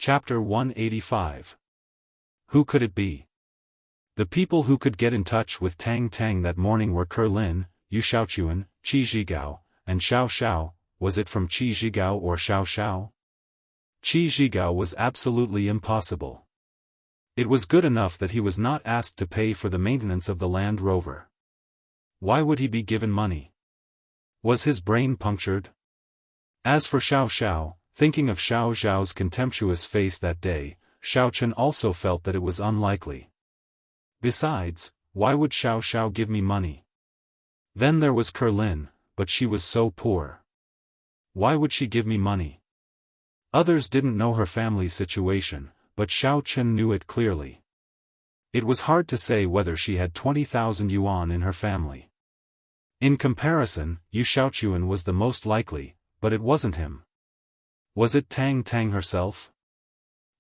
Chapter 185. Who could it be? The people who could get in touch with Tang Tang that morning were Lin, Yu Xiaochuan, Qi Zhigao, and Xiao Xiao. Was it from Qi Zhigao or Xiao Xiao? Qi Zhigao was absolutely impossible. It was good enough that he was not asked to pay for the maintenance of the Land Rover. Why would he be given money? Was his brain punctured? As for Xiao Xiao, thinking of Xiao Xiao's contemptuous face that day, Xiao Chen also felt that it was unlikely. Besides, why would Xiao Xiao give me money? Then there was Lin, but she was so poor. Why would she give me money? Others didn't know her family's situation, but Xiao Chen knew it clearly. It was hard to say whether she had 20,000 yuan in her family. In comparison, Yu Xiaochuan was the most likely, but it wasn't him. Was it Tang Tang herself?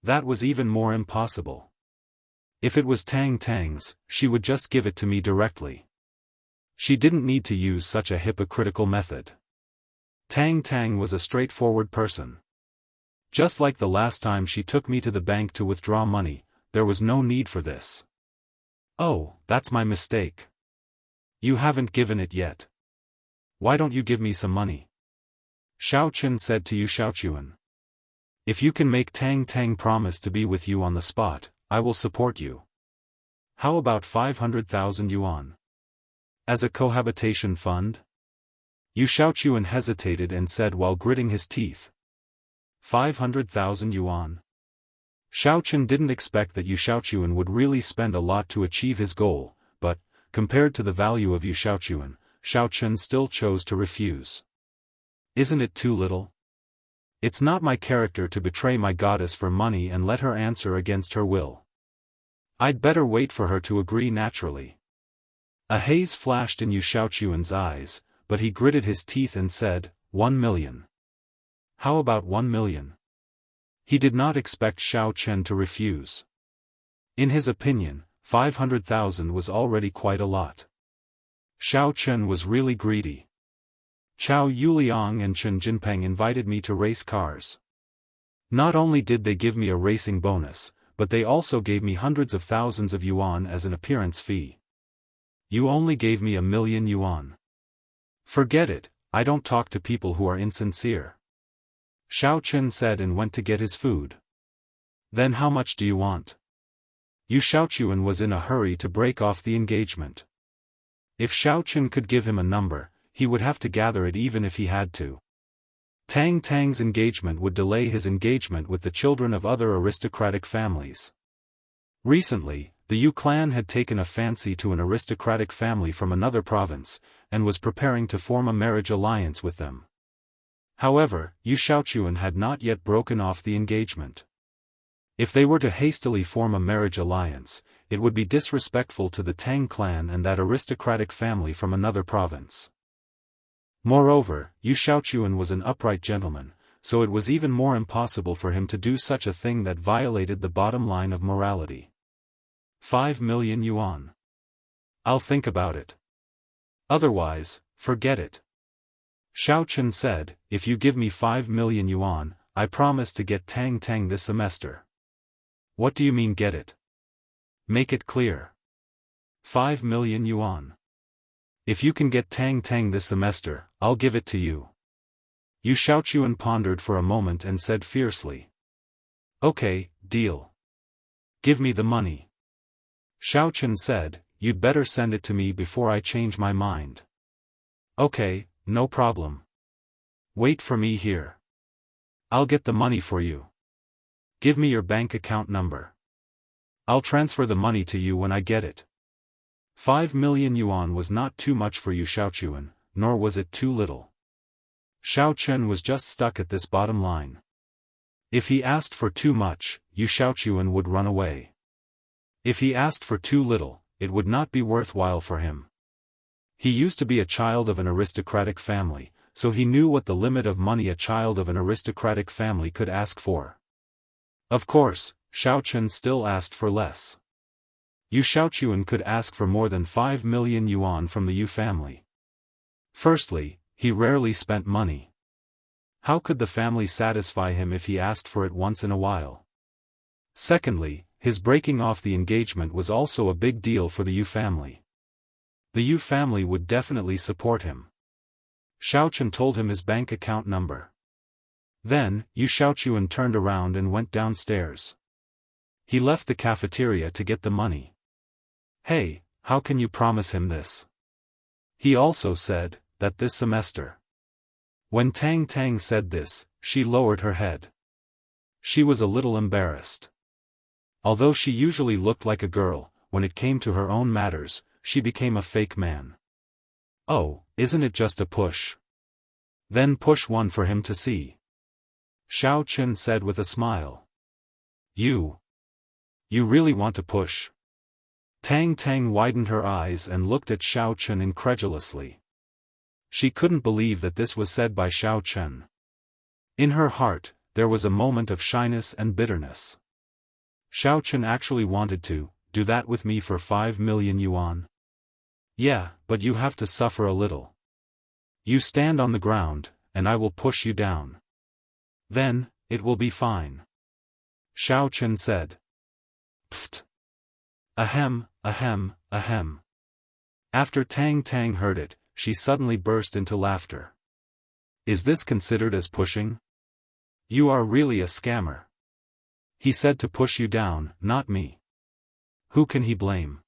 That was even more impossible. If it was Tang Tang's, she would just give it to me directly. She didn't need to use such a hypocritical method. Tang Tang was a straightforward person. Just like the last time she took me to the bank to withdraw money, there was no need for this. Oh, that's my mistake. You haven't given it yet. Why don't you give me some money? Xiao Chen said to Yu Xiaochuan. If you can make Tang Tang promise to be with you on the spot, I will support you. How about 500,000 yuan? As a cohabitation fund? Yu Xiaochuan hesitated and said while gritting his teeth. 500,000 yuan. Xiao Chen didn't expect that Yu Xiaochuan would really spend a lot to achieve his goal, but, compared to the value of Yu Xiaochuan, Xiao Chen still chose to refuse. Isn't it too little? It's not my character to betray my goddess for money and let her answer against her will. I'd better wait for her to agree naturally. A haze flashed in Yu Xiaochuan's eyes, but he gritted his teeth and said, 1 million. How about 1 million? He did not expect Xiao Chen to refuse. In his opinion, 500,000 was already quite a lot. Xiao Chen was really greedy. Chao Yuliang and Chen Jinpeng invited me to race cars. Not only did they give me a racing bonus, but they also gave me hundreds of thousands of yuan as an appearance fee. You only gave me 1 million yuan. Forget it, I don't talk to people who are insincere. Xiao Chen said and went to get his food. Then how much do you want? Yu Xiaochuan was in a hurry to break off the engagement. If Xiao Chen could give him a number, he would have to gather it even if he had to. Tang Tang's engagement would delay his engagement with the children of other aristocratic families. Recently, the Yu clan had taken a fancy to an aristocratic family from another province, and was preparing to form a marriage alliance with them. However, Yu Xiaochuan had not yet broken off the engagement. If they were to hastily form a marriage alliance, it would be disrespectful to the Tang clan and that aristocratic family from another province. Moreover, Yu Xiaochuan was an upright gentleman, so it was even more impossible for him to do such a thing that violated the bottom line of morality. 5 million yuan. I'll think about it. Otherwise, forget it. Xiao Chen said, if you give me 5 million yuan, I promise to get Tang Tang this semester. What do you mean get it? Make it clear. 5 million yuan. If you can get Tang Tang this semester, I'll give it to you. Yu Xiaochuan pondered for a moment and said fiercely. Okay, deal. Give me the money. Xiao Chen said, you'd better send it to me before I change my mind. Okay, no problem. Wait for me here. I'll get the money for you. Give me your bank account number. I'll transfer the money to you when I get it. 5 million yuan was not too much for Yu Xiaochuan, nor was it too little. Xiao Chen was just stuck at this bottom line. If he asked for too much, Yu Xiaochuan would run away. If he asked for too little, it would not be worthwhile for him. He used to be a child of an aristocratic family, so he knew what the limit of money a child of an aristocratic family could ask for. Of course, Xiao Chen still asked for less. Yu Xiaochuan could ask for more than 5 million yuan from the Yu family. Firstly, he rarely spent money. How could the family satisfy him if he asked for it once in a while? Secondly, his breaking off the engagement was also a big deal for the Yu family. The Yu family would definitely support him. Xiaochen told him his bank account number. Then, Yu Xiaochuan turned around and went downstairs. He left the cafeteria to get the money. Hey, how can you promise him this? He also said, that this semester. When Tang Tang said this, she lowered her head. She was a little embarrassed. Although she usually looked like a girl, when it came to her own matters, she became a fake man. Oh, isn't it just a push? Then push one for him to see. Xiao Chen said with a smile. You really want to push? Tang Tang widened her eyes and looked at Xiao Chen incredulously. She couldn't believe that this was said by Xiao Chen. In her heart, there was a moment of shyness and bitterness. Xiao Chen actually wanted to do that with me for 5 million yuan. Yeah, but you have to suffer a little. You stand on the ground, and I will push you down. Then, it will be fine. Xiao Chen said. Pfft. Ahem, ahem, ahem. After Tang Tang heard it, she suddenly burst into laughter. Is this considered as pushing? You are really a scammer. He said to push you down, not me. Who can he blame?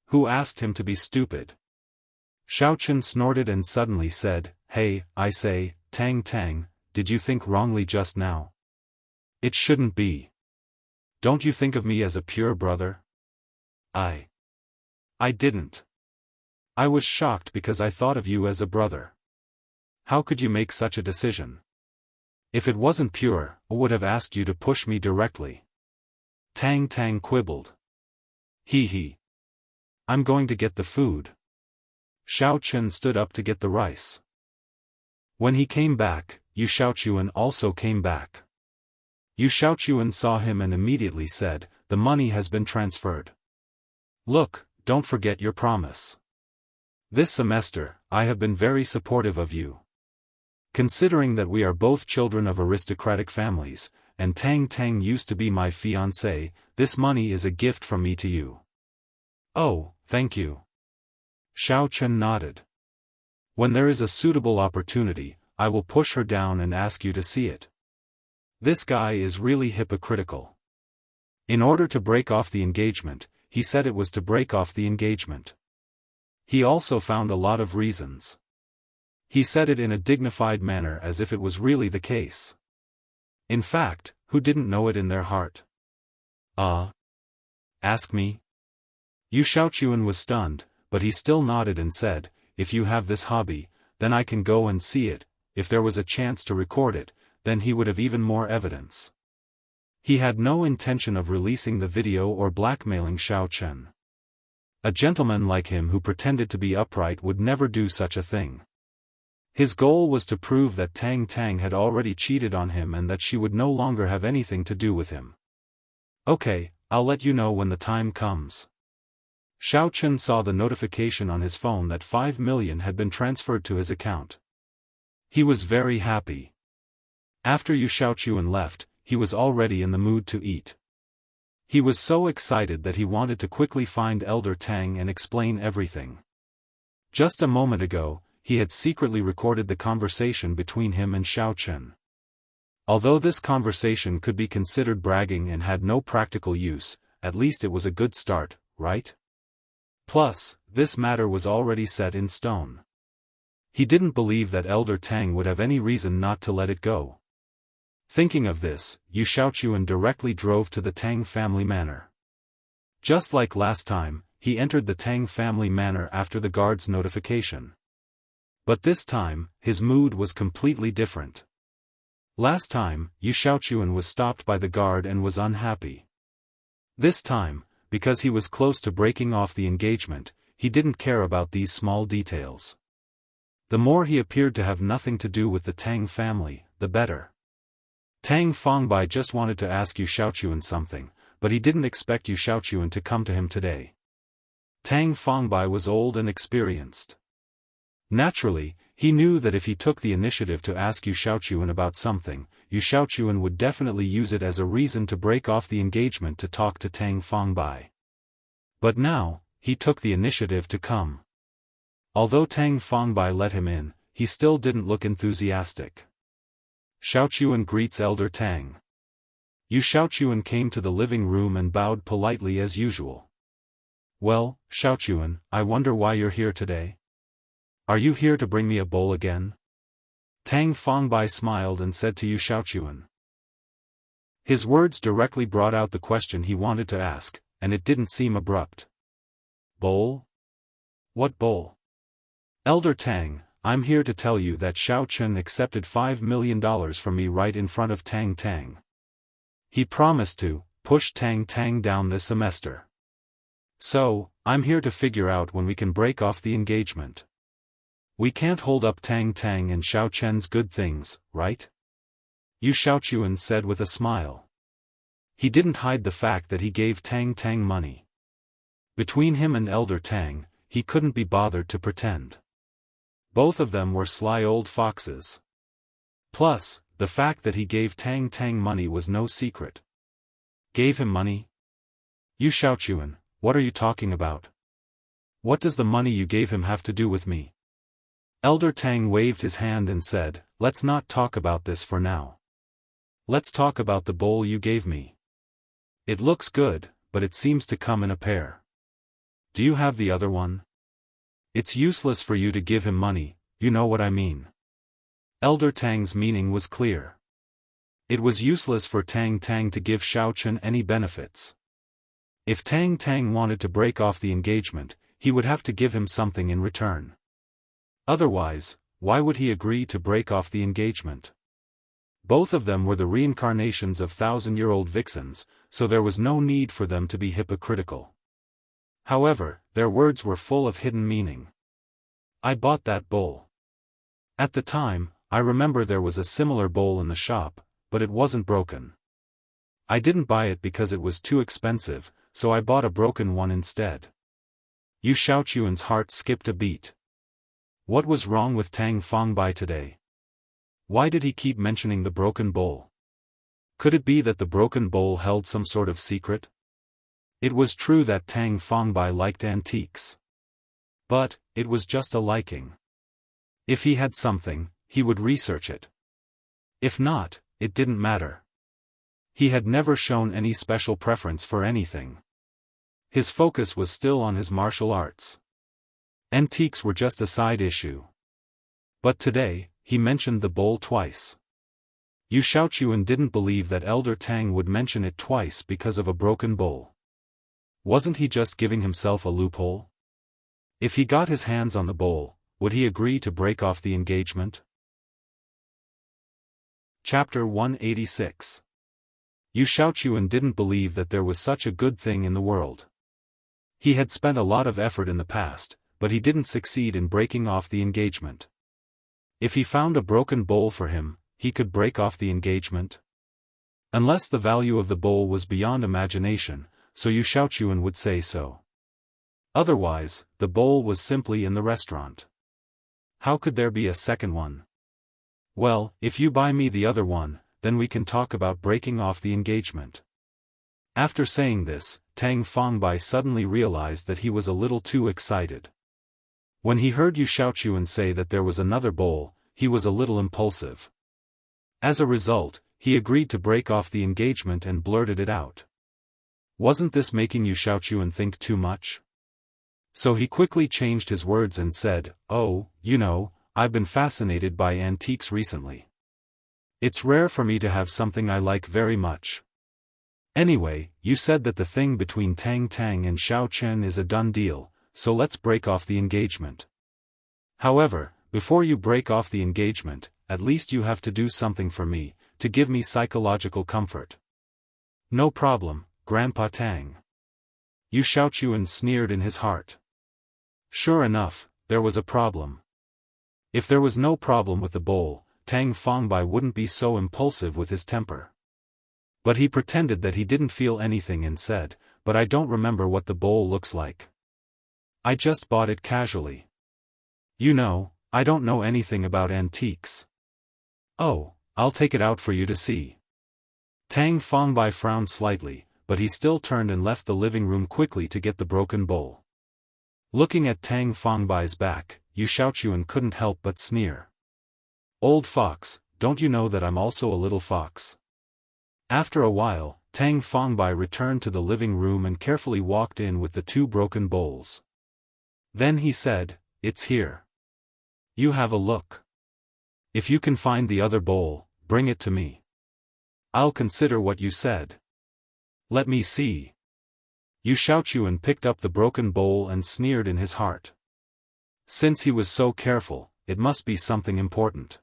Who asked him to be stupid? Xiaochen snorted and suddenly said, Hey, I say, Tang Tang, did you think wrongly just now? It shouldn't be. Don't you think of me as a pure brother? I didn't. I was shocked because I thought of you as a brother. How could you make such a decision? If it wasn't pure, I would have asked you to push me directly. Tang Tang quibbled. He. I'm going to get the food. Xiao Chen stood up to get the rice. When he came back, Yu Xiaochuan also came back. Yu Xiaochuan saw him and immediately said, the money has been transferred. Look, don't forget your promise. This semester, I have been very supportive of you. Considering that we are both children of aristocratic families, and Tang Tang used to be my fiancé, this money is a gift from me to you. Oh, thank you. Xiao Chen nodded. When there is a suitable opportunity, I will push her down and ask you to see it. This guy is really hypocritical. In order to break off the engagement, he said it was to break off the engagement. He also found a lot of reasons. He said it in a dignified manner as if it was really the case. In fact, who didn't know it in their heart? Ask me? Yu Xiaochuan was stunned, but he still nodded and said, if you have this hobby, then I can go and see it. If there was a chance to record it, then he would have even more evidence. He had no intention of releasing the video or blackmailing Xiao Chen. A gentleman like him who pretended to be upright would never do such a thing. His goal was to prove that Tang Tang had already cheated on him and that she would no longer have anything to do with him. Okay, I'll let you know when the time comes. Xiao Chen saw the notification on his phone that 5 million had been transferred to his account. He was very happy. After Yu Xiaochuan left, he was already in the mood to eat. He was so excited that he wanted to quickly find Elder Tang and explain everything. Just a moment ago, he had secretly recorded the conversation between him and Xiao Chen. Although this conversation could be considered bragging and had no practical use, at least it was a good start, right? Plus, this matter was already set in stone. He didn't believe that Elder Tang would have any reason not to let it go. Thinking of this, Yu Xiaochuan directly drove to the Tang family manor. Just like last time, he entered the Tang family manor after the guard's notification. But this time, his mood was completely different. Last time, Yu Xiaochuan was stopped by the guard and was unhappy. This time, because he was close to breaking off the engagement, he didn't care about these small details. The more he appeared to have nothing to do with the Tang family, the better. Tang Fongbai just wanted to ask Yu Xiaochuan something, but he didn't expect Yu Xiaochuan to come to him today. Tang Fongbai was old and experienced. Naturally, he knew that if he took the initiative to ask Yu Xiaochuan about something, Yu Xiaochuan would definitely use it as a reason to break off the engagement to talk to Tang Fangbai. But now, he took the initiative to come. Although Tang Fangbai let him in, he still didn't look enthusiastic. Xiaochuan greets Elder Tang. Yu Xiaochuan came to the living room and bowed politely as usual. Well, Xiaochuan, I wonder why you're here today? Are you here to bring me a bowl again? Tang Fangbai smiled and said to Yu Xiaochuan. His words directly brought out the question he wanted to ask, and it didn't seem abrupt. Bowl? What bowl? Elder Tang, I'm here to tell you that Xiao Chen accepted $5 million from me right in front of Tang Tang. He promised to push Tang Tang down this semester. So, I'm here to figure out when we can break off the engagement. We can't hold up Tang Tang and Xiao Chen's good things, right? Yu Xiaochuan said with a smile. He didn't hide the fact that he gave Tang Tang money. Between him and Elder Tang, he couldn't be bothered to pretend. Both of them were sly old foxes. Plus, the fact that he gave Tang Tang money was no secret. Gave him money? Yu Xiaochuan, what are you talking about? What does the money you gave him have to do with me? Elder Tang waved his hand and said, let's not talk about this for now. Let's talk about the bowl you gave me. It looks good, but it seems to come in a pair. Do you have the other one? It's useless for you to give him money, you know what I mean. Elder Tang's meaning was clear. It was useless for Tang Tang to give Xiao Chen any benefits. If Tang Tang wanted to break off the engagement, he would have to give him something in return. Otherwise, why would he agree to break off the engagement? Both of them were the reincarnations of thousand-year-old vixens, so there was no need for them to be hypocritical. However, their words were full of hidden meaning. I bought that bowl. At the time, I remember there was a similar bowl in the shop, but it wasn't broken. I didn't buy it because it was too expensive, so I bought a broken one instead. Yu Xiaochuan's heart skipped a beat. What was wrong with Tang Fangbai today? Why did he keep mentioning the broken bowl? Could it be that the broken bowl held some sort of secret? It was true that Tang Fangbai liked antiques. But, it was just a liking. If he had something, he would research it. If not, it didn't matter. He had never shown any special preference for anything. His focus was still on his martial arts. Antiques were just a side issue. But today, he mentioned the bowl twice. Yu Xiaochuan didn't believe that Elder Tang would mention it twice because of a broken bowl. Wasn't he just giving himself a loophole? If he got his hands on the bowl, would he agree to break off the engagement? Chapter 186. Yu Xiaochuan didn't believe that there was such a good thing in the world. He had spent a lot of effort in the past, but he didn't succeed in breaking off the engagement. If he found a broken bowl for him, he could break off the engagement? Unless the value of the bowl was beyond imagination, so Yu Xiaochuan would say so. Otherwise, the bowl was simply in the restaurant. How could there be a second one? Well, if you buy me the other one, then we can talk about breaking off the engagement. After saying this, Tang Fangbai suddenly realized that he was a little too excited. When he heard Yu Xiaochuan say that there was another bowl, he was a little impulsive. As a result, he agreed to break off the engagement and blurted it out. Wasn't this making Yu Xiaochuan think too much? So he quickly changed his words and said, oh, you know, I've been fascinated by antiques recently. It's rare for me to have something I like very much. Anyway, you said that the thing between Tang Tang and Xiao Chen is a done deal, so let's break off the engagement. However, before you break off the engagement, at least you have to do something for me, to give me psychological comfort. No problem, Grandpa Tang. Yu Xiaochuan sneered in his heart. Sure enough, there was a problem. If there was no problem with the bowl, Tang Fangbai wouldn't be so impulsive with his temper. But he pretended that he didn't feel anything and said, but I don't remember what the bowl looks like. I just bought it casually. You know, I don't know anything about antiques. Oh, I'll take it out for you to see. Tang Fangbai frowned slightly, but he still turned and left the living room quickly to get the broken bowl. Looking at Tang Fangbai's back, Yu Xiaochuan couldn't help but sneer. Old fox, don't you know that I'm also a little fox? After a while, Tang Fangbai returned to the living room and carefully walked in with the 2 broken bowls. Then he said, "It's here. You have a look. If you can find the other bowl, bring it to me. I'll consider what you said. Let me see." Yu Xiaochuan picked up the broken bowl and sneered in his heart. Since he was so careful, it must be something important.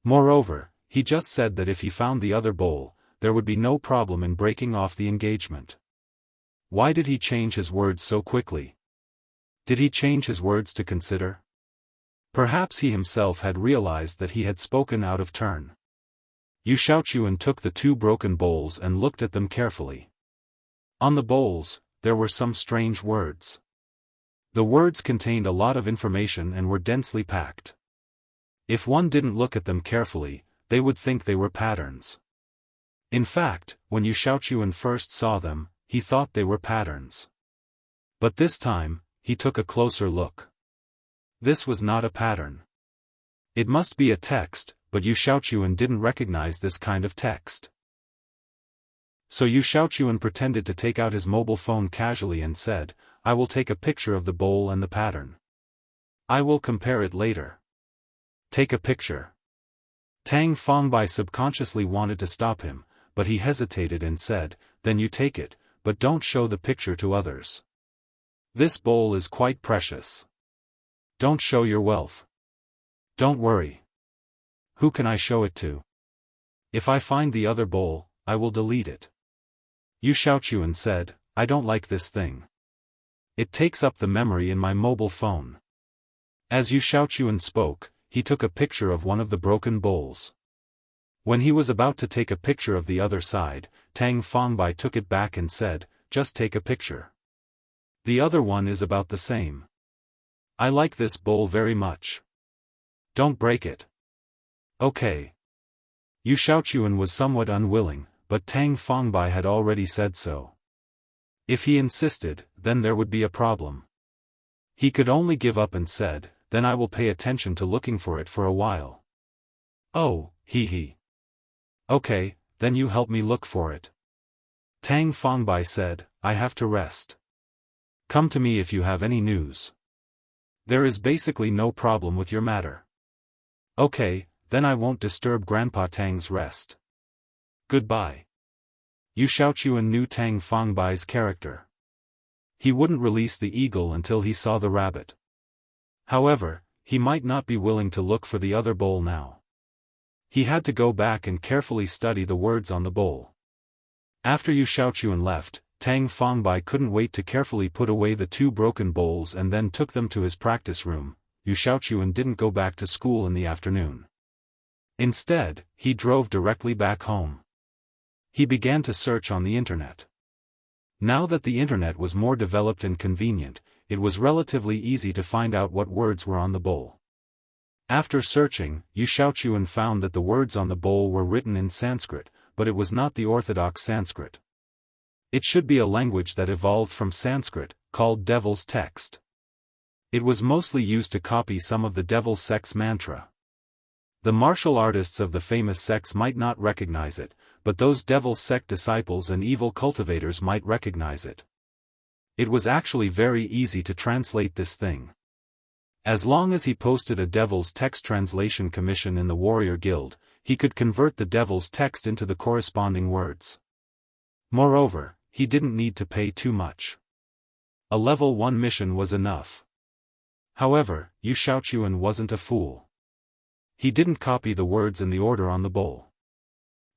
Moreover, he just said that if he found the other bowl, there would be no problem in breaking off the engagement. Why did he change his words so quickly? Did he change his words to consider? Perhaps he himself had realized that he had spoken out of turn. Yu Xiaochuan took the 2 broken bowls and looked at them carefully. On the bowls, there were some strange words. The words contained a lot of information and were densely packed. If one didn't look at them carefully, they would think they were patterns. In fact, when Yu Xiaochuan first saw them, he thought they were patterns. But this time, he took a closer look. This was not a pattern. It must be a text, but Yu Xiaochuan didn't recognize this kind of text. So Yu Xiaochuan pretended to take out his mobile phone casually and said, "I will take a picture of the bowl and the pattern. I will compare it later." Take a picture. Tang Fangbai subconsciously wanted to stop him, but he hesitated and said, "Then you take it, but don't show the picture to others. This bowl is quite precious. Don't show your wealth. Don't worry. Who can I show it to? If I find the other bowl, I will delete it." Yu Xiaochuan said, "I don't like this thing. It takes up the memory in my mobile phone." As Yu Xiaochuan spoke, he took a picture of one of the broken bowls. When he was about to take a picture of the other side, Tang Fangbai took it back and said, "Just take a picture. The other one is about the same. I like this bowl very much. Don't break it." "Okay." Yu Xiaochuan was somewhat unwilling, but Tang Fangbai had already said so. If he insisted, then there would be a problem. He could only give up and said, "Then I will pay attention to looking for it for a while." "Oh, he. Okay, then you help me look for it." Tang Fangbai said, "I have to rest. Come to me if you have any news. There is basically no problem with your matter." "Okay, then I won't disturb Grandpa Tang's rest. Goodbye." Yu Xiaochuan knew Tang Fangbai's character. He wouldn't release the eagle until he saw the rabbit. However, he might not be willing to look for the other bowl now. He had to go back and carefully study the words on the bowl. After Yu Xiaochuan left, Tang Fangbai couldn't wait to carefully put away the 2 broken bowls and then took them to his practice room. Yu Xiaochuan didn't go back to school in the afternoon. Instead, he drove directly back home. He began to search on the internet. Now that the internet was more developed and convenient, it was relatively easy to find out what words were on the bowl. After searching, Yu Xiaochuan found that the words on the bowl were written in Sanskrit, but it was not the orthodox Sanskrit. It should be a language that evolved from Sanskrit, called Devil's Text. It was mostly used to copy some of the Devil's Sect's mantra. The martial artists of the famous sects might not recognize it, but those Devil's Sect disciples and evil cultivators might recognize it. It was actually very easy to translate this thing. As long as he posted a Devil's Text translation commission in the Warrior Guild, he could convert the Devil's Text into the corresponding words. Moreover, he didn't need to pay too much. A level 1 mission was enough. However, Yu Xiaochuan wasn't a fool. He didn't copy the words in the order on the bowl.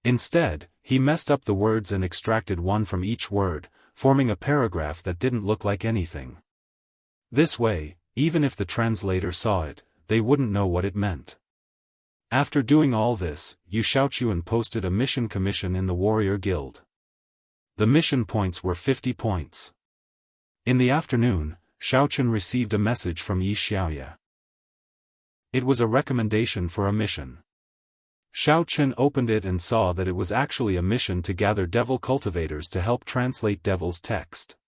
Instead, he messed up the words and extracted one from each word, forming a paragraph that didn't look like anything. This way, even if the translator saw it, they wouldn't know what it meant. After doing all this, Yu Xiaochuan posted a mission commission in the Warrior Guild. The mission points were 50 points. In the afternoon, Xiaochun received a message from Yi Xiaoya. It was a recommendation for a mission. Xiao Chen opened it and saw that it was actually a mission to gather devil cultivators to help translate devil's text.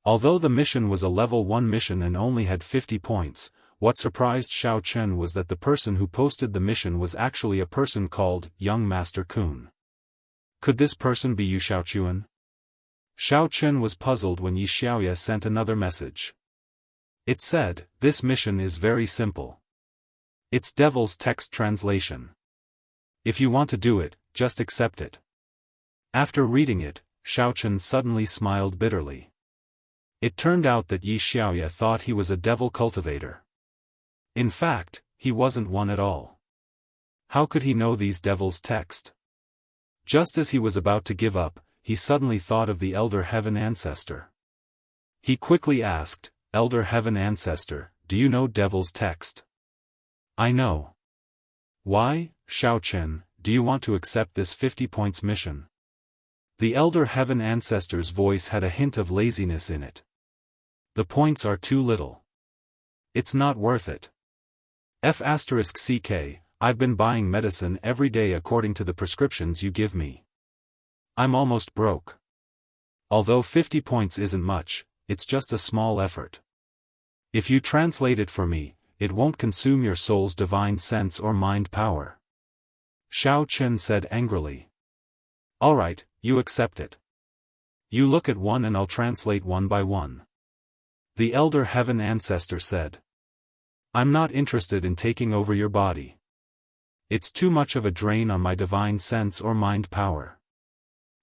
Although the mission was a level 1 mission and only had 50 points, what surprised Xiao Chen was that the person who posted the mission was actually a person called Young Master Kun. Could this person be Yu Xiaochuan? Xiao Chen was puzzled when Yi Xiaoya sent another message. It said, "This mission is very simple. It's devil's text translation. If you want to do it, just accept it." After reading it, Xiao Chen suddenly smiled bitterly. It turned out that Yi Xiaoya thought he was a devil cultivator. In fact, he wasn't one at all. How could he know these devil's text? Just as he was about to give up, he suddenly thought of the Elder Heaven Ancestor. He quickly asked, "Elder Heaven Ancestor, do you know devil's text?" "I know." "Why, Xiao Chen, do you want to accept this 50 points mission?" The Elder Heaven Ancestor's voice had a hint of laziness in it. "The points are too little. It's not worth it. F***ck, I've been buying medicine every day according to the prescriptions you give me. I'm almost broke. Although 50 points isn't much, it's just a small effort. If you translate it for me, it won't consume your soul's divine sense or mind power." Xiao Chen said angrily. "Alright, you accept it. You look at one and I'll translate one by one." The Elder Heaven Ancestor said. "I'm not interested in taking over your body. It's too much of a drain on my divine sense or mind power."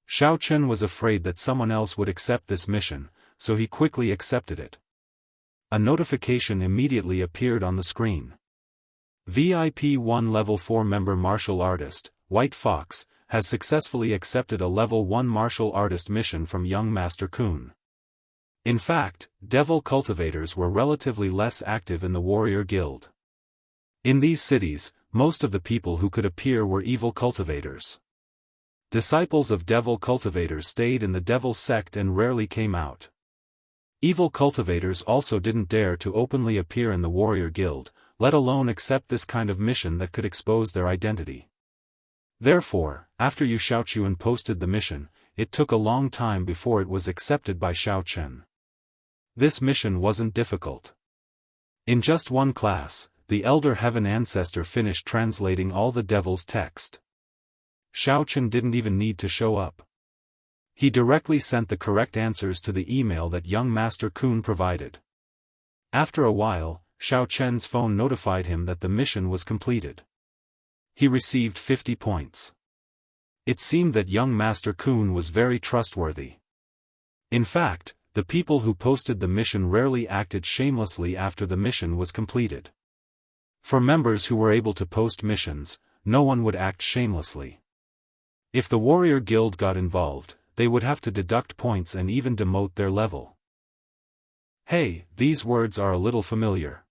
Xiao Chen was afraid that someone else would accept this mission, so he quickly accepted it. A notification immediately appeared on the screen. VIP 1 Level 4 member martial artist, White Fox, has successfully accepted a Level 1 martial artist mission from Young Master Kun. In fact, devil cultivators were relatively less active in the warrior guild. In these cities, most of the people who could appear were evil cultivators. Disciples of devil cultivators stayed in the devil sect and rarely came out. Evil cultivators also didn't dare to openly appear in the warrior guild, let alone accept this kind of mission that could expose their identity. Therefore, after Yu Xiaochuan posted the mission, it took a long time before it was accepted by Xiao Chen. This mission wasn't difficult. In just one class, the Elder Heaven Ancestor finished translating all the devil's text. Xiao Chen didn't even need to show up. He directly sent the correct answers to the email that Young Master Kun provided. After a while, Xiao Chen's phone notified him that the mission was completed. He received 50 points. It seemed that Young Master Kun was very trustworthy. In fact, the people who posted the mission rarely acted shamelessly after the mission was completed. For members who were able to post missions, no one would act shamelessly. If the warrior guild got involved, they would have to deduct points and even demote their level. Hey, these words are a little familiar.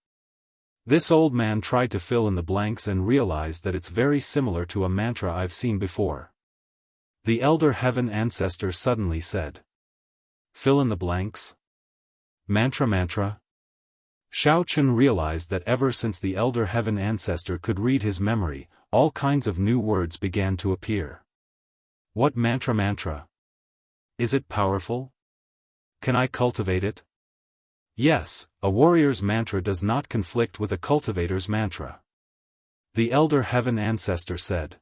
This old man tried to fill in the blanks and realized that it's very similar to a mantra I've seen before. The Elder Heaven Ancestor suddenly said. Fill in the blanks? Mantra? Xiao Chen realized that ever since the Elder Heaven Ancestor could read his memory, all kinds of new words began to appear. What mantra? Is it powerful? Can I cultivate it? Yes, a warrior's mantra does not conflict with a cultivator's mantra. The Elder Heaven Ancestor said.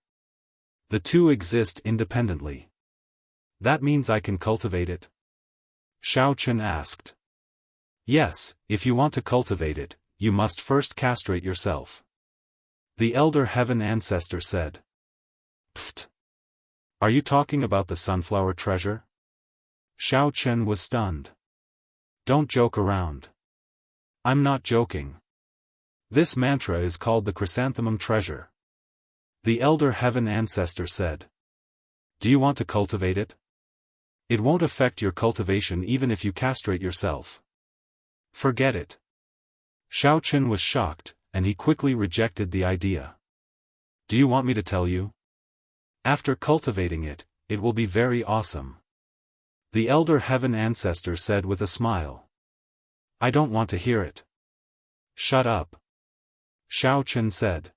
The two exist independently. That means I can cultivate it? Xiao Chen asked. Yes, if you want to cultivate it, you must first castrate yourself. The Elder Heaven Ancestor said. Pfft. Are you talking about the sunflower treasure? Xiao Chen was stunned. Don't joke around. I'm not joking. This mantra is called the chrysanthemum treasure. The Elder Heaven Ancestor said. Do you want to cultivate it? It won't affect your cultivation even if you castrate yourself. Forget it. Xiao Chen was shocked, and he quickly rejected the idea. Do you want me to tell you? After cultivating it, it will be very awesome. The Elder Heaven Ancestor said with a smile. I don't want to hear it. Shut up. Xiao Chen said.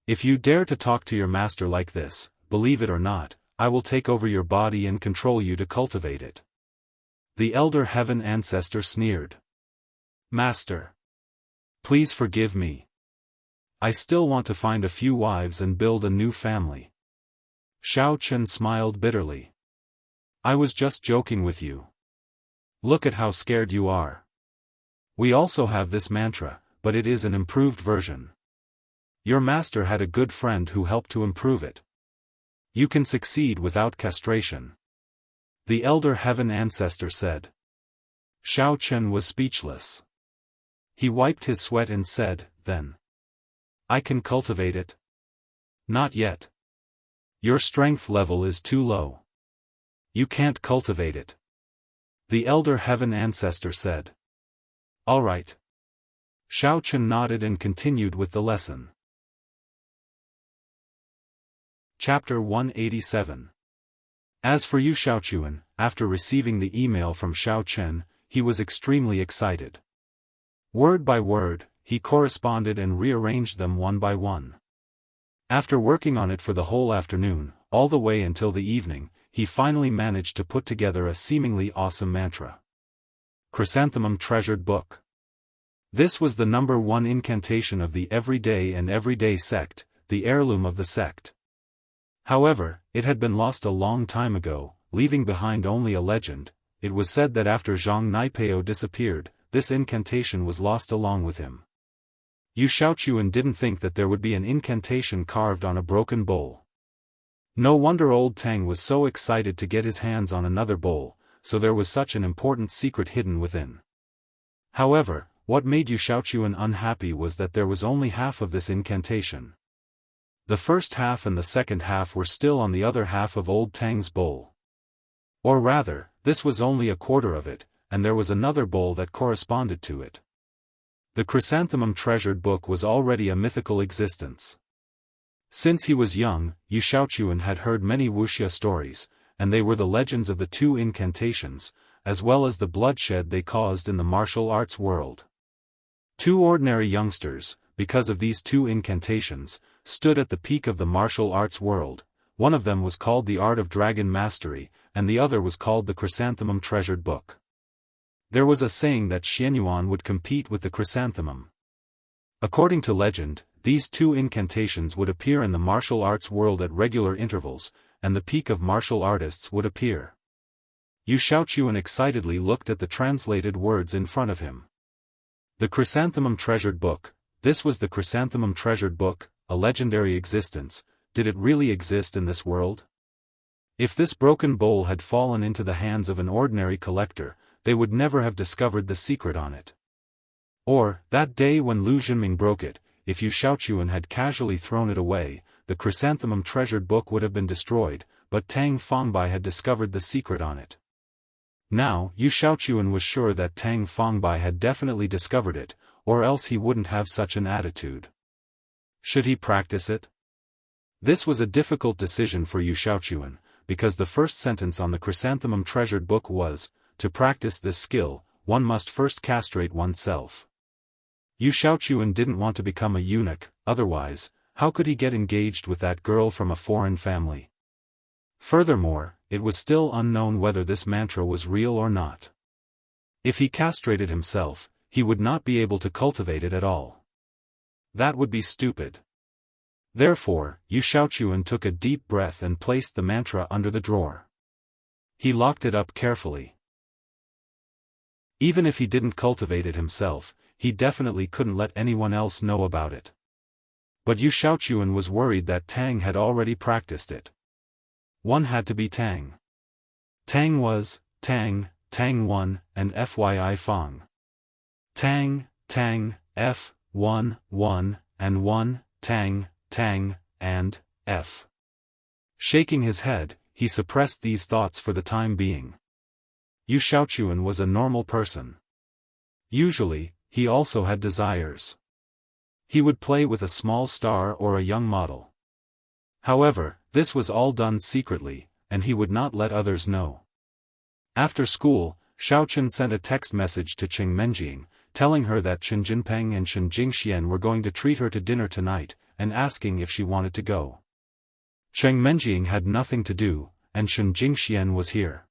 If you dare to talk to your master like this, believe it or not, I will take over your body and control you to cultivate it. The elder heaven ancestor sneered. Master, please forgive me. I still want to find a few wives and build a new family. Xiaofan smiled bitterly. I was just joking with you. Look at how scared you are. We also have this mantra, but it is an improved version. Your master had a good friend who helped to improve it. You can succeed without castration. The elder heaven ancestor said. Xiaofan was speechless. He wiped his sweat and said, then. I can cultivate it. Not yet. Your strength level is too low. You can't cultivate it. The elder heaven ancestor said. All right. Xiaofan nodded and continued with the lesson. Chapter 187. As for Yu Xiaochuan, after receiving the email from Xiaofan, he was extremely excited. Word by word, he corresponded and rearranged them one by one. After working on it for the whole afternoon, all the way until the evening, he finally managed to put together a seemingly awesome mantra. Chrysanthemum Treasured Book. This was the number one incantation of the everyday sect, the heirloom of the sect. However, it had been lost a long time ago, leaving behind only a legend. It was said that after Zhang Naipeo disappeared, this incantation was lost along with him. Yu Xiaochuan didn't think that there would be an incantation carved on a broken bowl. No wonder old Tang was so excited to get his hands on another bowl, so there was such an important secret hidden within. However, what made Yu Xiaochuan unhappy was that there was only half of this incantation. The first half and the second half were still on the other half of old Tang's bowl. Or rather, this was only a quarter of it, and there was another bowl that corresponded to it. The Chrysanthemum Treasured Book was already a mythical existence. Since he was young, Yu Xiaochuan had heard many Wuxia stories, and they were the legends of the two incantations, as well as the bloodshed they caused in the martial arts world. Two ordinary youngsters, because of these two incantations, stood at the peak of the martial arts world. One of them was called the Art of Dragon Mastery, and the other was called the Chrysanthemum Treasured Book. There was a saying that Xianyuan would compete with the chrysanthemum. According to legend, these two incantations would appear in the martial arts world at regular intervals, and the peak of martial artists would appear. Yu Xiaochuan excitedly looked at the translated words in front of him. The Chrysanthemum Treasured Book. This was the Chrysanthemum Treasured Book, a legendary existence. Did it really exist in this world? If this broken bowl had fallen into the hands of an ordinary collector, they would never have discovered the secret on it. Or, that day when Lu Jinming broke it, if Yu Xiaochuan had casually thrown it away, the Chrysanthemum Treasured Book would have been destroyed, but Tang Fangbai had discovered the secret on it. Now, Yu Xiaochuan was sure that Tang Fangbai had definitely discovered it, or else he wouldn't have such an attitude. Should he practice it? This was a difficult decision for Yu Xiaochuan, because the first sentence on the Chrysanthemum Treasured Book was, to practice this skill, one must first castrate oneself. Yu Xiaochuan didn't want to become a eunuch, otherwise, how could he get engaged with that girl from a foreign family? Furthermore, it was still unknown whether this mantra was real or not. If he castrated himself, he would not be able to cultivate it at all. That would be stupid. Therefore, Yu Xiaochuan took a deep breath and placed the mantra under the drawer. He locked it up carefully. Even if he didn't cultivate it himself, he definitely couldn't let anyone else know about it. But Yu Xiaochuan was worried that Tang had already practiced it. One had to be Tang. Tang was, Tang, Tang 1, and FYI Fang. Tang, Tang, F, 1, 1, and 1, Tang, Tang, and F. Shaking his head, he suppressed these thoughts for the time being. Yu Xiaochuan was a normal person. Usually, he also had desires. He would play with a small star or a young model. However, this was all done secretly, and he would not let others know. After school, Xiaochen sent a text message to Qing Menjing, telling her that Chen Jinpeng and Shen Jingxian were going to treat her to dinner tonight, and asking if she wanted to go. Cheng Menjing had nothing to do, and Shen Jingxian was here.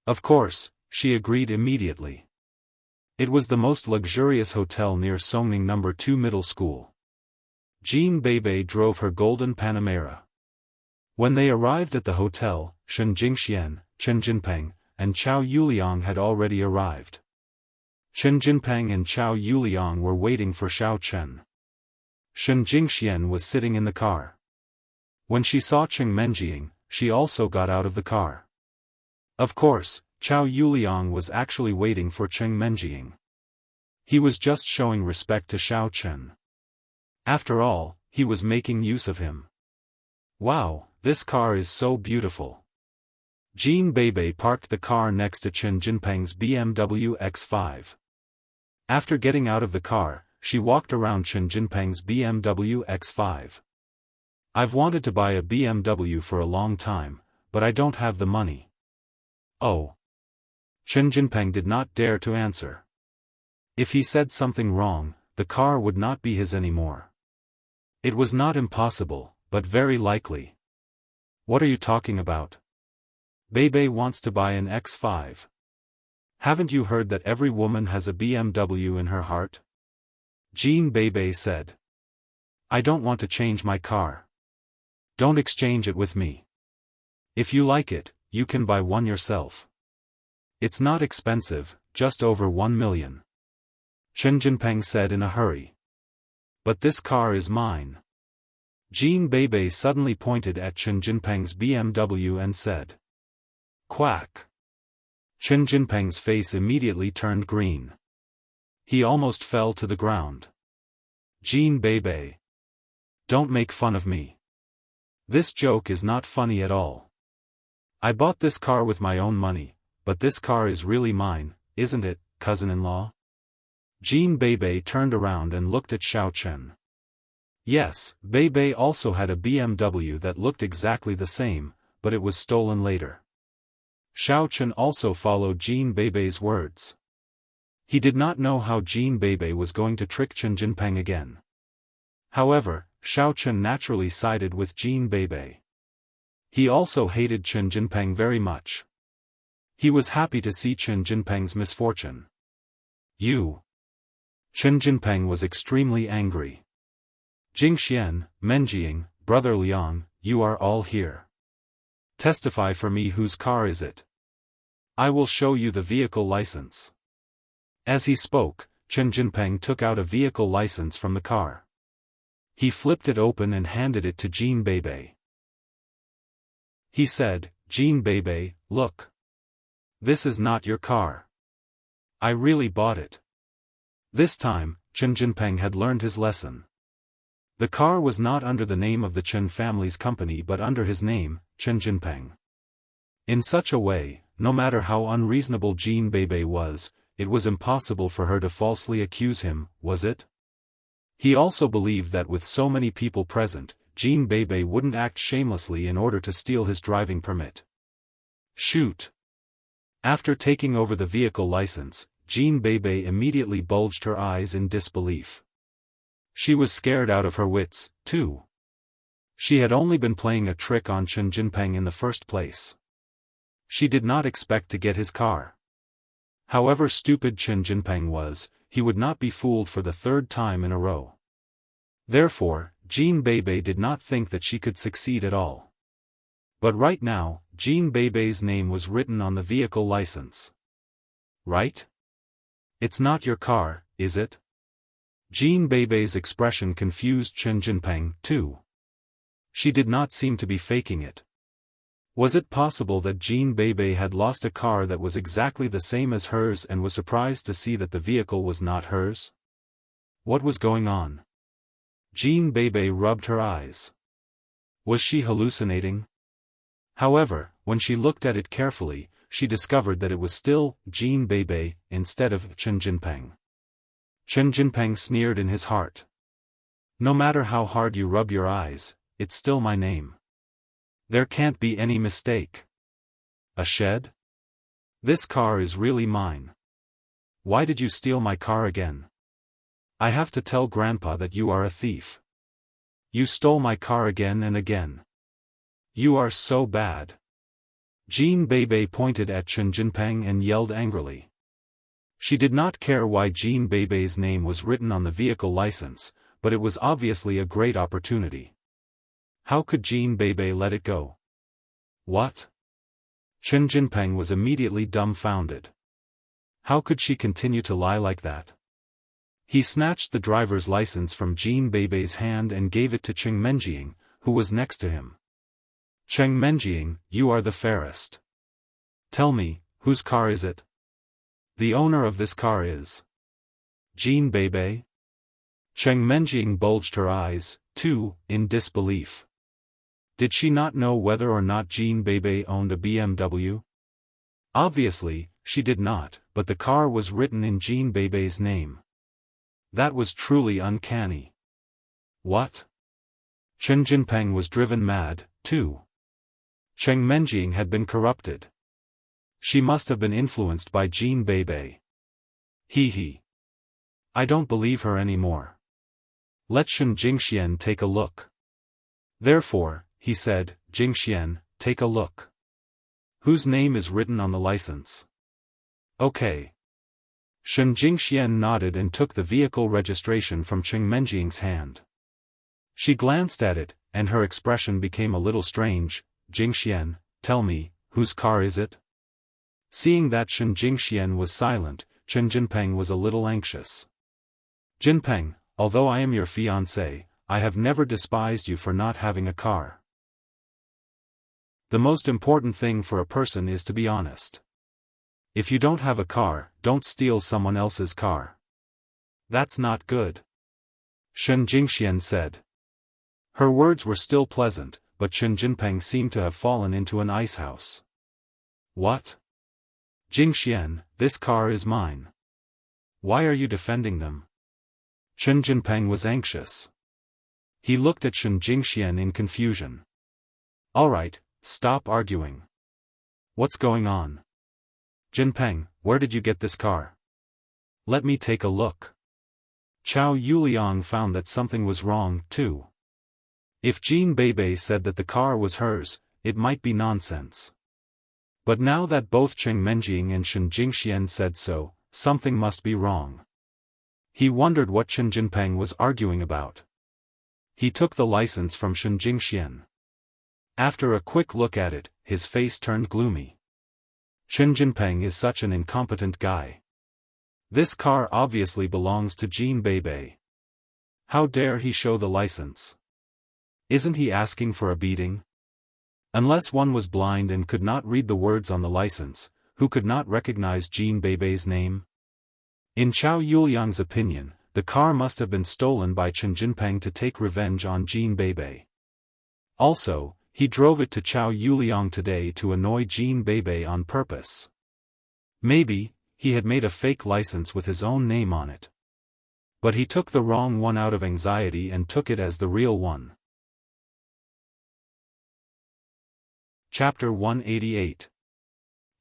Of course, she agreed immediately. It was the most luxurious hotel near Songning No. 2 Middle School. Jean Beibei drove her golden Panamera. When they arrived at the hotel, Shen Jingxian, Chen Jinpeng, and Chao Yuliang had already arrived. Chen Jinpeng and Chao Yuliang were waiting for Xiao Chen. Shen Jingxian was sitting in the car. When she saw Cheng Menjing, she also got out of the car. Of course, Chao Yuliang was actually waiting for Cheng Menjing. He was just showing respect to Xiao Chen. After all, he was making use of him. Wow, this car is so beautiful. Jean Beibei parked the car next to Chen Jinpeng's BMW X5. After getting out of the car, she walked around Chen Jinpeng's BMW X5. I've wanted to buy a BMW for a long time, but I don't have the money. Oh. Chen Jinpeng did not dare to answer. If he said something wrong, the car would not be his anymore. It was not impossible, but very likely. What are you talking about? Beibei wants to buy an X5. Haven't you heard that every woman has a BMW in her heart? Jean Beibei said. I don't want to change my car. Don't exchange it with me. If you like it, you can buy one yourself. It's not expensive, just over 1 million. Chen Jinpeng said in a hurry. But this car is mine. Jean Beibei suddenly pointed at Chen Jinpeng's BMW and said. Quack. Chen Jinpeng's face immediately turned green. He almost fell to the ground. Jean Beibei. Don't make fun of me. This joke is not funny at all. I bought this car with my own money, but this car is really mine, isn't it, cousin-in-law? Jean Beibei turned around and looked at Xiao Chen. Yes, Beibei also had a BMW that looked exactly the same, but it was stolen later. Xiao Chen also followed Jean Beibei's words. He did not know how Jean Beibei was going to trick Chen Jinpeng again. However, Xiao Chen naturally sided with Jean Beibei. He also hated Chen Jinpeng very much. He was happy to see Chen Jinpeng's misfortune. You. Chen Jinpeng was extremely angry. Jingxian, Menjing, Brother Liang, you are all here. Testify for me whose car is it. I will show you the vehicle license. As he spoke, Chen Jinpeng took out a vehicle license from the car. He flipped it open and handed it to Jean Beibei. He said, Jean Beibei, look. This is not your car. I really bought it. This time, Chen Jinpeng had learned his lesson. The car was not under the name of the Chen family's company but under his name, Chen Jinpeng. In such a way, no matter how unreasonable Jean Beibei was, it was impossible for her to falsely accuse him, was it? He also believed that with so many people present, Jean Beibei wouldn't act shamelessly in order to steal his driving permit. Shoot! After taking over the vehicle license, Jean Beibei immediately bulged her eyes in disbelief. She was scared out of her wits, too. She had only been playing a trick on Chen Jinpeng in the first place. She did not expect to get his car. However stupid Chen Jinpeng was, he would not be fooled for the third time in a row. Therefore, Jean Beibei did not think that she could succeed at all. But right now, Jean Beibei's name was written on the vehicle license. Right? It's not your car, is it? Jean Beibei's expression confused Chen Jinpeng, too. She did not seem to be faking it. Was it possible that Jean Beibei had lost a car that was exactly the same as hers and was surprised to see that the vehicle was not hers? What was going on? Jean Beibei rubbed her eyes. Was she hallucinating? However, when she looked at it carefully, she discovered that it was still Jean Beibei instead of Chen Jinpeng. Chen Jinpeng sneered in his heart. No matter how hard you rub your eyes, it's still my name. There can't be any mistake. A shed? This car is really mine. Why did you steal my car again? I have to tell Grandpa that you are a thief. You stole my car again and again. You are so bad. Jean Beibei pointed at Chen Jinpeng and yelled angrily. She did not care why Jean Beibei's name was written on the vehicle license, but it was obviously a great opportunity. How could Jean Beibei let it go? What? Chen Jinpeng was immediately dumbfounded. How could she continue to lie like that? He snatched the driver's license from Jean Beibei's hand and gave it to Cheng Menjing, who was next to him. Cheng Menjing, you are the fairest. Tell me, whose car is it? The owner of this car is Jean Beibei? Cheng Menjing bulged her eyes, too, in disbelief. Did she not know whether or not Jean Beibei owned a BMW? Obviously, she did not, but the car was written in Jean Beibei's name. That was truly uncanny. What? Chen Jinpeng was driven mad, too. Cheng Menjing had been corrupted. She must have been influenced by Jean Beibei. He. I don't believe her anymore. Let Shen Jingxian take a look. Therefore, he said, Jingxian, take a look. Whose name is written on the license? Okay. Shen Jingxian nodded and took the vehicle registration from Cheng Menjing's hand. She glanced at it, and her expression became a little strange. Jingxian, tell me, whose car is it? Seeing that Shen Jingxian was silent, Chen Jinpeng was a little anxious. Jinpeng, although I am your fiancé, I have never despised you for not having a car. The most important thing for a person is to be honest. If you don't have a car, don't steal someone else's car. That's not good. Shen Jingxian said. Her words were still pleasant, but Chen Jinpeng seemed to have fallen into an icehouse. What? Jingxian, this car is mine. Why are you defending them? Chen Jinpeng was anxious. He looked at Shen Jingxian in confusion. All right, stop arguing. What's going on? Jinpeng, where did you get this car? Let me take a look. Chao Yuliang found that something was wrong, too. If Jean Beibei said that the car was hers, it might be nonsense. But now that both Cheng Menjing and Shen Jingxian said so, something must be wrong. He wondered what Chen Jinpeng was arguing about. He took the license from Shen Jingxian. After a quick look at it, his face turned gloomy. Chen Jinpeng is such an incompetent guy. This car obviously belongs to Jean Beibei. How dare he show the license? Isn't he asking for a beating? Unless one was blind and could not read the words on the license, who could not recognize Jean Beibei's name? In Chao Yuliang's opinion, the car must have been stolen by Chen Jinpeng to take revenge on Jean Beibei. Also, he drove it to Chao Yuliang today to annoy Jean Beibei on purpose. Maybe, he had made a fake license with his own name on it. But he took the wrong one out of anxiety and took it as the real one. Chapter 188.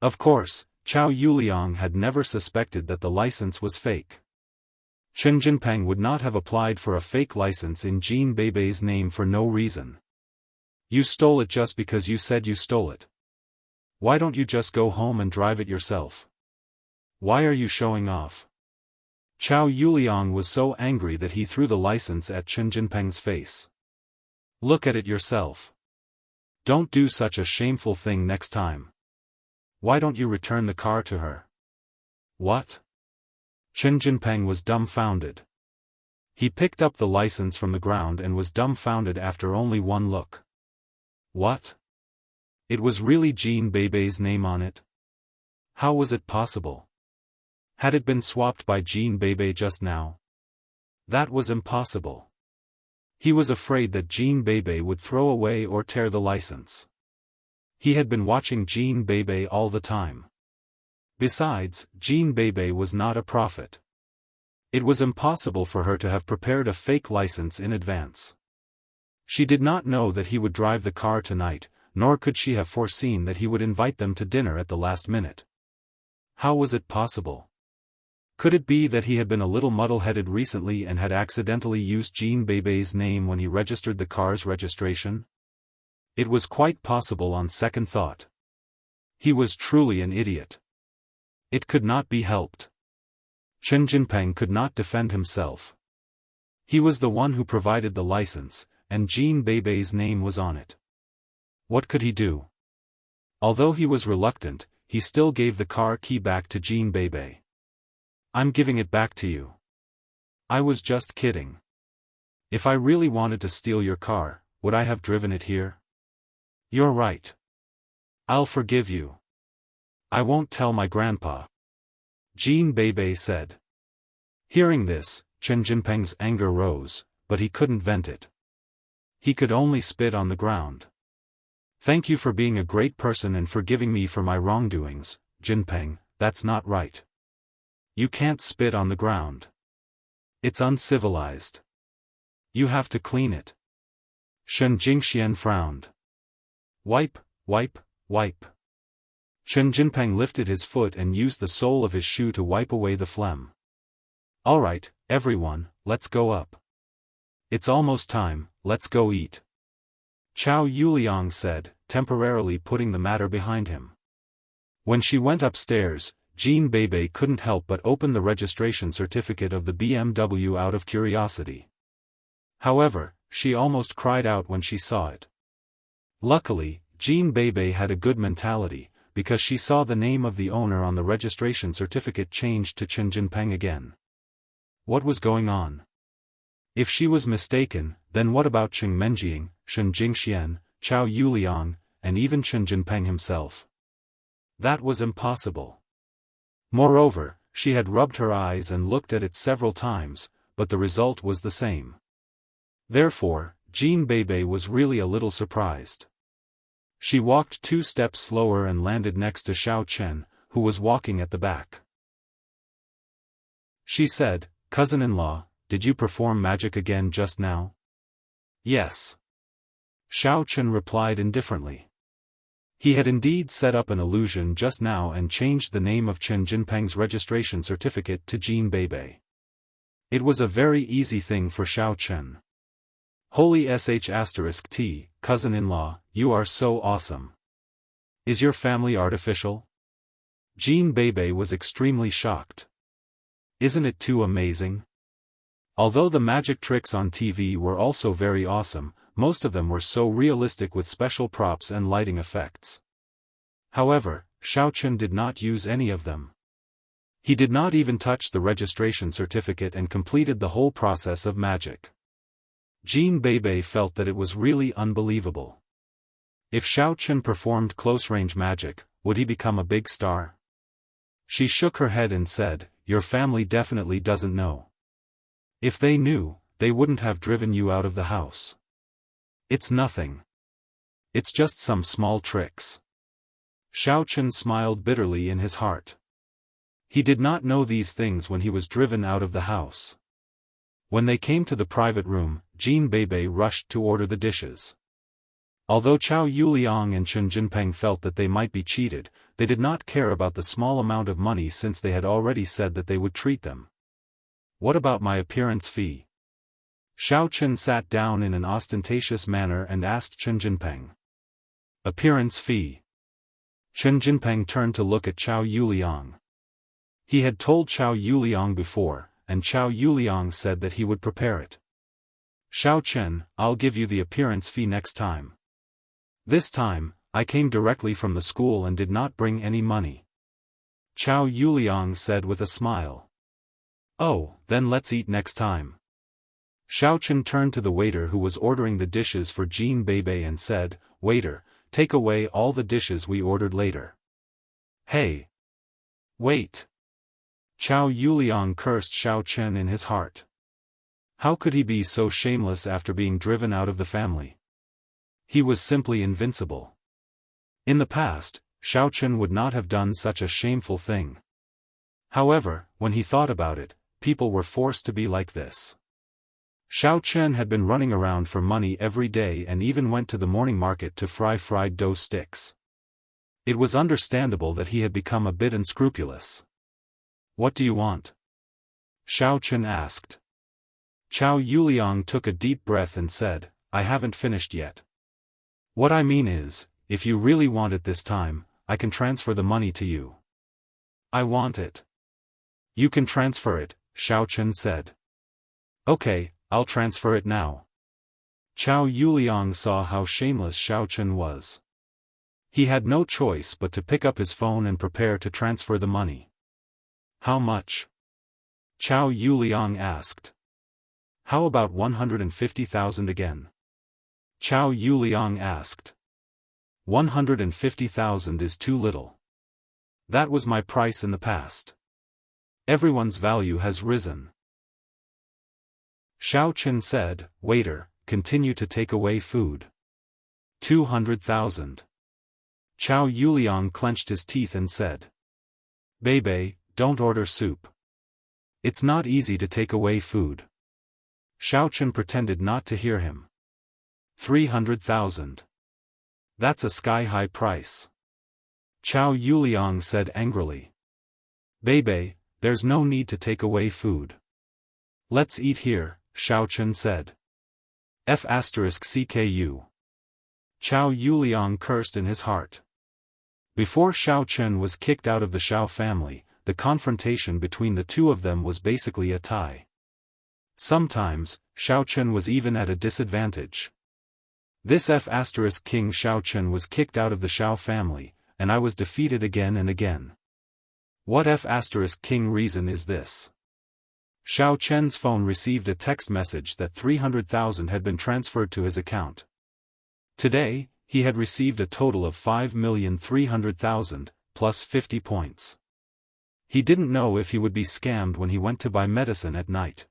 Of course, Chao Yuliang had never suspected that the license was fake. Chen Jinpeng would not have applied for a fake license in Jean Beibei's name for no reason. You stole it just because you said you stole it. Why don't you just go home and drive it yourself? Why are you showing off? Chao Yuliang was so angry that he threw the license at Chen Jinpeng's face. Look at it yourself. Don't do such a shameful thing next time. Why don't you return the car to her? What? Chen Jinpeng was dumbfounded. He picked up the license from the ground and was dumbfounded after only one look. What? It was really Jean Beibei's name on it? How was it possible? Had it been swapped by Jean Beibei just now? That was impossible. He was afraid that Jean Beibei would throw away or tear the license. He had been watching Jean Beibei all the time. Besides, Jean Beibei was not a prophet. It was impossible for her to have prepared a fake license in advance. She did not know that he would drive the car tonight, nor could she have foreseen that he would invite them to dinner at the last minute. How was it possible? Could it be that he had been a little muddle-headed recently and had accidentally used Jean Beibe's name when he registered the car's registration? It was quite possible on second thought. He was truly an idiot. It could not be helped. Chen Jinpeng could not defend himself. He was the one who provided the license, and Jean Beibe's name was on it. What could he do? Although he was reluctant, he still gave the car key back to Jean Beibe. I'm giving it back to you. I was just kidding. If I really wanted to steal your car, would I have driven it here? You're right. I'll forgive you. I won't tell my grandpa. Jean Beibe said. Hearing this, Chen Jinpeng's anger rose, but he couldn't vent it. He could only spit on the ground. Thank you for being a great person and forgiving me for my wrongdoings, Jinpeng. That's not right. You can't spit on the ground. It's uncivilized. You have to clean it. Shen Jingxian frowned. Wipe, wipe, wipe. Chen Jinpeng lifted his foot and used the sole of his shoe to wipe away the phlegm. All right, everyone, let's go up. It's almost time, let's go eat. Chow Yuliang said, temporarily putting the matter behind him. When she went upstairs, Jean Beibe couldn't help but open the registration certificate of the BMW out of curiosity. However, she almost cried out when she saw it. Luckily, Jean Beibe had a good mentality, because she saw the name of the owner on the registration certificate changed to Chen Jinpeng again. What was going on? If she was mistaken, then what about Cheng Menjiang, Shen Jingxian, Chow Yuliang, and even Chen Jinpeng himself? That was impossible. Moreover, she had rubbed her eyes and looked at it several times, but the result was the same. Therefore, Jean Beibe was really a little surprised. She walked 2 steps slower and landed next to Xiao Chen, who was walking at the back. She said, "Cousin-in-law, did you perform magic again just now?" "Yes." Xiao Chen replied indifferently. He had indeed set up an illusion just now and changed the name of Chen Jinpeng's registration certificate to Jean Beibe. It was a very easy thing for Xiao Chen. Holy sh*t, cousin-in-law, you are so awesome. Is your family artificial? Jean Beibe was extremely shocked. Isn't it too amazing? Although the magic tricks on TV were also very awesome, most of them were so realistic with special props and lighting effects. However, Xiao Chen did not use any of them. He did not even touch the registration certificate and completed the whole process of magic. Jean Beibe felt that it was really unbelievable. If Xiao Chen performed close-range magic, would he become a big star? She shook her head and said, "Your family definitely doesn't know. If they knew, they wouldn't have driven you out of the house. It's nothing. It's just some small tricks." Xiao Chen smiled bitterly in his heart. He did not know these things when he was driven out of the house. When they came to the private room, Jean Beibe rushed to order the dishes. Although Chow Yuliang and Chen Jinpeng felt that they might be cheated, they did not care about the small amount of money since they had already said that they would treat them. "What about my appearance fee?" Xiao Chen sat down in an ostentatious manner and asked Chen Jinpeng. "Appearance fee." Chen Jinpeng turned to look at Chow Yuliang. He had told Chow Yuliang before, and Chow Yuliang said that he would prepare it. "Xiao Chen, I'll give you the appearance fee next time. This time, I came directly from the school and did not bring any money." Chow Yuliang said with a smile. "Oh, then let's eat next time." Xiao Chen turned to the waiter who was ordering the dishes for Jean Beibe and said, "Waiter, take away all the dishes we ordered later." "Hey! Wait!" Chow Yuliang cursed Xiao Chen in his heart. How could he be so shameless after being driven out of the family? He was simply invincible. In the past, Xiao Chen would not have done such a shameful thing. However, when he thought about it, people were forced to be like this. Xiao Chen had been running around for money every day and even went to the morning market to fry fried dough sticks. It was understandable that he had become a bit unscrupulous. "What do you want?" Xiao Chen asked. Chow Yuliang took a deep breath and said, I haven't finished yet. What I mean is, if you really want it this time, I can transfer the money to you. I want it. You can transfer it, Xiao Chen said. Okay, I'll transfer it now. Chow Yuliang saw how shameless Xiao Chen was. He had no choice but to pick up his phone and prepare to transfer the money. How much? Chow Yuliang asked. How about 150,000 again? Chow Yuliang asked. 150,000 is too little. That was my price in the past. Everyone's value has risen. Xiao Chen said, Waiter, continue to take away food. 200,000. Chow Yuliang clenched his teeth and said. Bebe, don't order soup. It's not easy to take away food. Xiao Chen pretended not to hear him. 300,000. That's a sky-high price. Chow Yuliang said angrily. Bebe, there's no need to take away food. Let's eat here, Xiao Chen said. F*CKU. Chow Yuliang cursed in his heart. Before Xiao Chen was kicked out of the Xiao family, the confrontation between the two of them was basically a tie. Sometimes, Xiao Chen was even at a disadvantage. This F*King Xiao Chen was kicked out of the Xiao family, and I was defeated again and again. What F*King reason is this? Xiao Chen's phone received a text message that 300,000 had been transferred to his account. Today, he had received a total of 5,300,000, plus 50 points. He didn't know if he would be scammed when he went to buy medicine at night.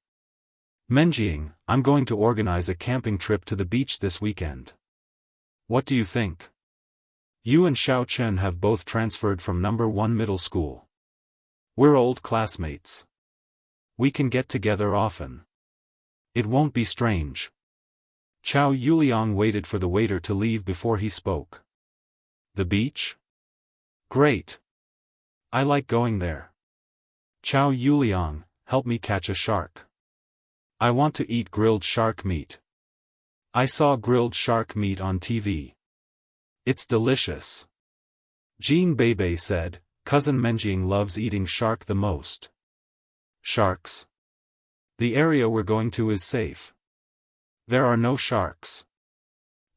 Menjing, I'm going to organize a camping trip to the beach this weekend. What do you think? You and Xiao Chen have both transferred from number 1 middle school. We're old classmates. We can get together often. It won't be strange. Chow Yuliang waited for the waiter to leave before he spoke. The beach? Great. I like going there. Chow Yuliang, help me catch a shark. I want to eat grilled shark meat. I saw grilled shark meat on TV. It's delicious. Jean Bebe said, Cousin Menjing loves eating shark the most. Sharks? The area we're going to is safe. There are no sharks.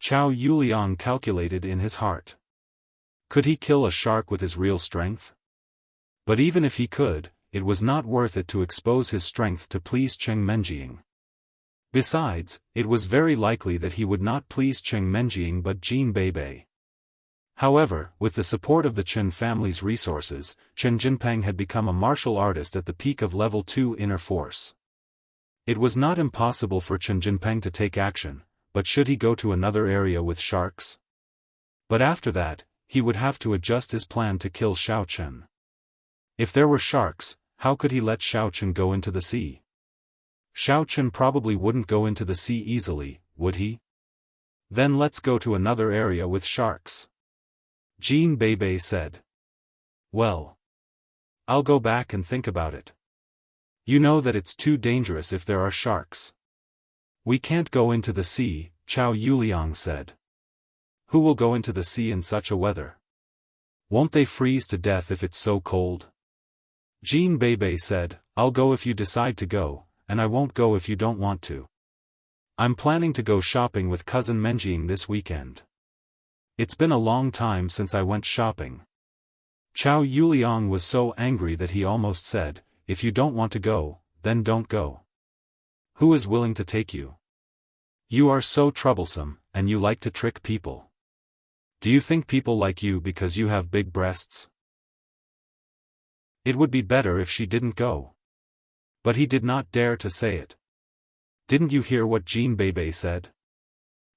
Chow Yuliang calculated in his heart. Could he kill a shark with his real strength? But even if he could, it was not worth it to expose his strength to please Cheng Menjing. Besides, it was very likely that he would not please Cheng Menjing but Jean Bebe. However, with the support of the Chen family's resources, Chen Jinpeng had become a martial artist at the peak of level 2 inner force. It was not impossible for Chen Jinpeng to take action, but should he go to another area with sharks? But after that, he would have to adjust his plan to kill Xiao Chen. If there were sharks, how could he let Xiao Chen go into the sea? Xiao Chen probably wouldn't go into the sea easily, would he? Then let's go to another area with sharks. Jean Bebe said. Well, I'll go back and think about it. You know that it's too dangerous if there are sharks. We can't go into the sea, Chow Yuliang said. Who will go into the sea in such a weather? Won't they freeze to death if it's so cold? Jean Bebe said, I'll go if you decide to go, and I won't go if you don't want to. I'm planning to go shopping with Cousin Menjing this weekend. It's been a long time since I went shopping. Chow Yuliang was so angry that he almost said, if you don't want to go, then don't go. Who is willing to take you? You are so troublesome, and you like to trick people. Do you think people like you because you have big breasts? It would be better if she didn't go. But he did not dare to say it. Didn't you hear what Jean Bebe said?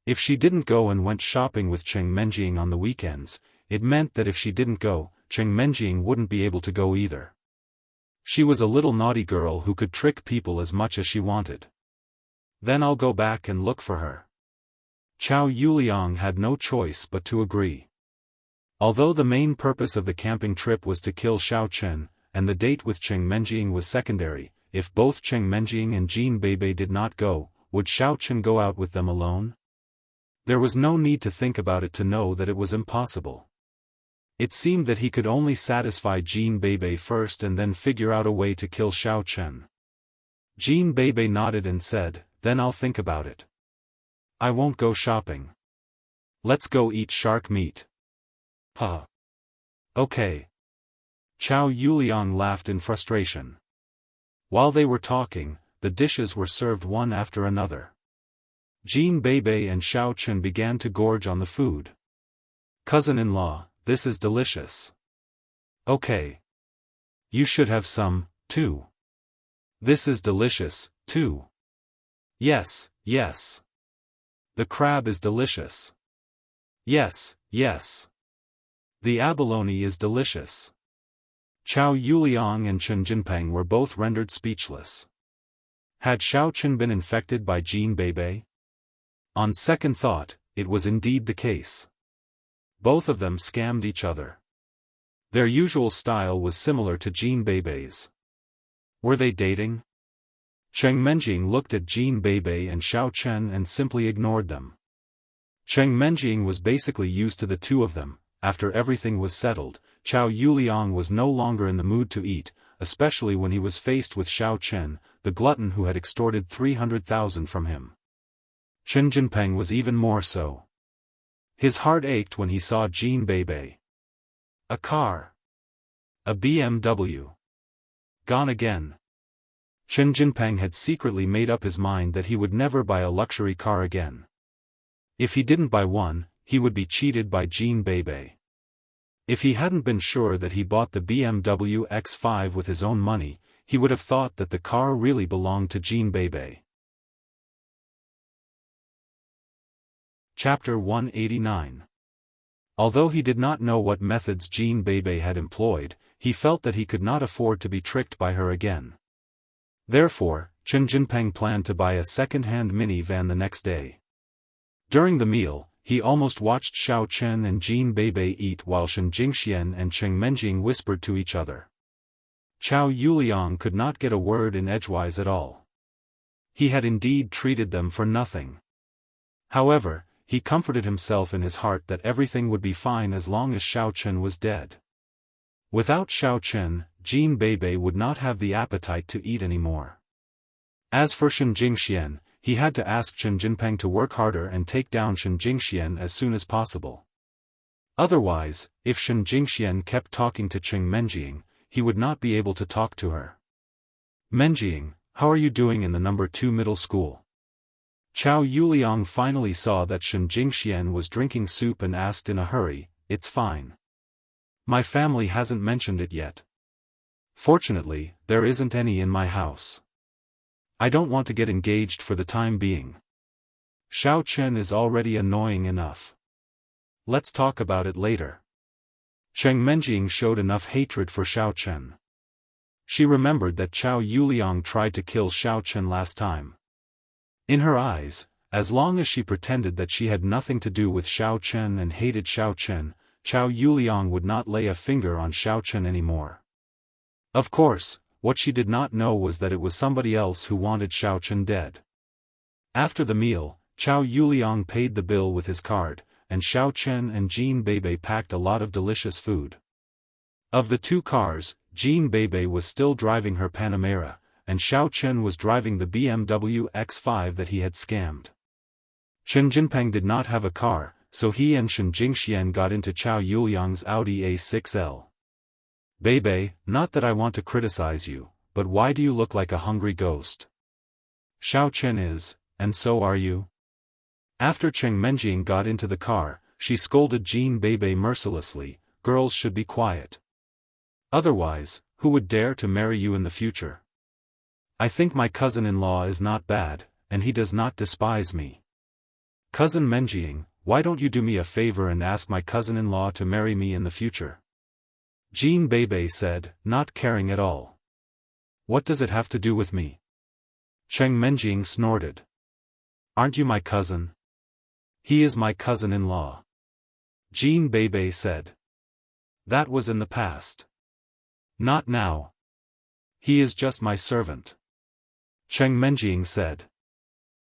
If she didn't go and went shopping with Cheng Menjing on the weekends, it meant that if she didn't go, Cheng Menjing wouldn't be able to go either. She was a little naughty girl who could trick people as much as she wanted. Then I'll go back and look for her. Chow Yuliang had no choice but to agree. Although the main purpose of the camping trip was to kill Xiao Chen, and the date with Cheng Menjing was secondary, if both Cheng Menjing and Jin Beibei did not go, would Xiao Chen go out with them alone? There was no need to think about it to know that it was impossible. It seemed that he could only satisfy Jin Beibei first and then figure out a way to kill Xiao Chen. Jin Beibei nodded and said, "Then I'll think about it. I won't go shopping. Let's go eat shark meat." Huh. Okay. Chow Yuliang laughed in frustration. While they were talking, the dishes were served one after another. Jin Beibei and Xiao Chen began to gorge on the food. "Cousin-in-law, this is delicious." "Okay. You should have some, too." "This is delicious, too." "Yes, yes. The crab is delicious." "Yes, yes. The abalone is delicious." Chow Yuliang and Chen Jinpeng were both rendered speechless. Had Xiao Chen been infected by Jin Beibei? On second thought, it was indeed the case. Both of them scammed each other. Their usual style was similar to Jin Beibei's. Were they dating? Cheng Menjing looked at Jin Beibei and Xiao Chen and simply ignored them. Cheng Menjing was basically used to the two of them. After everything was settled, Chow Yuliang was no longer in the mood to eat, especially when he was faced with Xiao Chen, the glutton who had extorted 300,000 from him. Chen Jinpeng was even more so. His heart ached when he saw Jin Beibei. A car. A BMW. Gone again. Chen Jinpeng had secretly made up his mind that he would never buy a luxury car again. If he didn't buy one, he would be cheated by Jin Beibei. If he hadn't been sure that he bought the BMW X5 with his own money, he would have thought that the car really belonged to Jin Beibei. Chapter 189. Although he did not know what methods Jin Beibei had employed, he felt that he could not afford to be tricked by her again. Therefore, Chen Jinpeng planned to buy a second-hand minivan the next day. During the meal, he almost watched Xiao Chen and Jin Beibei eat while Shen Jingxian and Cheng Menjing whispered to each other. Chow Yuliang could not get a word in edgewise at all. He had indeed treated them for nothing. However, he comforted himself in his heart that everything would be fine as long as Xiao Chen was dead. Without Xiao Chen, Jin Beibei would not have the appetite to eat anymore. As for Shen Jingxian, he had to ask Chen Jinpeng to work harder and take down Shen Jingxian as soon as possible. Otherwise, if Shen Jingxian kept talking to Cheng Menjing, he would not be able to talk to her. "Menjing, how are you doing in the No. 2 middle school?" Chow Yuliang finally saw that Shen Jingxian was drinking soup and asked in a hurry, "It's fine. My family hasn't mentioned it yet. Fortunately, there isn't any in my house. I don't want to get engaged for the time being. Xiao Chen is already annoying enough. Let's talk about it later." Cheng Menjing showed enough hatred for Xiao Chen. She remembered that Chow Yuliang tried to kill Xiao Chen last time. In her eyes, as long as she pretended that she had nothing to do with Xiao Chen and hated Xiao Chen, Chow Yuliang would not lay a finger on Xiao Chen anymore. Of course, what she did not know was that it was somebody else who wanted Xiao Chen dead. After the meal, Chow Yuliang paid the bill with his card, and Xiao Chen and Jin Beibei packed a lot of delicious food. Of the two cars, Jin Beibei was still driving her Panamera, and Xiao Chen was driving the BMW X5 that he had scammed. Chen Jinpeng did not have a car, so he and Shen Jingxian got into Chow Yuliang's Audi A6L. "Beibei, not that I want to criticize you, but why do you look like a hungry ghost? Xiao Chen is, and so are you." After Cheng Menjing got into the car, she scolded Jin Beibei mercilessly, "Girls should be quiet. Otherwise, who would dare to marry you in the future? I think my cousin-in-law is not bad, and he does not despise me. Cousin Menjing, why don't you do me a favor and ask my cousin-in-law to marry me in the future?" Jin Beibei said, not caring at all. "What does it have to do with me?" Cheng Menjing snorted. "Aren't you my cousin?" "He is my cousin-in-law," Jin Beibei said. "That was in the past. Not now. He is just my servant." Cheng Menjing said.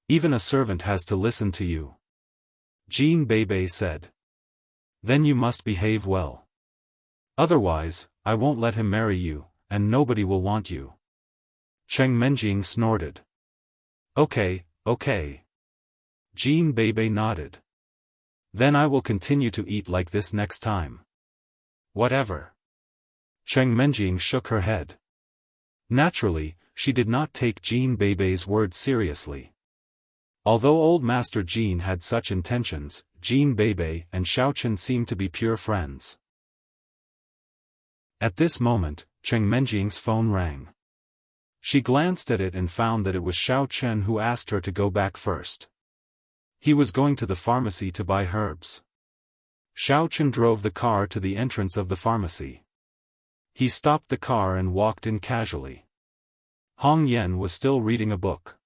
Even a servant has to listen to you. Jean Bebe said. Then you must behave well. Otherwise, I won't let him marry you, and nobody will want you. Cheng Menjing snorted. Okay, okay. Jean Bebe nodded. Then I will continue to eat like this next time. Whatever. Cheng Menjing shook her head. Naturally, she did not take Jean Bebe's words seriously. Although old Master Jean had such intentions, Jean Bebe and Xiaochen seemed to be pure friends. At this moment, Cheng Menjing's phone rang. She glanced at it and found that it was Xiaochen who asked her to go back first. He was going to the pharmacy to buy herbs. Xiaochen drove the car to the entrance of the pharmacy. He stopped the car and walked in casually. Hong Yan was still reading a book.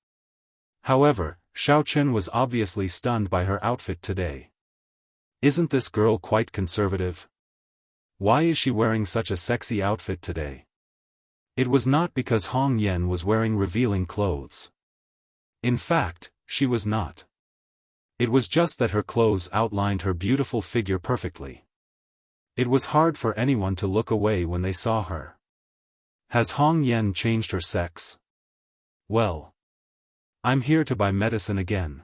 However, Xiaochen was obviously stunned by her outfit today. Isn't this girl quite conservative? Why is she wearing such a sexy outfit today? It was not because Hong Yan was wearing revealing clothes. In fact, she was not. It was just that her clothes outlined her beautiful figure perfectly. It was hard for anyone to look away when they saw her. Has Hong Yan changed her sex? Well. I'm here to buy medicine again.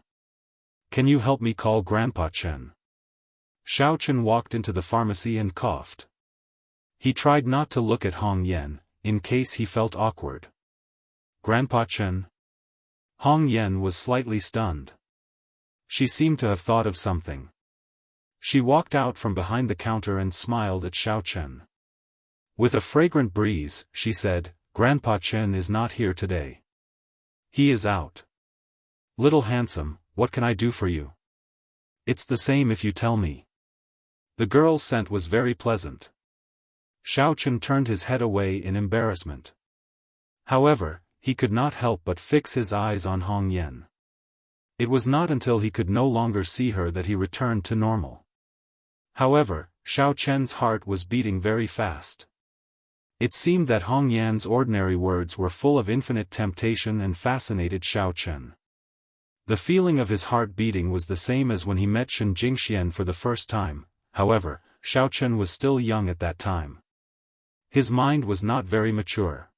Can you help me call Grandpa Chen? Xiaochen walked into the pharmacy and coughed. He tried not to look at Hong Yan, in case he felt awkward. Grandpa Chen? Hong Yan was slightly stunned. She seemed to have thought of something. She walked out from behind the counter and smiled at Xiaochen. With a fragrant breeze, she said, Grandpa Chen is not here today. He is out. Little handsome, what can I do for you? It's the same if you tell me. The girl's scent was very pleasant. Xiaochen turned his head away in embarrassment. However, he could not help but fix his eyes on Hong Yan. It was not until he could no longer see her that he returned to normal. However, Xiaochen's heart was beating very fast. It seemed that Hong Yan's ordinary words were full of infinite temptation and fascinated Xiaochen. The feeling of his heart beating was the same as when he met Shen Jingxian for the first time. However, Xiaochen was still young at that time. His mind was not very mature.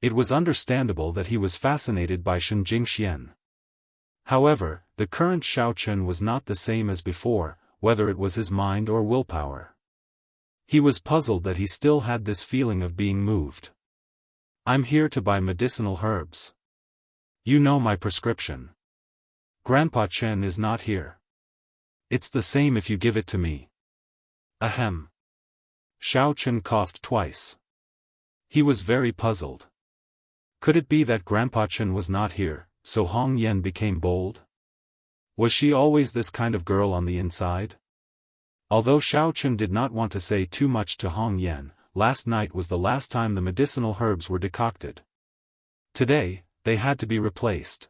It was understandable that he was fascinated by Shen Jingxian. However, the current Xiaochen was not the same as before, whether it was his mind or willpower. He was puzzled that he still had this feeling of being moved. I'm here to buy medicinal herbs. You know my prescription. Grandpa Chen is not here. It's the same if you give it to me. Ahem. Xiaochen coughed twice. He was very puzzled. Could it be that Grandpa Chen was not here, so Hong Yan became bold? Was she always this kind of girl on the inside? Although Xiaochen did not want to say too much to Hong Yan, last night was the last time the medicinal herbs were decocted. Today, they had to be replaced.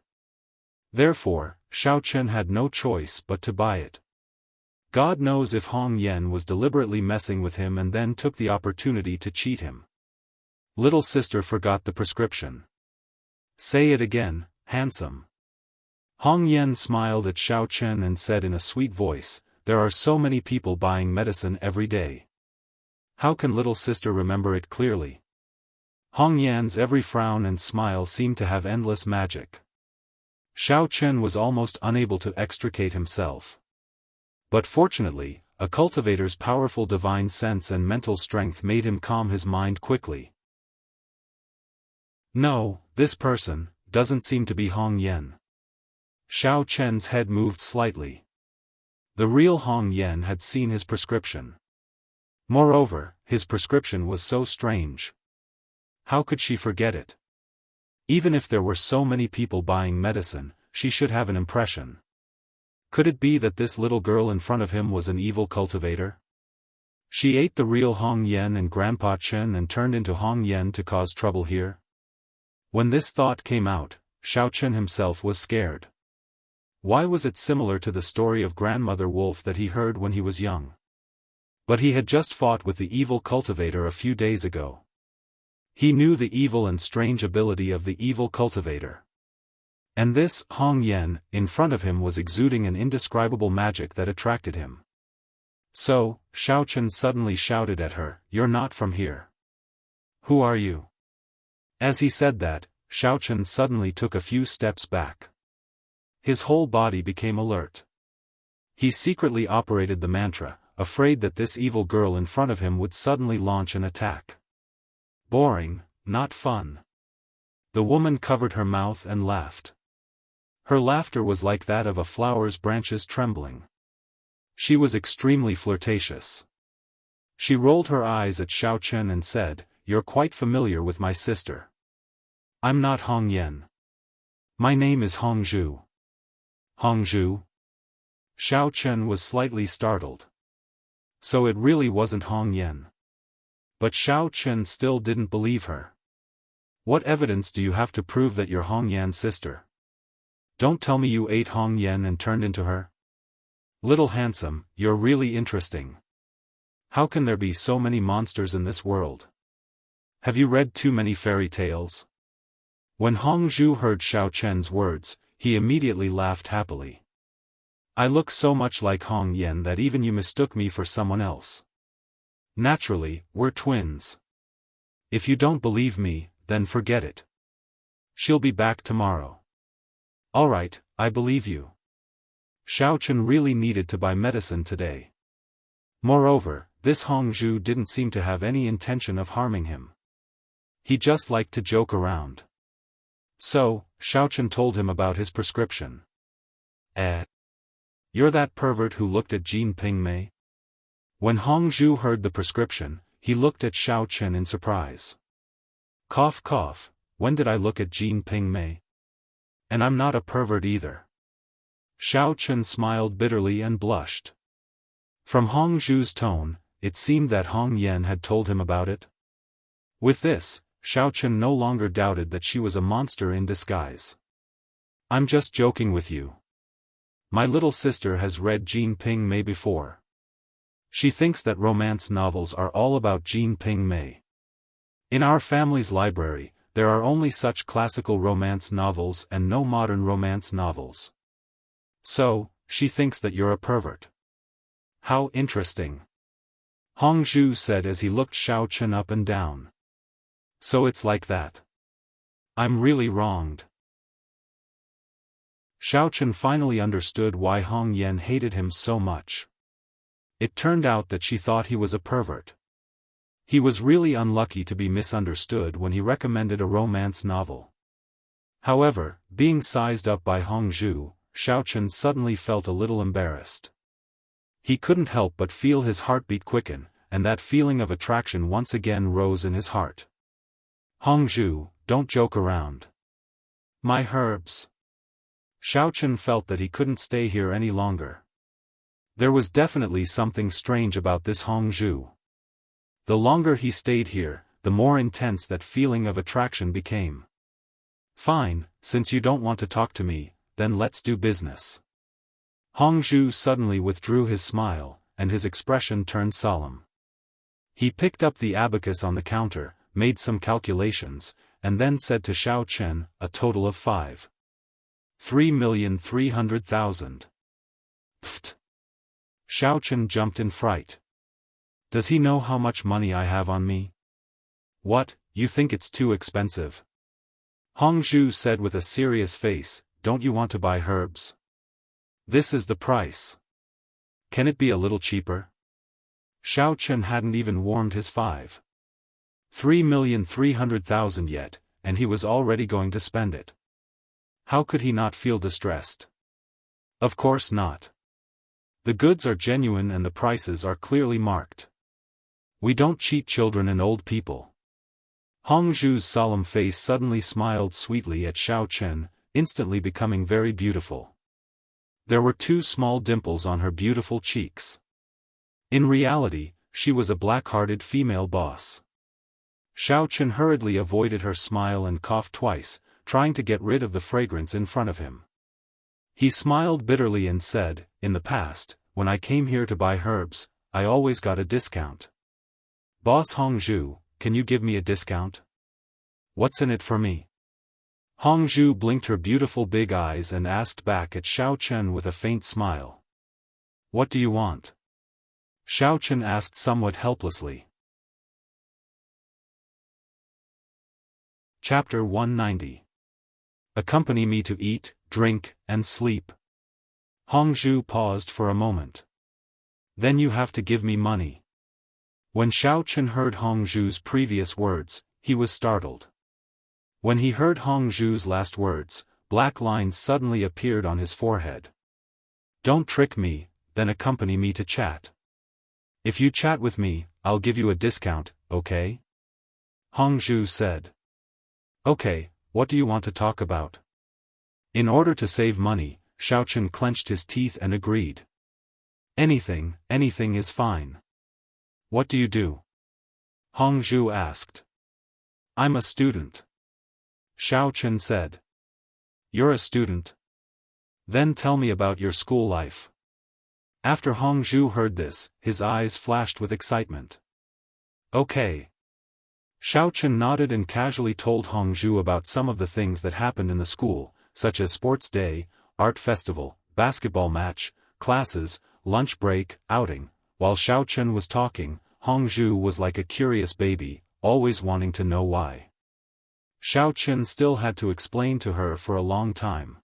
Therefore, Xiaochen had no choice but to buy it. God knows if Hong Yan was deliberately messing with him and then took the opportunity to cheat him. Little sister forgot the prescription. Say it again, handsome. Hong Yan smiled at Xiaochen and said in a sweet voice, there are so many people buying medicine every day. How can little sister remember it clearly? Hong Yan's every frown and smile seemed to have endless magic. Xiaochen was almost unable to extricate himself. But fortunately, a cultivator's powerful divine sense and mental strength made him calm his mind quickly. No, this person doesn't seem to be Hong Yan. Xiaochen's head moved slightly. The real Hong Yan had seen his prescription. Moreover, his prescription was so strange. How could she forget it? Even if there were so many people buying medicine, she should have an impression. Could it be that this little girl in front of him was an evil cultivator? She ate the real Hong Yan and Grandpa Chen and turned into Hong Yan to cause trouble here? When this thought came out, Xiaochen himself was scared. Why was it similar to the story of Grandmother Wolf that he heard when he was young? But he had just fought with the evil cultivator a few days ago. He knew the evil and strange ability of the evil cultivator. And this Hong Yen, in front of him, was exuding an indescribable magic that attracted him. So, Xiaochen suddenly shouted at her, "You're not from here. Who are you?" As he said that, Xiaochen suddenly took a few steps back. His whole body became alert. He secretly operated the mantra, afraid that this evil girl in front of him would suddenly launch an attack. Boring, not fun. The woman covered her mouth and laughed. Her laughter was like that of a flower's branches trembling. She was extremely flirtatious. She rolled her eyes at Xiaochen and said, "You're quite familiar with my sister. I'm not Hong Yen. My name is Hongzhu." Hongzhu? Xiaochen was slightly startled. So it really wasn't Hong Yen. But Xiaochen still didn't believe her. "What evidence do you have to prove that you're Hong Yan's sister? Don't tell me you ate Hong Yen and turned into her? Little handsome, you're really interesting. How can there be so many monsters in this world? Have you read too many fairy tales?" When Hongzhu heard Xiaochen's words, he immediately laughed happily. "I look so much like Hong Yen that even you mistook me for someone else. Naturally, we're twins. If you don't believe me, then forget it. She'll be back tomorrow." "Alright, I believe you." Xiaochen really needed to buy medicine today. Moreover, this Hongzhu didn't seem to have any intention of harming him. He just liked to joke around. So, Xiaochen told him about his prescription. You're that pervert who looked at Jean Pingmei?" When Hongzhu heard the prescription, he looked at Xiaochen in surprise. Cough cough, when did I look at Jean Pingmei? And I'm not a pervert either. Xiaochen smiled bitterly and blushed. From Hongzhu's tone, it seemed that Hong Yen had told him about it. With this, Xiaochen no longer doubted that she was a monster in disguise. "I'm just joking with you. My little sister has read Jean Pingmei before. She thinks that romance novels are all about Jean Pingmei. In our family's library, there are only such classical romance novels and no modern romance novels. So, she thinks that you're a pervert." "How interesting," Hongzhu said as he looked Xiaochen up and down. "So it's like that. I'm really wronged." Xiaochen finally understood why Hong Yen hated him so much. It turned out that she thought he was a pervert. He was really unlucky to be misunderstood when he recommended a romance novel. However, being sized up by Hongzhu, Xiaochen suddenly felt a little embarrassed. He couldn't help but feel his heartbeat quicken, and that feeling of attraction once again rose in his heart. "Hongzhu, don't joke around. My herbs." Xiaochen felt that he couldn't stay here any longer. There was definitely something strange about this Hongzhu. The longer he stayed here, the more intense that feeling of attraction became. "Fine, since you don't want to talk to me, then let's do business." Hongzhu suddenly withdrew his smile, and his expression turned solemn. He picked up the abacus on the counter, made some calculations, and then said to Xiaochen, "A total of 5,300,000. Pfft. Xiaochen jumped in fright. "Does he know how much money I have on me?" "What, you think it's too expensive?" Hongzhu said with a serious face, "Don't you want to buy herbs? This is the price. Can it be a little cheaper?" Xiaochen hadn't even warmed his 5,300,000 yet, and he was already going to spend it. How could he not feel distressed? Of course not. The goods are genuine and the prices are clearly marked. We don't cheat children and old people. Hongzhu's solemn face suddenly smiled sweetly at Xiaochen, instantly becoming very beautiful. There were 2 small dimples on her beautiful cheeks. In reality, she was a black-hearted female boss. Xiaochen hurriedly avoided her smile and coughed twice, trying to get rid of the fragrance in front of him. He smiled bitterly and said, "In the past, when I came here to buy herbs, I always got a discount. Boss Hongzhu, can you give me a discount?" What's in it for me? Hongzhu blinked her beautiful big eyes and asked back at Xiao Chen with a faint smile. What do you want? Xiao Chen asked somewhat helplessly. Chapter 190. Accompany me to eat, drink, and sleep. Hongzhu paused for a moment. Then you have to give me money. When Xiao Chen heard Hongzhu's previous words, he was startled. When he heard Hongzhu's last words, black lines suddenly appeared on his forehead. Don't trick me, then accompany me to chat. If you chat with me, I'll give you a discount, okay? Hongzhu said. Okay, what do you want to talk about? In order to save money, Xiao Chen clenched his teeth and agreed. Anything is fine. What do you do? Hongzhu asked. I'm a student. Xiao Chen said. You're a student? Then tell me about your school life. After Hongzhu heard this, his eyes flashed with excitement. Okay. Xiao Chen nodded and casually told Hongzhu about some of the things that happened in the school, such as sports day, art festival, basketball match, classes, lunch break, outing. While Xiao Chen was talking, Hongzhu was like a curious baby, always wanting to know why. Xiao Chen still had to explain to her for a long time.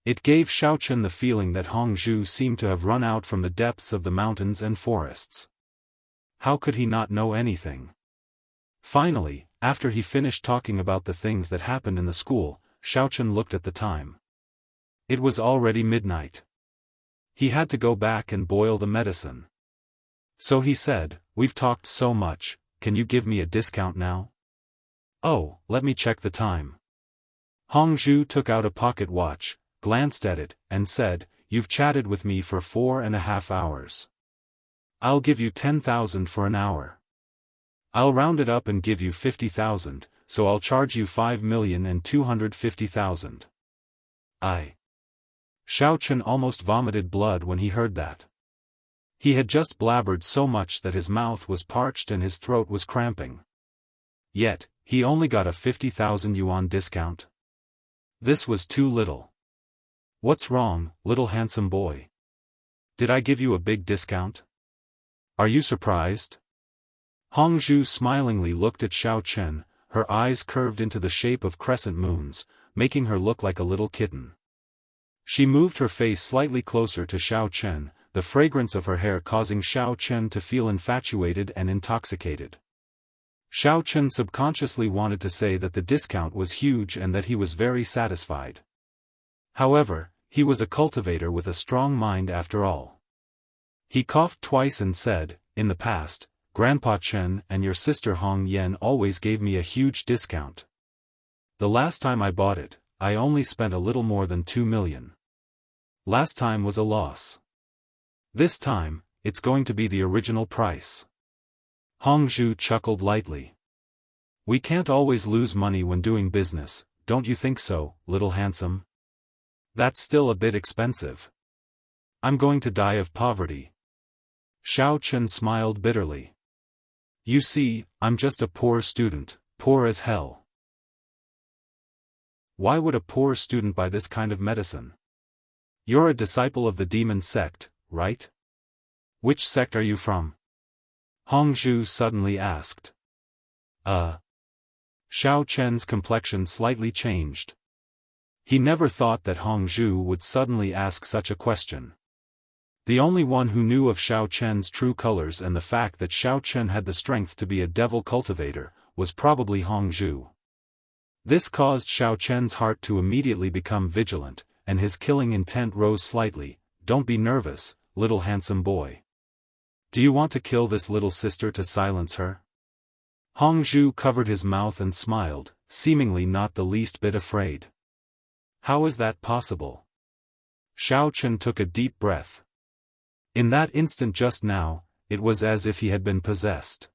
It gave Xiao Chen the feeling that Hongzhu seemed to have run out from the depths of the mountains and forests. How could he not know anything? Finally, after he finished talking about the things that happened in the school, Xiao Chen looked at the time. It was already midnight. He had to go back and boil the medicine. So he said, We've talked so much, can you give me a discount now? Oh, let me check the time. Hongzhu took out a pocket watch, glanced at it, and said, You've chatted with me for 4.5 hours. I'll give you 10,000 for an hour. I'll round it up and give you 50,000, so I'll charge you 5,250,000. Xiao Chen almost vomited blood when he heard that. He had just blabbered so much that his mouth was parched and his throat was cramping. Yet, he only got a 50,000 yuan discount. This was too little. What's wrong, little handsome boy? Did I give you a big discount? Are you surprised? Hongzhu smilingly looked at Xiao Chen, her eyes curved into the shape of crescent moons, making her look like a little kitten. She moved her face slightly closer to Xiao Chen, the fragrance of her hair causing Xiao Chen to feel infatuated and intoxicated. Xiao Chen subconsciously wanted to say that the discount was huge and that he was very satisfied. However, he was a cultivator with a strong mind after all. He coughed twice and said, In the past, Grandpa Chen and your sister Hong Yan always gave me a huge discount. The last time I bought it, I only spent a little more than 2 million. Last time was a loss. This time, it's going to be the original price. Hongzhu chuckled lightly. We can't always lose money when doing business, don't you think so, little handsome? That's still a bit expensive. I'm going to die of poverty. Xiao Chen smiled bitterly. You see, I'm just a poor student, poor as hell. Why would a poor student buy this kind of medicine? You're a disciple of the demon sect, right? Which sect are you from? Hongzhu suddenly asked. Xiao Chen's complexion slightly changed. He never thought that Hongzhu would suddenly ask such a question. The only one who knew of Xiao Chen's true colors and the fact that Xiao Chen had the strength to be a devil cultivator, was probably Hongzhu. This caused Xiao Chen's heart to immediately become vigilant, and his killing intent rose slightly. Don't be nervous, little handsome boy. Do you want to kill this little sister to silence her? Hongzhu covered his mouth and smiled, seemingly not the least bit afraid. How is that possible? Xiao Chen took a deep breath. In that instant just now, it was as if he had been possessed.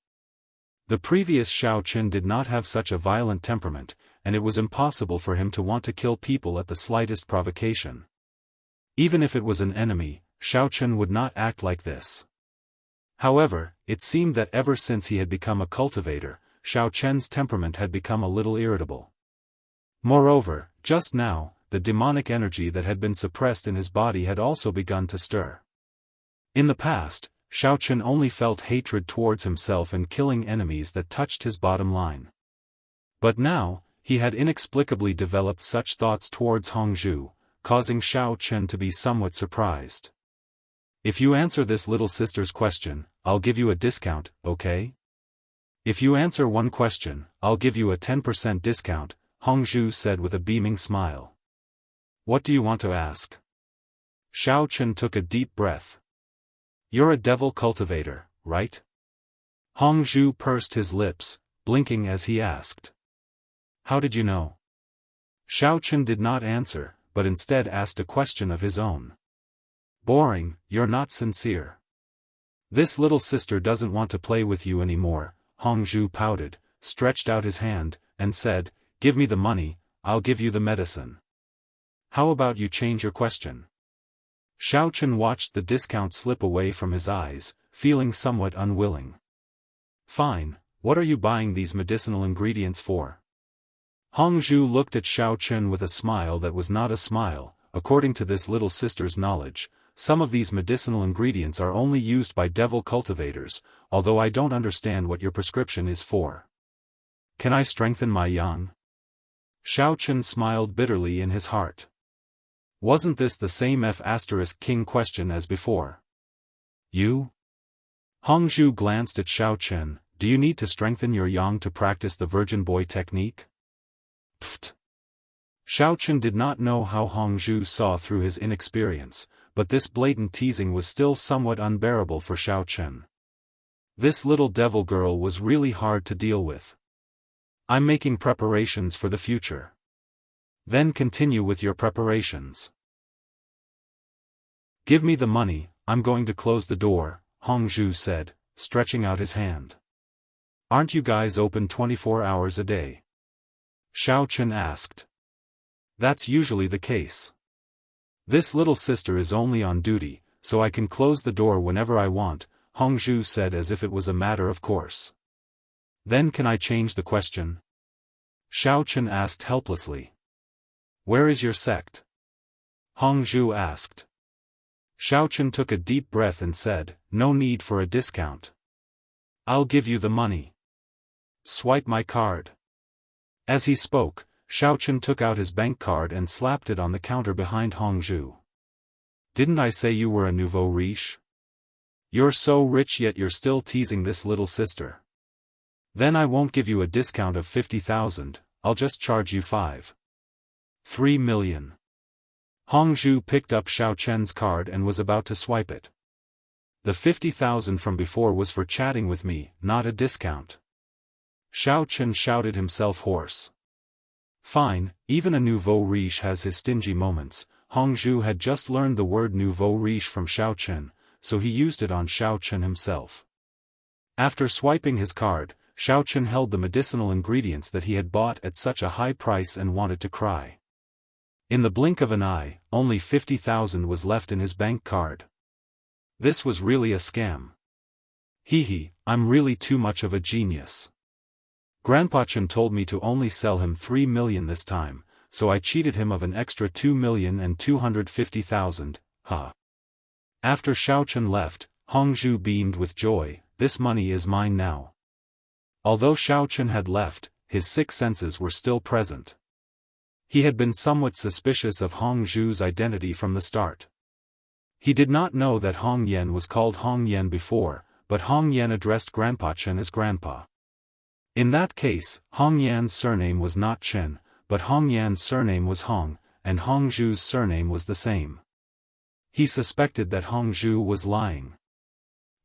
The previous Xiao Chen did not have such a violent temperament, and it was impossible for him to want to kill people at the slightest provocation. Even if it was an enemy, Xiao Chen would not act like this. However, it seemed that ever since he had become a cultivator, Xiao Chen's temperament had become a little irritable. Moreover, just now, the demonic energy that had been suppressed in his body had also begun to stir. In the past, Xiao Chen only felt hatred towards himself and killing enemies that touched his bottom line. But now, he had inexplicably developed such thoughts towards Hongzhu, causing Xiao Chen to be somewhat surprised. If you answer this little sister's question, I'll give you a discount, okay? If you answer one question, I'll give you a 10% discount, Hongzhu said with a beaming smile. What do you want to ask? Xiao Chen took a deep breath. You're a devil cultivator, right? Hongzhu pursed his lips, blinking as he asked. How did you know? Xiao Chen did not answer, but instead asked a question of his own. Boring, you're not sincere. This little sister doesn't want to play with you anymore, Hongzhu pouted, stretched out his hand, and said, Give me the money, I'll give you the medicine. How about you change your question? Xiao Chen watched the discount slip away from his eyes, feeling somewhat unwilling. Fine, what are you buying these medicinal ingredients for? Hongzhu looked at Xiao Chen with a smile that was not a smile. According to this little sister's knowledge, some of these medicinal ingredients are only used by devil cultivators, although I don't understand what your prescription is for. Can I strengthen my yang? Xiao Chen smiled bitterly in his heart. Wasn't this the same F***king question as before? You? Hongzhu glanced at Xiao Chen. Do you need to strengthen your yang to practice the virgin boy technique? Pfft. Xiao Chen did not know how Hongzhu saw through his inexperience, but this blatant teasing was still somewhat unbearable for Xiao Chen. This little devil girl was really hard to deal with. I'm making preparations for the future. Then continue with your preparations. Give me the money, I'm going to close the door, Hongzhu said, stretching out his hand. Aren't you guys open 24 hours a day? Xiao Chen asked. That's usually the case. This little sister is only on duty, so I can close the door whenever I want, Hongzhu said as if it was a matter of course. Then can I change the question? Xiao Chen asked helplessly. Where is your sect? Hongzhu asked. Xiao Chen took a deep breath and said, No need for a discount. I'll give you the money. Swipe my card. As he spoke, Xiao Chen took out his bank card and slapped it on the counter behind Hongzhu. Didn't I say you were a nouveau riche? You're so rich yet you're still teasing this little sister. Then I won't give you a discount of 50,000, I'll just charge you 3 million. Hongzhu picked up Xiao Chen's card and was about to swipe it. The 50,000 from before was for chatting with me, not a discount. Xiao Chen shouted himself hoarse. Fine, even a nouveau riche has his stingy moments. Hongzhu had just learned the word nouveau riche from Xiao Chen, so he used it on Xiao Chen himself. After swiping his card, Xiao Chen held the medicinal ingredients that he had bought at such a high price and wanted to cry. In the blink of an eye, only 50,000 was left in his bank card. This was really a scam. Hee, I'm really too much of a genius. Grandpa Chen told me to only sell him 3 million this time, so I cheated him of an extra 2,250,000, ha. After Xiao Chen left, Hongzhu beamed with joy, this money is mine now. Although Xiao Chen had left, his six senses were still present. He had been somewhat suspicious of Hongzhu's identity from the start. He did not know that Hong Yan was called Hong Yan before, but Hong Yan addressed Grandpa Chen as Grandpa. In that case, Hong Yan's surname was not Chen, but Hong Yan's surname was Hong, and Hongzhu's surname was the same. He suspected that Hongzhu was lying.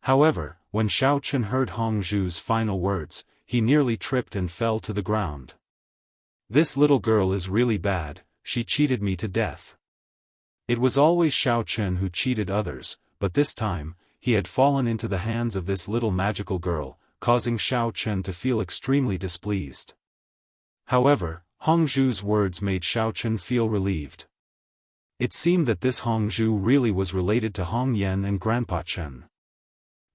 However, when Xiao Chen heard Hongzhu's final words, he nearly tripped and fell to the ground. This little girl is really bad, she cheated me to death. It was always Xiao Chen who cheated others, but this time, he had fallen into the hands of this little magical girl, causing Xiao Chen to feel extremely displeased. However, Hongzhu's words made Xiao Chen feel relieved. It seemed that this Hongzhu really was related to Hong Yan and Grandpa Chen.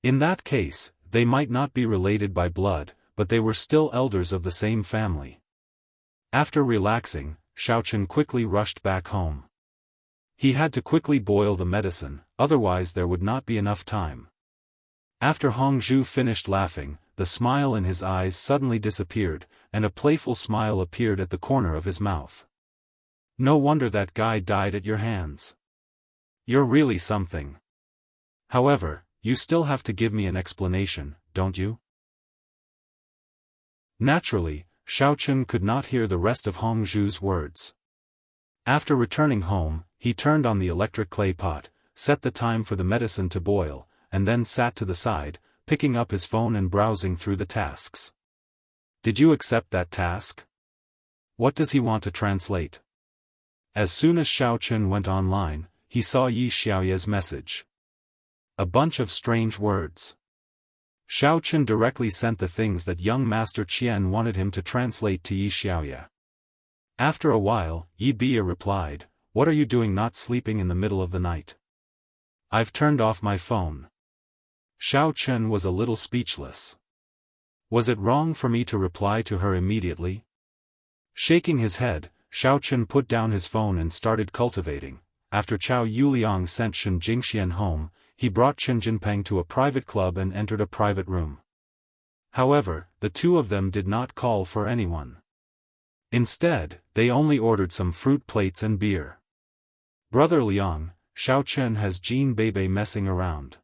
In that case, they might not be related by blood, but they were still elders of the same family. After relaxing, Xiaochen quickly rushed back home. He had to quickly boil the medicine, otherwise there would not be enough time. After Hongzhu finished laughing, the smile in his eyes suddenly disappeared, and a playful smile appeared at the corner of his mouth. No wonder that guy died at your hands. You're really something. However, you still have to give me an explanation, don't you? Naturally, Xiaochen could not hear the rest of Hongzhu's words. After returning home, he turned on the electric clay pot, set the time for the medicine to boil, and then sat to the side, picking up his phone and browsing through the tasks. Did you accept that task? What does he want to translate? As soon as Xiaochen went online, he saw Yi Xiaoye's message. A bunch of strange words. Xiaochen directly sent the things that young Master Qian wanted him to translate to Yi Xiaoye. After a while, Yi Bia replied, "What are you doing not sleeping in the middle of the night?" "I've turned off my phone." Xiaochen was a little speechless. Was it wrong for me to reply to her immediately? Shaking his head, Xiaochen put down his phone and started cultivating. After Chao Yuliang sent Shen Jingxian home, he brought Chen Jinpeng to a private club and entered a private room. However, the two of them did not call for anyone. Instead, they only ordered some fruit plates and beer. "Brother Liang, Xiaochen has Jean Bebe messing around.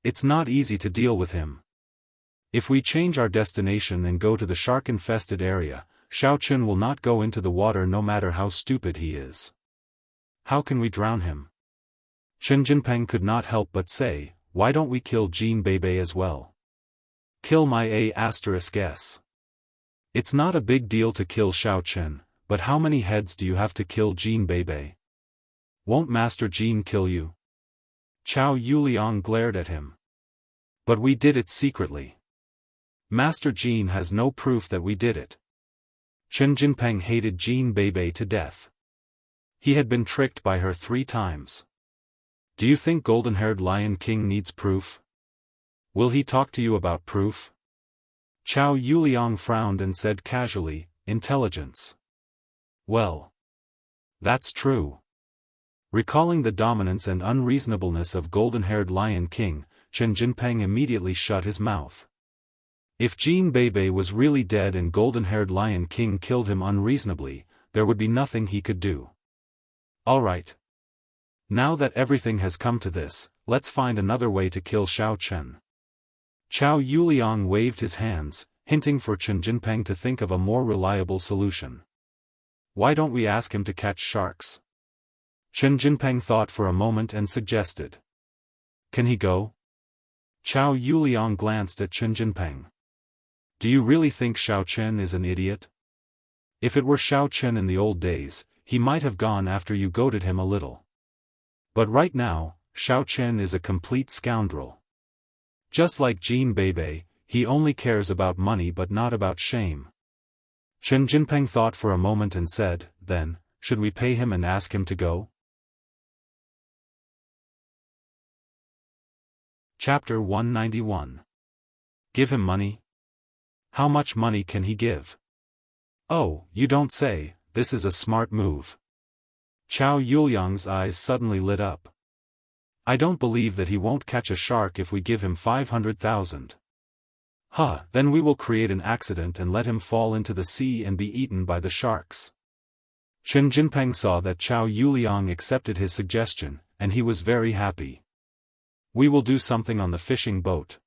It's not easy to deal with him. If we change our destination and go to the shark-infested area, Xiaochen will not go into the water no matter how stupid he is. How can we drown him?" Chen Jinpeng could not help but say, "Why don't we kill Jean Bebe as well? Kill my A**s. It's not a big deal to kill Xiaochen, but how many heads do you have to kill Jean Bebe? Won't Master Jean kill you?" Chao Yuliang glared at him. "But we did it secretly. Master Jean has no proof that we did it." Chen Jinpeng hated Jean Bebe to death. He had been tricked by her 3 times. Do you think golden-haired Lion King needs proof? Will he talk to you about proof? Chao Yuliang frowned and said casually, "Intelligence." Well, that's true. Recalling the dominance and unreasonableness of golden-haired Lion King, Chen Jinpeng immediately shut his mouth. If Jean Bebe was really dead and golden-haired Lion King killed him unreasonably, there would be nothing he could do. All right. Now that everything has come to this, let's find another way to kill Xiaochen. Chao Yuliang waved his hands, hinting for Chen Jinpeng to think of a more reliable solution. Why don't we ask him to catch sharks? Chen Jinpeng thought for a moment and suggested. Can he go? Chao Yuliang glanced at Chen Jinpeng. Do you really think Xiaochen is an idiot? If it were Xiaochen in the old days, he might have gone after you goaded him a little. But right now, Xiaochen is a complete scoundrel. Just like Jean Bebe, he only cares about money but not about shame. Chen Jinpeng thought for a moment and said, then, should we pay him and ask him to go? Chapter 191. Give him money? How much money can he give? Oh, you don't say, this is a smart move. Chao Yuliang's eyes suddenly lit up. I don't believe that he won't catch a shark if we give him 500,000. Then we will create an accident and let him fall into the sea and be eaten by the sharks. Chen Jinpeng saw that Chao Yuliang accepted his suggestion, and he was very happy. We will do something on the fishing boat.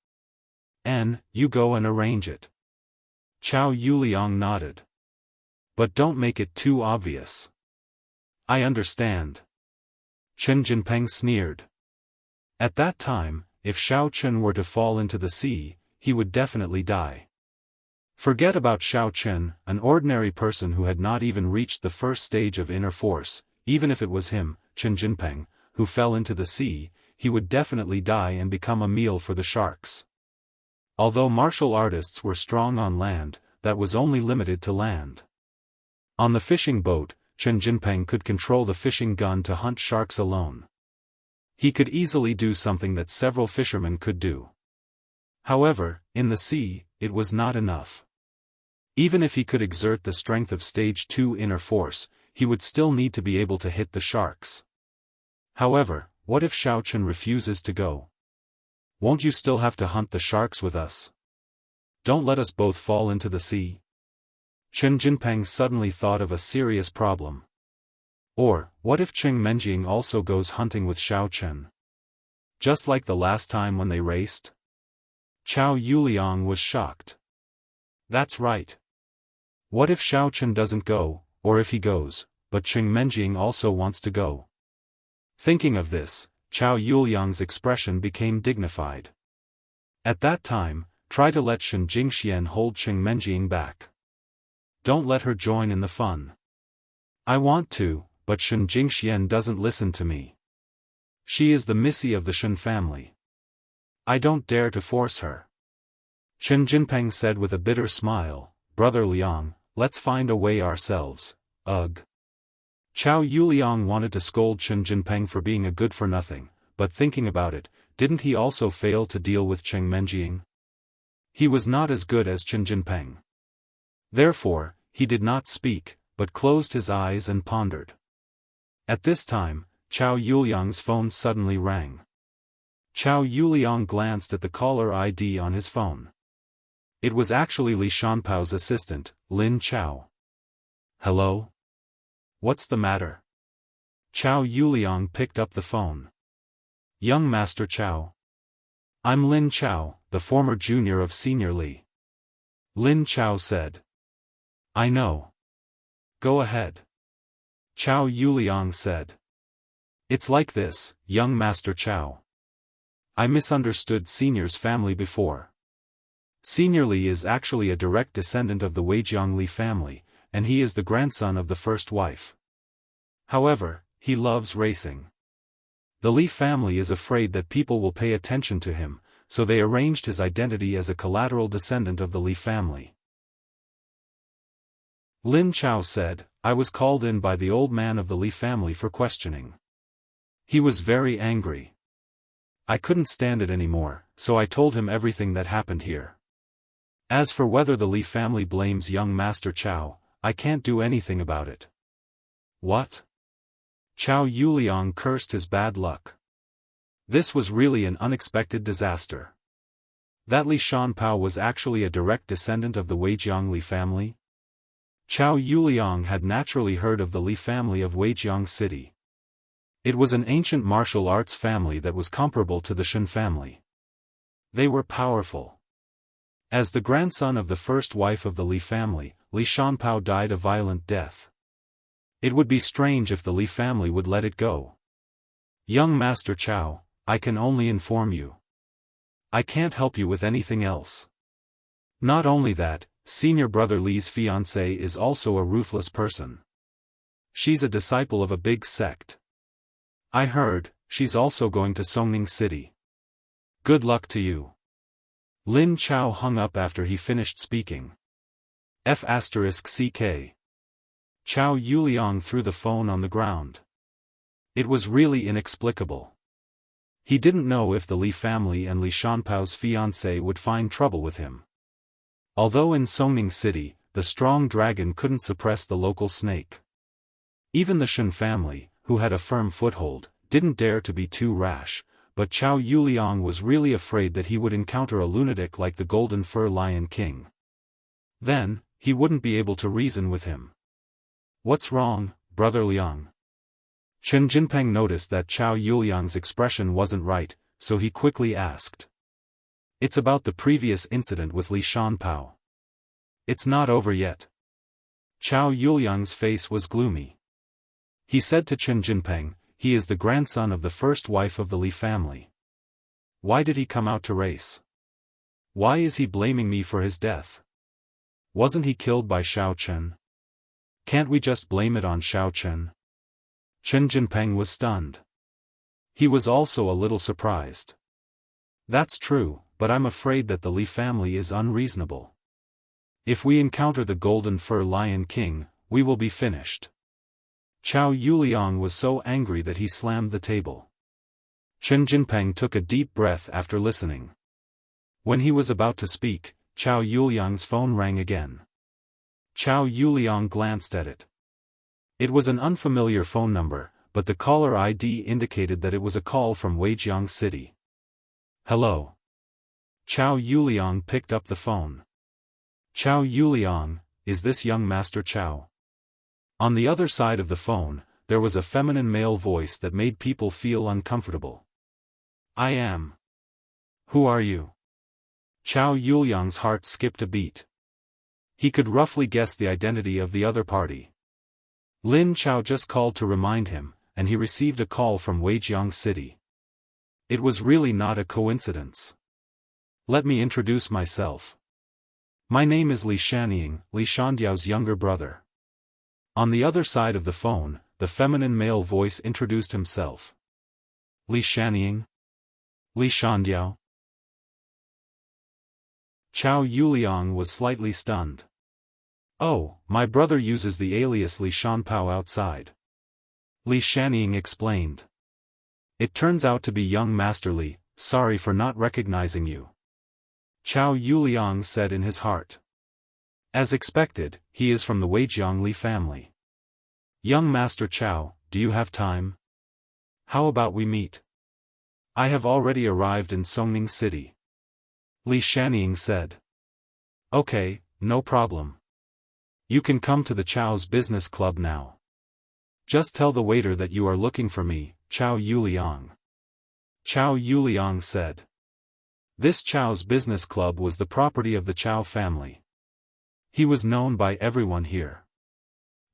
You go and arrange it. Chao Yuliang nodded. But don't make it too obvious. I understand. Chen Jinpeng sneered. At that time, if Xiaochen were to fall into the sea, he would definitely die. Forget about Xiaochen, an ordinary person who had not even reached the first stage of inner force, even if it was him, Chen Jinpeng, who fell into the sea, he would definitely die and become a meal for the sharks. Although martial artists were strong on land, that was only limited to land. On the fishing boat, Chen Jinpeng could control the fishing gun to hunt sharks alone. He could easily do something that several fishermen could do. However, in the sea, it was not enough. Even if he could exert the strength of stage 2 inner force, he would still need to be able to hit the sharks. However, what if Xiaochun refuses to go? Won't you still have to hunt the sharks with us? Don't let us both fall into the sea. Chen Jinpeng suddenly thought of a serious problem. Or, what if Qing Menjing also goes hunting with Xiaochun? Just like the last time when they raced? Chao Yuliang was shocked. That's right. What if Xiaochun doesn't go, or if he goes, but Qing Menjing also wants to go? Thinking of this, Chao Yuliang's expression became dignified. At that time, try to let Shen Jingxian hold Qing Menjing back. Don't let her join in the fun. I want to, but Shen Jingxian doesn't listen to me. She is the missy of the Shen family. I don't dare to force her. Chen Jinpeng said with a bitter smile, Brother Liang, let's find a way ourselves, ugh. Chao Yuliang wanted to scold Chen Jinpeng for being a good-for-nothing, but thinking about it, didn't he also fail to deal with Qing Menjing? He was not as good as Chen Jinpeng. Therefore, he did not speak, but closed his eyes and pondered. At this time, Chao Yuliang's phone suddenly rang. Chao Yuliang glanced at the caller ID on his phone. It was actually Li Shanpao's assistant, Lin Chao. Hello? What's the matter? Chao Yuliang picked up the phone. Young Master Chao. I'm Lin Chao, the former junior of Senior Li. Lin Chao said. I know. Go ahead. Chao Yuliang said. It's like this, young Master Chao. I misunderstood Senior's family before. Senior Li is actually a direct descendant of the Weijiang Li family, and he is the grandson of the first wife. However, he loves racing. The Li family is afraid that people will pay attention to him, so they arranged his identity as a collateral descendant of the Li family. Lin Chao said, I was called in by the old man of the Li family for questioning. He was very angry. I couldn't stand it anymore, so I told him everything that happened here. As for whether the Li family blames young Master Chao, I can't do anything about it. What? Chao Yuliang cursed his bad luck. This was really an unexpected disaster. That Li Shanpao was actually a direct descendant of the Weijiang Li family? Chao Yuliang had naturally heard of the Li family of Weijiang City. It was an ancient martial arts family that was comparable to the Shen family. They were powerful. As the grandson of the first wife of the Li family, Li Shanpao died a violent death. It would be strange if the Li family would let it go. Young Master Chao, I can only inform you. I can't help you with anything else. Not only that, senior brother Li's fiancée is also a ruthless person. She's a disciple of a big sect. I heard, she's also going to Songning City. Good luck to you. Lin Chao hung up after he finished speaking. F***CK. Chao Yuliang threw the phone on the ground. It was really inexplicable. He didn't know if the Li family and Li Shanpao's fiancée would find trouble with him. Although in Songning City, the strong dragon couldn't suppress the local snake. Even the Shen family, who had a firm foothold, didn't dare to be too rash, but Chao Yuliang was really afraid that he would encounter a lunatic like the Golden Fur Lion King. Then, he wouldn't be able to reason with him. What's wrong, Brother Liang? Chen Jinpeng noticed that Chao Yuliang's expression wasn't right, so he quickly asked. It's about the previous incident with Li Shanpao. It's not over yet. Chao Yuliang's face was gloomy. He said to Chen Jinpeng, he is the grandson of the first wife of the Li family. Why did he come out to race? Why is he blaming me for his death? Wasn't he killed by Xiaochun? Can't we just blame it on Xiaochun? Chen Jinpeng was stunned. He was also a little surprised. That's true, but I'm afraid that the Li family is unreasonable. If we encounter the Golden Fur Lion King, we will be finished. Chao Yuliang was so angry that he slammed the table. Chen Jinpeng took a deep breath after listening. When he was about to speak, Chao Yuliang's phone rang again. Chao Yuliang glanced at it. It was an unfamiliar phone number, but the caller ID indicated that it was a call from Weijiang City. Hello. Chao Yuliang picked up the phone. Chao Yuliang, is this young Master Chao? On the other side of the phone, there was a feminine male voice that made people feel uncomfortable. I am. Who are you? Chao Yuliang's heart skipped a beat. He could roughly guess the identity of the other party. Lin Chao just called to remind him, and he received a call from Weijiang City. It was really not a coincidence. Let me introduce myself. My name is Li Shanying, Li Shandiao's younger brother. On the other side of the phone, the feminine male voice introduced himself. Li Shanying? Li Shandiao? Chao Yuliang was slightly stunned. Oh, my brother uses the alias Li Shanpao outside. Li Shanying explained. It turns out to be young Master Li, sorry for not recognizing you. Chao Yuliang said in his heart. As expected, he is from the Weijiang Li family. Young Master Chao, do you have time? How about we meet? I have already arrived in Songning City. Li Shanying said. Okay, no problem. You can come to the Chao's business club now. Just tell the waiter that you are looking for me, Chao Yuliang. Chao Yuliang said. This Chao's business club was the property of the Chao family. He was known by everyone here.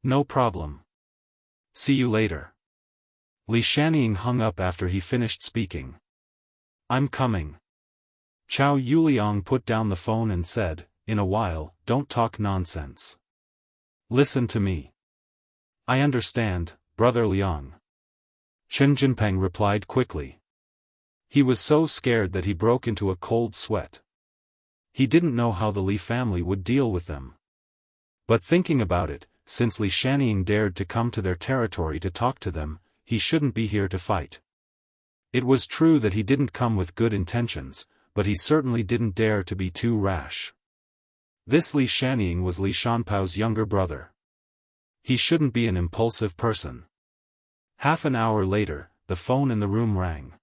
No problem. See you later. Li Shanying hung up after he finished speaking. I'm coming. Chao Yuliang put down the phone and said, in a while, don't talk nonsense. Listen to me. I understand, Brother Liang. Chen Jinpeng replied quickly. He was so scared that he broke into a cold sweat. He didn't know how the Li family would deal with them. But thinking about it, since Li Shanying dared to come to their territory to talk to them, he shouldn't be here to fight. It was true that he didn't come with good intentions, but he certainly didn't dare to be too rash. This Li Shanying was Li Shanpao's younger brother. He shouldn't be an impulsive person. Half an hour later, the phone in the room rang.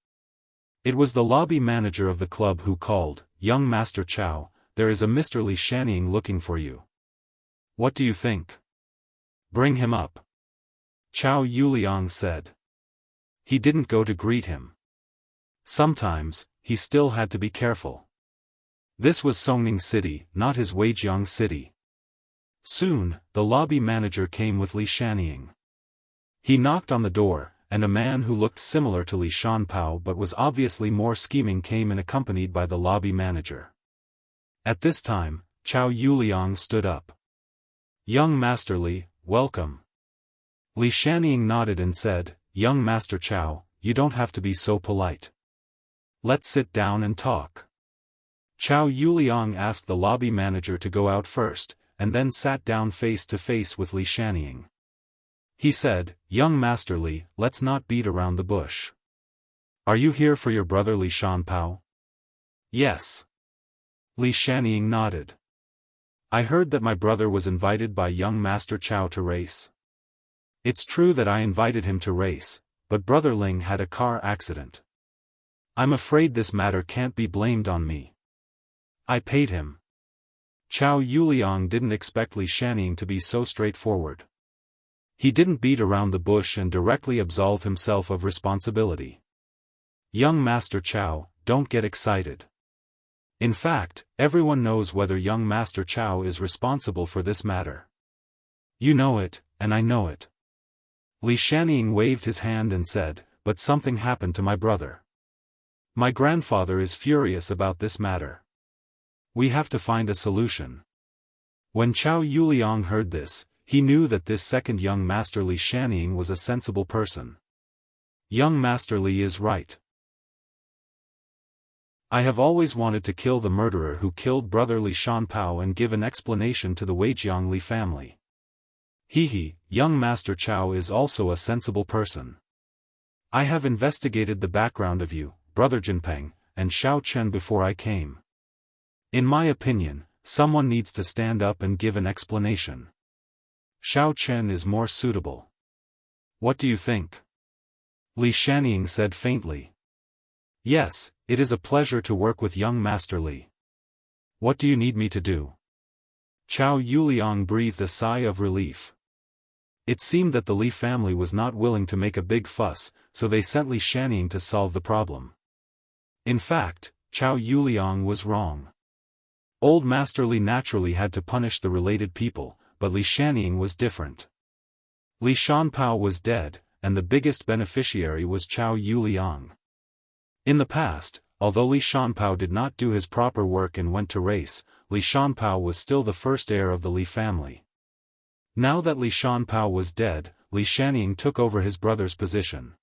It was the lobby manager of the club who called, Young Master Chao, there is a Mr. Li Shanying looking for you. What do you think? Bring him up. Chao Yuliang said. He didn't go to greet him. Sometimes, he still had to be careful. This was Songning City, not his Weijiang City. Soon, the lobby manager came with Li Shanying. He knocked on the door, and a man who looked similar to Li Shanpao but was obviously more scheming came in accompanied by the lobby manager. At this time, Chao Yuliang stood up. Young Master Li, welcome. Li Shanying nodded and said, Young Master Chao, you don't have to be so polite. Let's sit down and talk. Chao Yuliang asked the lobby manager to go out first, and then sat down face to face with Li Shanying. He said, Young Master Li, let's not beat around the bush. Are you here for your brother Li Shanpao? Yes. Li Shanying nodded. I heard that my brother was invited by young Master Chao to race. It's true that I invited him to race, but Brother Ling had a car accident. I'm afraid this matter can't be blamed on me. I paid him. Chao Yuliang didn't expect Li Shanying to be so straightforward. He didn't beat around the bush and directly absolve himself of responsibility. Young Master Chao, don't get excited. In fact, everyone knows whether young Master Chao is responsible for this matter. You know it, and I know it. Li Shanying waved his hand and said, but something happened to my brother. My grandfather is furious about this matter. We have to find a solution. When Chao Yuliang heard this, he knew that this second young Master Li Shanying was a sensible person. Young Master Li is right. I have always wanted to kill the murderer who killed brother Li Shanpao and give an explanation to the Weijiang Li family. Young Master Chao is also a sensible person. I have investigated the background of you, Brother Jinpeng, and Xiao Chen before I came. In my opinion, Someone needs to stand up and give an explanation. Xiao Chen is more suitable. What do you think? Li Shannying said faintly. Yes, it is a pleasure to work with young Master Li. What do you need me to do? Chao Yuliang breathed a sigh of relief. It seemed that the Li family was not willing to make a big fuss, so they sent Li Shannying to solve the problem. In fact, Chao Yuliang was wrong. Old Master Li naturally had to punish the related people, but Li Shannying was different. Li Shanpao was dead, and the biggest beneficiary was Chao Yuliang. In the past, although Li Shanpao did not do his proper work and went to race, Li Shanpao was still the first heir of the Li family. Now that Li Shanpao was dead, Li Shannying took over his brother's position.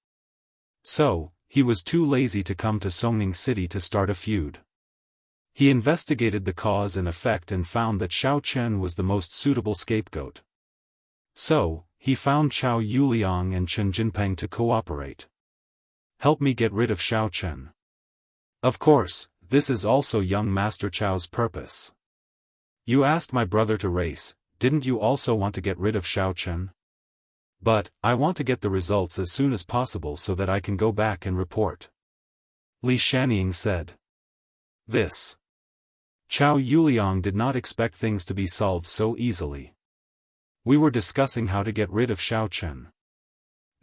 So, he was too lazy to come to Songning City to start a feud. He investigated the cause and effect and found that Xiao Chen was the most suitable scapegoat. So, he found Chao Yuliang and Chen Jinpeng to cooperate. Help me get rid of Xiao Chen. Of course, this is also young Master Chao's purpose. You asked my brother to race, didn't you also want to get rid of Xiao Chen? But, I want to get the results as soon as possible so that I can go back and report. Li Shannying said. This. Chao Yuliang did not expect things to be solved so easily. We were discussing how to get rid of Xiao Chen.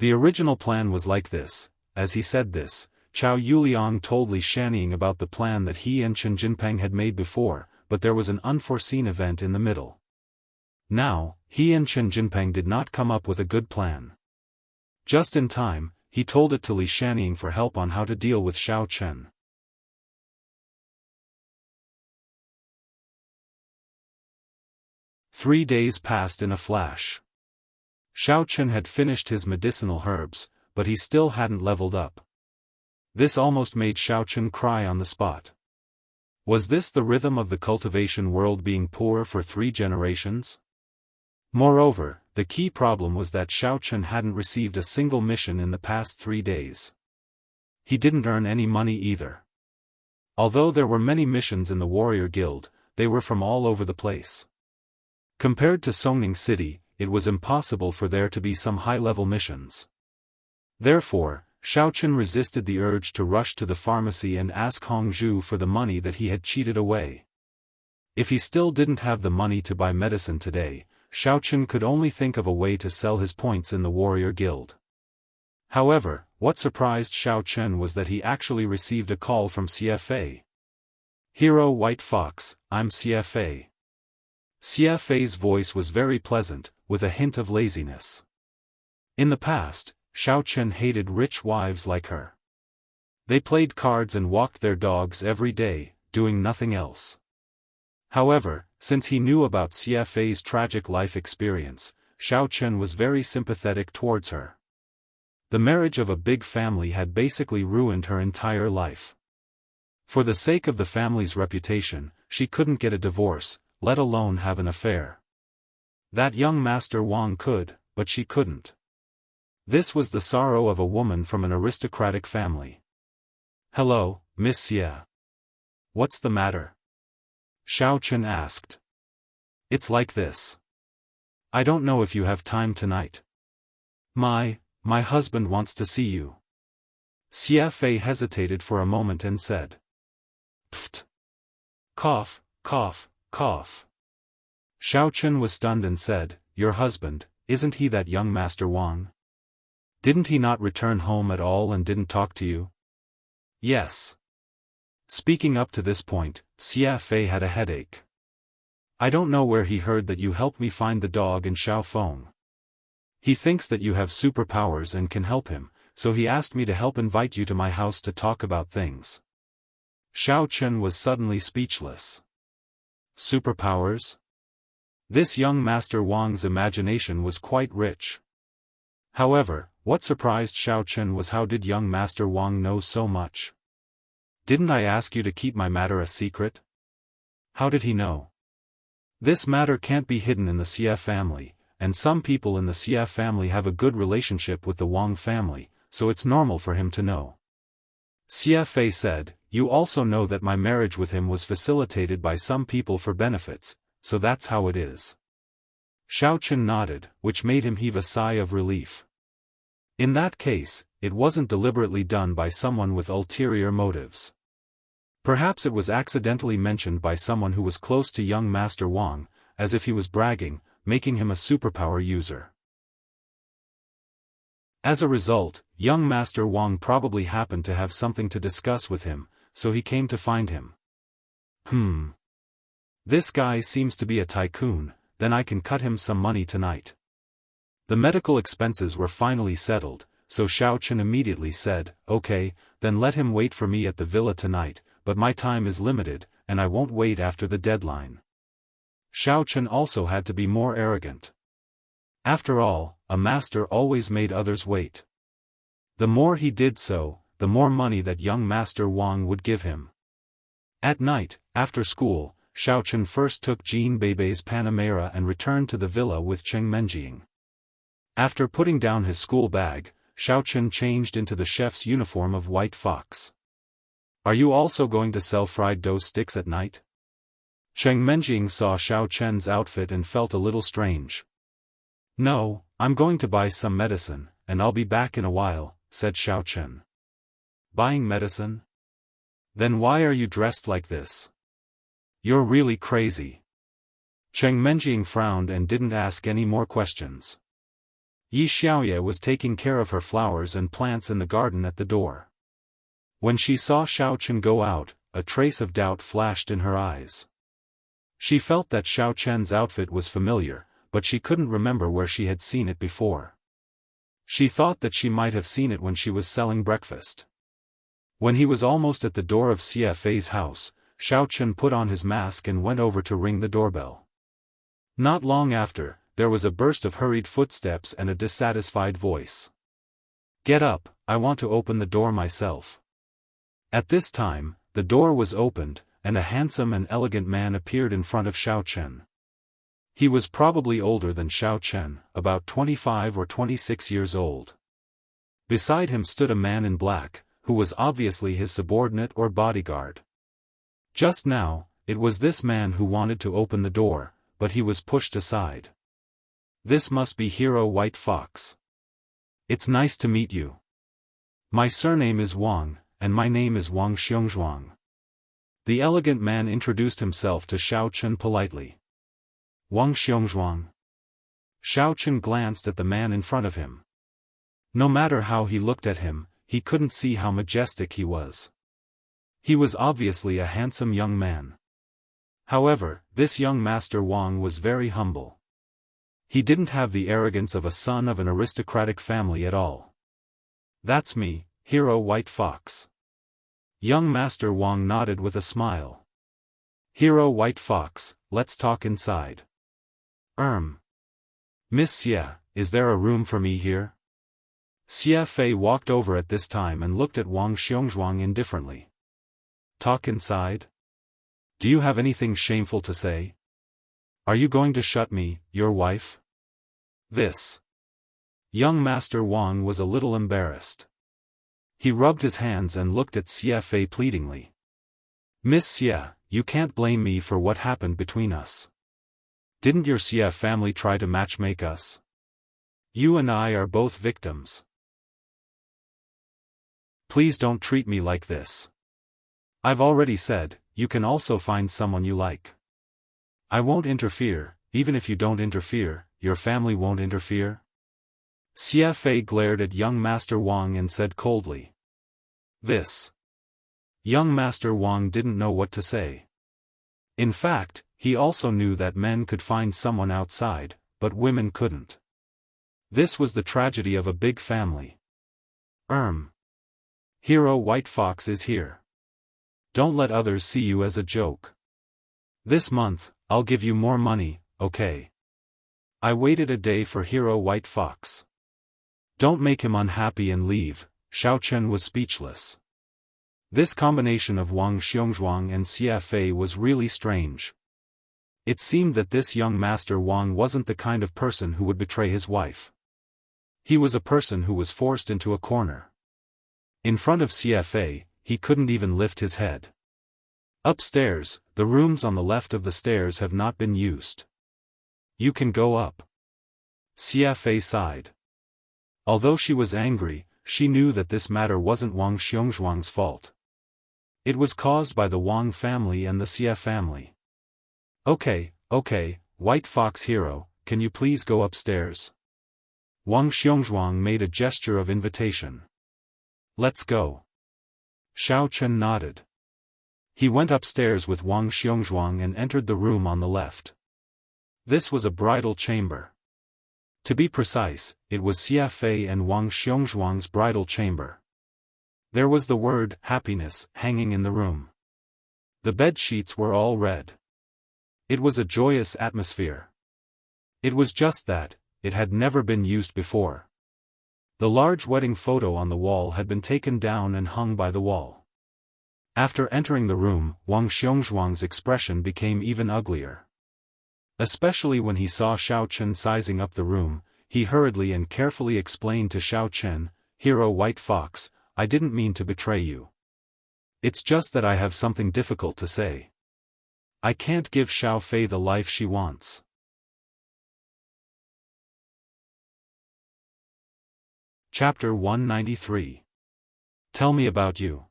The original plan was like this. As he said this, Chao Yuliang told Li Shannying about the plan that he and Chen Jinpeng had made before, but there was an unforeseen event in the middle. Now, he and Chen Jinpeng did not come up with a good plan. Just in time, he told it to Li Shannying for help on how to deal with Xiao Chen. Three days passed in a flash. Xiao Chen had finished his medicinal herbs, but he still hadn't leveled up. This almost made Xiao Chen cry on the spot. Was this the rhythm of the cultivation world being poor for 3 generations? Moreover, the key problem was that Xiao Chen hadn't received a single mission in the past 3 days. He didn't earn any money either. Although there were many missions in the warrior guild, they were from all over the place. Compared to Songning City, it was impossible for there to be some high-level missions. Therefore, Xiao Chen resisted the urge to rush to the pharmacy and ask Hongzhu for the money that he had cheated away. If he still didn't have the money to buy medicine today, Xiao Chen could only think of a way to sell his points in the warrior guild. However, what surprised Xiao Chen was that he actually received a call from CFA. Hero White Fox, I'm CFA. CFA's voice was very pleasant, with a hint of laziness. In the past, Xiao Chen hated rich wives like her. They played cards and walked their dogs every day, doing nothing else. However, since he knew about CFA's tragic life experience, Xiao Chen was very sympathetic towards her. The marriage of a big family had basically ruined her entire life. For the sake of the family's reputation, she couldn't get a divorce, let alone have an affair. That young Master Wang could, but she couldn't. This was the sorrow of a woman from an aristocratic family. Hello, Miss Xia. What's the matter? Xiao Chen asked. It's like this. I don't know if you have time tonight. My husband wants to see you. CFA hesitated for a moment and said. Pfft. Cough, cough, cough. Xiao Chen was stunned and said, Your husband, isn't he that young Master Wang? Didn't he not return home at all and didn't talk to you? Yes. Speaking up to this point, CFA had a headache. I don't know where he heard that you helped me find the dog in Xiaofan. He thinks that you have superpowers and can help him, so he asked me to help invite you to my house to talk about things. Xiao Chen was suddenly speechless. Superpowers? This young Master Wang's imagination was quite rich. However, what surprised Xiao Chen was how did young Master Wang know so much? Didn't I ask you to keep my matter a secret? How did he know? This matter can't be hidden in the Xia family, and some people in the Xia family have a good relationship with the Wang family, so it's normal for him to know. Xia Fei said, you also know that my marriage with him was facilitated by some people for benefits, so that's how it is. Xiaochen nodded, which made him heave a sigh of relief. In that case, it wasn't deliberately done by someone with ulterior motives. Perhaps it was accidentally mentioned by someone who was close to young Master Wang, as if he was bragging, making him a superpower user. As a result, young Master Wang probably happened to have something to discuss with him, so he came to find him. This guy seems to be a tycoon, then I can cut him some money tonight. The medical expenses were finally settled, so Xiaochen immediately said, okay, then let him wait for me at the villa tonight, but my time is limited, and I won't wait after the deadline. Xiaochen also had to be more arrogant. After all, a master always made others wait. The more he did so, the more money that young Master Wang would give him. At night, after school, Xiaochen first took Jean Bei's Panamera and returned to the villa with Cheng Menjing. After putting down his school bag, Xiaochen changed into the chef's uniform of white fox. Are you also going to sell fried dough sticks at night? Cheng Menjing saw Xiaochen's outfit and felt a little strange. No, I'm going to buy some medicine, and I'll be back in a while, said Xiaochen. Buying medicine? Then why are you dressed like this? You're really crazy. Cheng Menjing frowned and didn't ask any more questions. Yi Xiaoye was taking care of her flowers and plants in the garden at the door. When she saw Xiaochen go out, a trace of doubt flashed in her eyes. She felt that Xiaochen's outfit was familiar, but she couldn't remember where she had seen it before. She thought that she might have seen it when she was selling breakfast. When he was almost at the door of Xiaofei's house, Xiaochen put on his mask and went over to ring the doorbell. Not long after, there was a burst of hurried footsteps and a dissatisfied voice. Get up, I want to open the door myself. At this time, the door was opened, and a handsome and elegant man appeared in front of Xiaochen. He was probably older than Xiaochen, about 25 or 26 years old. Beside him stood a man in black, who was obviously his subordinate or bodyguard. Just now, it was this man who wanted to open the door, but he was pushed aside. This must be Hero White Fox. It's nice to meet you. My surname is Wang, and my name is Wang Xiongzhuang. The elegant man introduced himself to Xiaochen politely. Wang Xiongzhuang. Xiaochen glanced at the man in front of him. No matter how he looked at him, he couldn't see how majestic he was. He was obviously a handsome young man. However, this young Master Wang was very humble. He didn't have the arrogance of a son of an aristocratic family at all. That's me, Hero White Fox. Young Master Wang nodded with a smile. Hero White Fox, let's talk inside. Miss Xie, is there a room for me here? Xie Fei walked over at this time and looked at Wang Xiongzhuang indifferently. Talk inside? Do you have anything shameful to say? Are you going to shut me, your wife? This. Young Master Wang was a little embarrassed. He rubbed his hands and looked at Xie Fei pleadingly. Miss Xie, you can't blame me for what happened between us. Didn't your Xie family try to matchmake us? You and I are both victims. Please don't treat me like this. I've already said, you can also find someone you like. I won't interfere, even if you don't interfere, your family won't interfere? Xie Fei glared at young Master Wang and said coldly. This. Young Master Wang didn't know what to say. In fact, he also knew that men could find someone outside, but women couldn't. This was the tragedy of a big family. Hero White Fox is here. Don't let others see you as a joke. This month, I'll give you more money, okay? I waited a day for Hero White Fox. Don't make him unhappy and leave. Xiaochen was speechless. This combination of Wang Xiongzhuang and Xie Fei was really strange. It seemed that this young Master Wang wasn't the kind of person who would betray his wife. He was a person who was forced into a corner. In front of Xie Fei, he couldn't even lift his head. Upstairs, the rooms on the left of the stairs have not been used. You can go up. Xiaofan sighed. Although she was angry, she knew that this matter wasn't Wang Xiongzhuang's fault. It was caused by the Wang family and the Xia family. Okay, White Fox Hero, can you please go upstairs? Wang Xiongzhuang made a gesture of invitation. Let's go. Xiao Chen nodded. He went upstairs with Wang Xiongzhuang and entered the room on the left. This was a bridal chamber. To be precise, it was Xiaofan and Wang Xiongzhuang's bridal chamber. There was the word happiness hanging in the room. The bed sheets were all red. It was a joyous atmosphere. It was just that, it had never been used before. The large wedding photo on the wall had been taken down and hung by the wall. After entering the room, Wang Xiongzhuang's expression became even uglier. Especially when he saw Xiao Chen sizing up the room, he hurriedly and carefully explained to Xiao Chen, "Hero White Fox, I didn't mean to betray you. It's just that I have something difficult to say. I can't give Xiaofan the life she wants." Chapter 193. Tell me about you.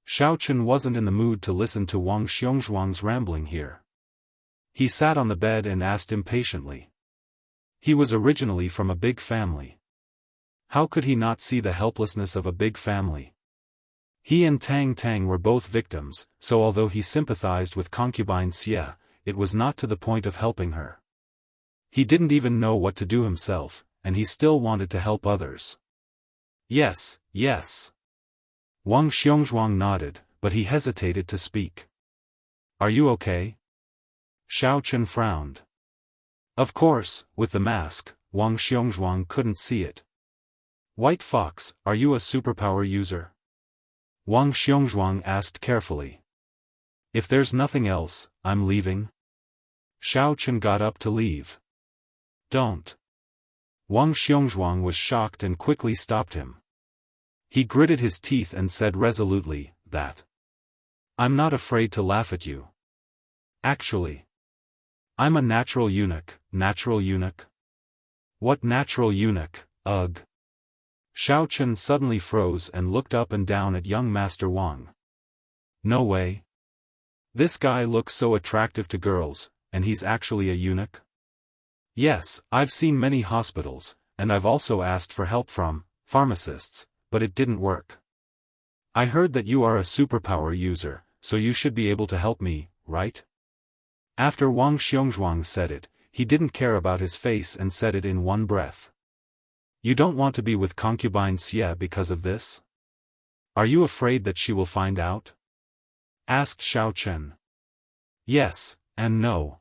Xiao Chen wasn't in the mood to listen to Wang Xiongzhuang's rambling here. He sat on the bed and asked impatiently. He was originally from a big family. How could he not see the helplessness of a big family? He and Tang Tang were both victims, so although he sympathized with concubine Xia, it was not to the point of helping her. He didn't even know what to do himself, and he still wanted to help others. Yes. Wang Xiongzhuang nodded, but he hesitated to speak. Are you okay? Xiao Chen frowned. Of course, with the mask, Wang Xiongzhuang couldn't see it. White Fox, are you a superpower user? Wang Xiongzhuang asked carefully. If there's nothing else, I'm leaving. Xiao Chen got up to leave. Don't. Wang Xiongzhuang was shocked and quickly stopped him. He gritted his teeth and said resolutely, that. I'm not afraid to laugh at you. Actually. I'm a natural eunuch. Natural eunuch? What natural eunuch, ugh? Xiao Chen suddenly froze and looked up and down at young Master Wang. No way. This guy looks so attractive to girls, and he's actually a eunuch? Yes, I've seen many hospitals, and I've also asked for help from pharmacists, but it didn't work. I heard that you are a superpower user, so you should be able to help me, right? After Wang Xiongzhuang said it, he didn't care about his face and said it in one breath. You don't want to be with concubine Xia because of this? Are you afraid that she will find out? Asked Xiao Chen. Yes, and no.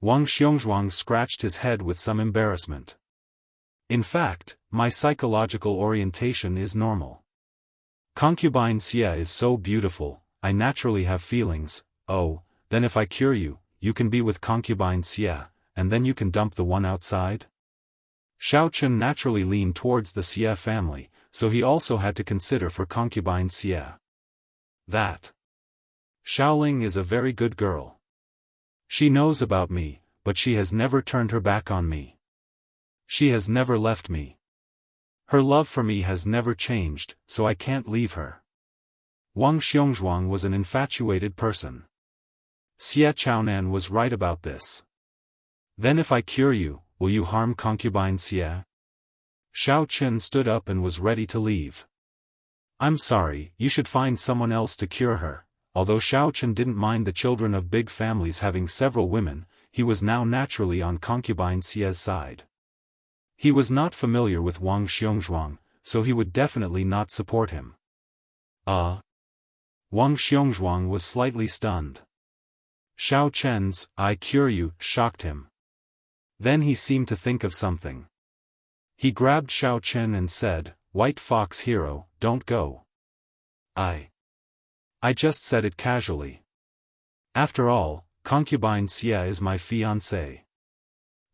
Wang Xiongzhuang scratched his head with some embarrassment. In fact, my psychological orientation is normal. Concubine Xia is so beautiful, I naturally have feelings. Oh, then if I cure you, you can be with concubine Xia, and then you can dump the one outside? Xiao Chen naturally leaned towards the Xia family, so he also had to consider for concubine Xia. That. Xiaoling is a very good girl. She knows about me, but she has never turned her back on me. She has never left me. Her love for me has never changed, so I can't leave her. Wang Xiongzhuang was an infatuated person. Xia Chaonan was right about this. Then if I cure you, will you harm concubine Xia? Xiao Chen stood up and was ready to leave. I'm sorry, you should find someone else to cure her. Although Xiao Chen didn't mind the children of big families having several women, he was now naturally on concubine Xia's side. He was not familiar with Wang Xiongzhuang, so he would definitely not support him. Wang Xiongzhuang was slightly stunned. Xiao Chen's, I cure you, shocked him. Then he seemed to think of something. He grabbed Xiao Chen and said, White Fox Hero, don't go. I just said it casually. After all, concubine Xia is my fiancée.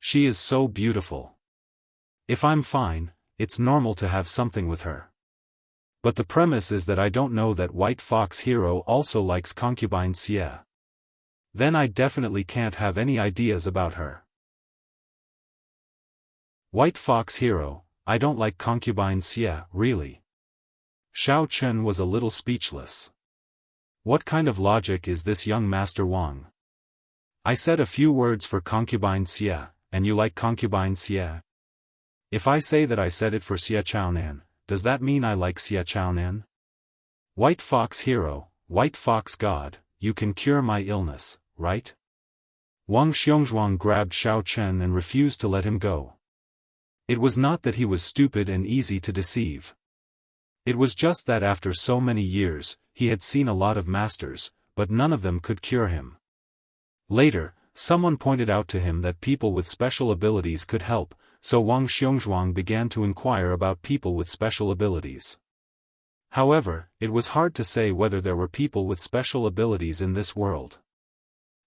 She is so beautiful. If I'm fine, it's normal to have something with her. But the premise is that I don't know that White Fox Hero also likes concubine Xie. Then I definitely can't have any ideas about her. White Fox Hero, I don't like concubine Xie, really. Xiao Chen was a little speechless. What kind of logic is this, young Master Wang? I said a few words for concubine Xie, and you like concubine Xie? If I say that I said it for Xie Chaonan, does that mean I like Xie Chaonan? White Fox Hero, White Fox God, you can cure my illness, right? Wang Xiongzhuang grabbed Xiao Chen and refused to let him go. It was not that he was stupid and easy to deceive. It was just that after so many years, he had seen a lot of masters, but none of them could cure him. Later, someone pointed out to him that people with special abilities could help, so Wang Xiongzhuang began to inquire about people with special abilities. However, it was hard to say whether there were people with special abilities in this world.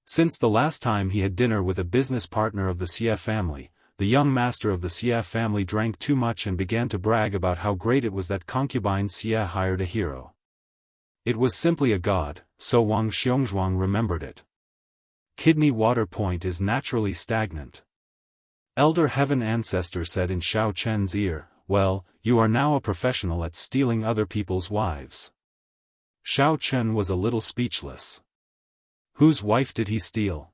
Since the last time he had dinner with a business partner of the Xie family, the young master of the Xie family drank too much and began to brag about how great it was that concubine Xie hired a hero. It was simply a god, so Wang Xiongzhuang remembered it. Kidney water point is naturally stagnant. Elder Heaven Ancestor said in Xiao Chen's ear, well, you are now a professional at stealing other people's wives. Xiao Chen was a little speechless. Whose wife did he steal?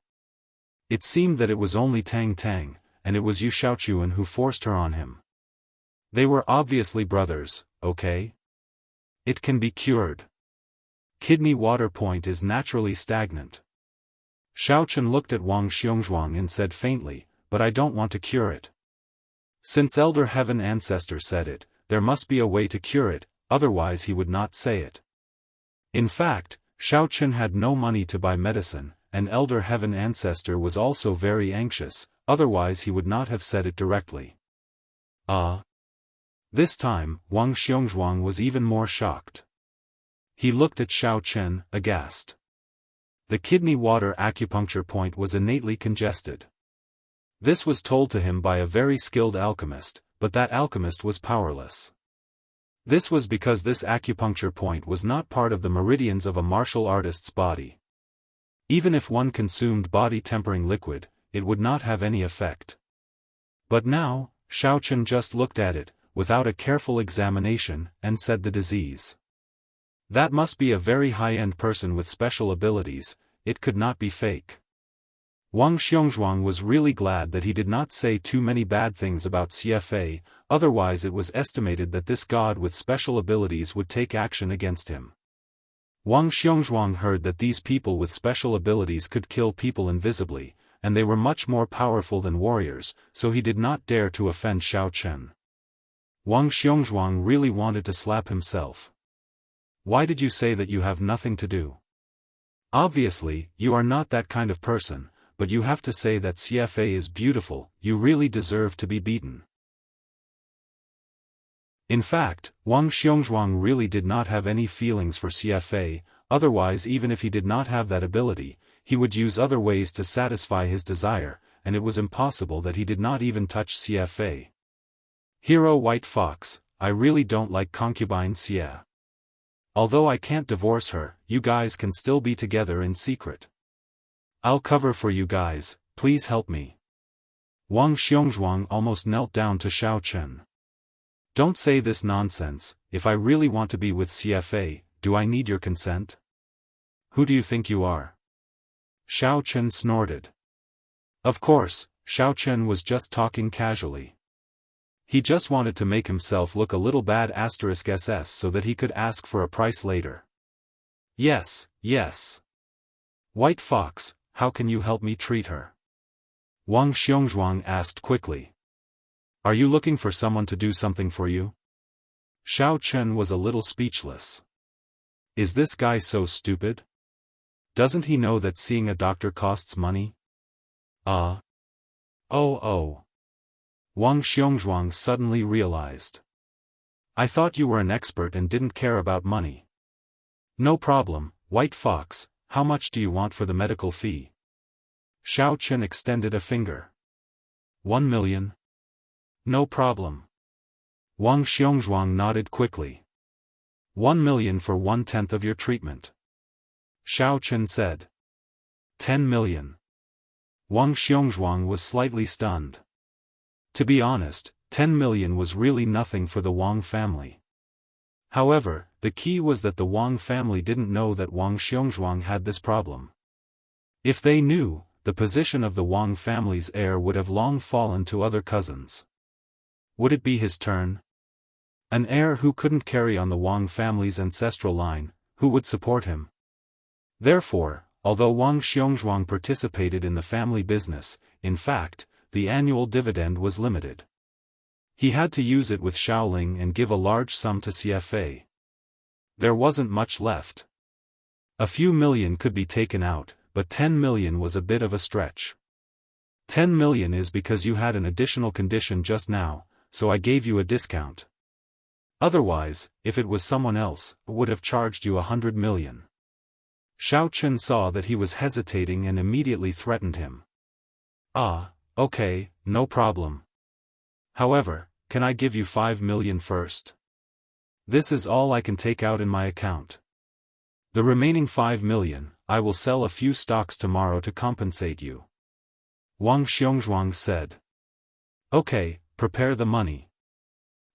It seemed that it was only Tang Tang, and it was Yu Xiaochuan who forced her on him. They were obviously brothers, okay? It can be cured. Kidney water point is naturally stagnant. Xiao Chen looked at Wang Xiongzhuang and said faintly, but I don't want to cure it. Since Elder Heaven Ancestor said it, there must be a way to cure it, otherwise he would not say it. In fact, Xiao Chen had no money to buy medicine, and Elder Heaven Ancestor was also very anxious, otherwise he would not have said it directly. This time, Wang Xiongzhuang was even more shocked. He looked at Xiao Chen, aghast. The kidney water acupuncture point was innately congested. This was told to him by a very skilled alchemist, but that alchemist was powerless. This was because this acupuncture point was not part of the meridians of a martial artist's body. Even if one consumed body-tempering liquid, it would not have any effect. But now, Xiao Chen just looked at it, without a careful examination, and said the disease. That must be a very high-end person with special abilities, it could not be fake. Wang Xiongzhuang was really glad that he did not say too many bad things about CFA, otherwise it was estimated that this god with special abilities would take action against him. Wang Xiongzhuang heard that these people with special abilities could kill people invisibly, and they were much more powerful than warriors, so he did not dare to offend Xiao Chen. Wang Xiongzhuang really wanted to slap himself. Why did you say that you have nothing to do? Obviously, you are not that kind of person, but you have to say that CFA is beautiful, you really deserve to be beaten. In fact, Wang Xiongzhuang really did not have any feelings for CFA, otherwise even if he did not have that ability, he would use other ways to satisfy his desire, and it was impossible that he did not even touch CFA. Hero White Fox, I really don't like concubine Xie. Although I can't divorce her, you guys can still be together in secret. I'll cover for you guys, please help me. Wang Xiongzhuang almost knelt down to Xiao Chen. Don't say this nonsense, if I really want to be with CFA, do I need your consent? Who do you think you are? Xiao Chen snorted. Of course, Xiao Chen was just talking casually. He just wanted to make himself look a little bad *SS so that he could ask for a price later. Yes, yes. White Fox, how can you help me treat her? Wang Xiongzhuang asked quickly. Are you looking for someone to do something for you? Xiao Chen was a little speechless. Is this guy so stupid? Doesn't he know that seeing a doctor costs money? Oh. Wang Xiongzhuang suddenly realized. I thought you were an expert and didn't care about money. No problem, White Fox, how much do you want for the medical fee? Xiao Chen extended a finger. 1 million. No problem. Wang Xiongzhuang nodded quickly. 1 million for 1/10 of your treatment. Xiao Chen said. 10 million. Wang Xiongzhuang was slightly stunned. To be honest, 10 million was really nothing for the Wang family. However, the key was that the Wang family didn't know that Wang Xiongzhuang had this problem. If they knew, the position of the Wang family's heir would have long fallen to other cousins. Would it be his turn? An heir who couldn't carry on the Wang family's ancestral line, who would support him? Therefore, although Wang Xiongzhuang participated in the family business, in fact, the annual dividend was limited. He had to use it with Shaoling and give a large sum to CFA. There wasn't much left. A few million could be taken out, but 10 million was a bit of a stretch. 10 million is because you had an additional condition just now, so I gave you a discount. Otherwise, if it was someone else, I would have charged you 100 million. Xiao Chen saw that he was hesitating and immediately threatened him. Ah, okay, no problem. However, can I give you 5 million first? This is all I can take out in my account. The remaining 5 million, I will sell a few stocks tomorrow to compensate you. Wang Xiongzhuang said. Okay, prepare the money.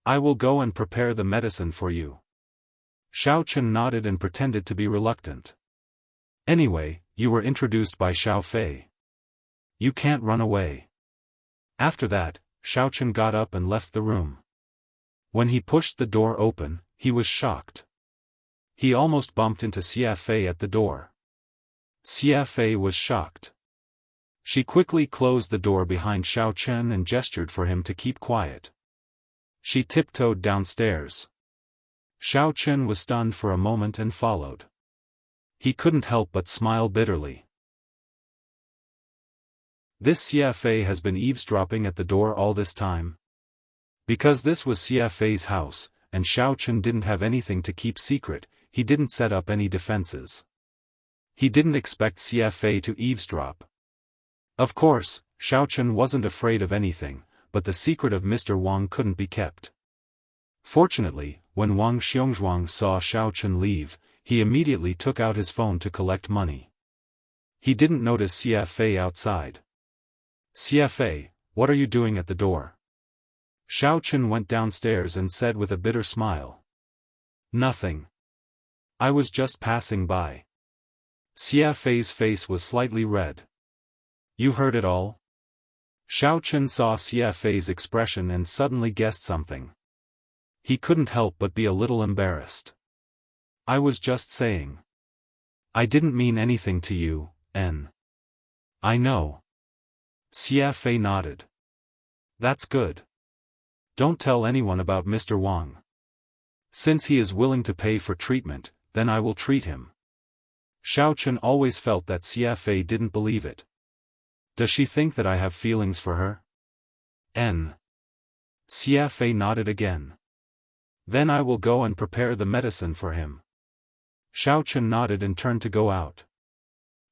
I will go and prepare the medicine for you. Xiao Chen nodded and pretended to be reluctant. Anyway, you were introduced by Xiao Fei. You can't run away. After that, Xiao Chen got up and left the room. When he pushed the door open, he was shocked. He almost bumped into Xia Fei at the door. Xia Fei was shocked. She quickly closed the door behind Xiao Chen and gestured for him to keep quiet. She tiptoed downstairs. Xiao Chen was stunned for a moment and followed. He couldn't help but smile bitterly. This Xia Fei has been eavesdropping at the door all this time. Because this was Xia Fei's house, and Xiao Chen didn't have anything to keep secret, he didn't set up any defenses. He didn't expect Xia Fei to eavesdrop. Of course, Xiao Chen wasn't afraid of anything, but the secret of Mr. Wang couldn't be kept. Fortunately, when Wang Xiongzhuang saw Xiao Chen leave, he immediately took out his phone to collect money. He didn't notice Xia Fei outside. Xia Fei, what are you doing at the door? Xiao Chen went downstairs and said with a bitter smile. Nothing. I was just passing by. Xia Fei's face was slightly red. You heard it all? Xiao Chen saw Xia Fei's expression and suddenly guessed something. He couldn't help but be a little embarrassed. I was just saying. I didn't mean anything to you, N. I know. Xia Fei nodded. That's good. Don't tell anyone about Mr. Wang. Since he is willing to pay for treatment, then I will treat him. Xiao Chen always felt that Xia Fei didn't believe it. Does she think that I have feelings for her? N. Xia Fei nodded again. Then I will go and prepare the medicine for him. Xiao Chen nodded and turned to go out.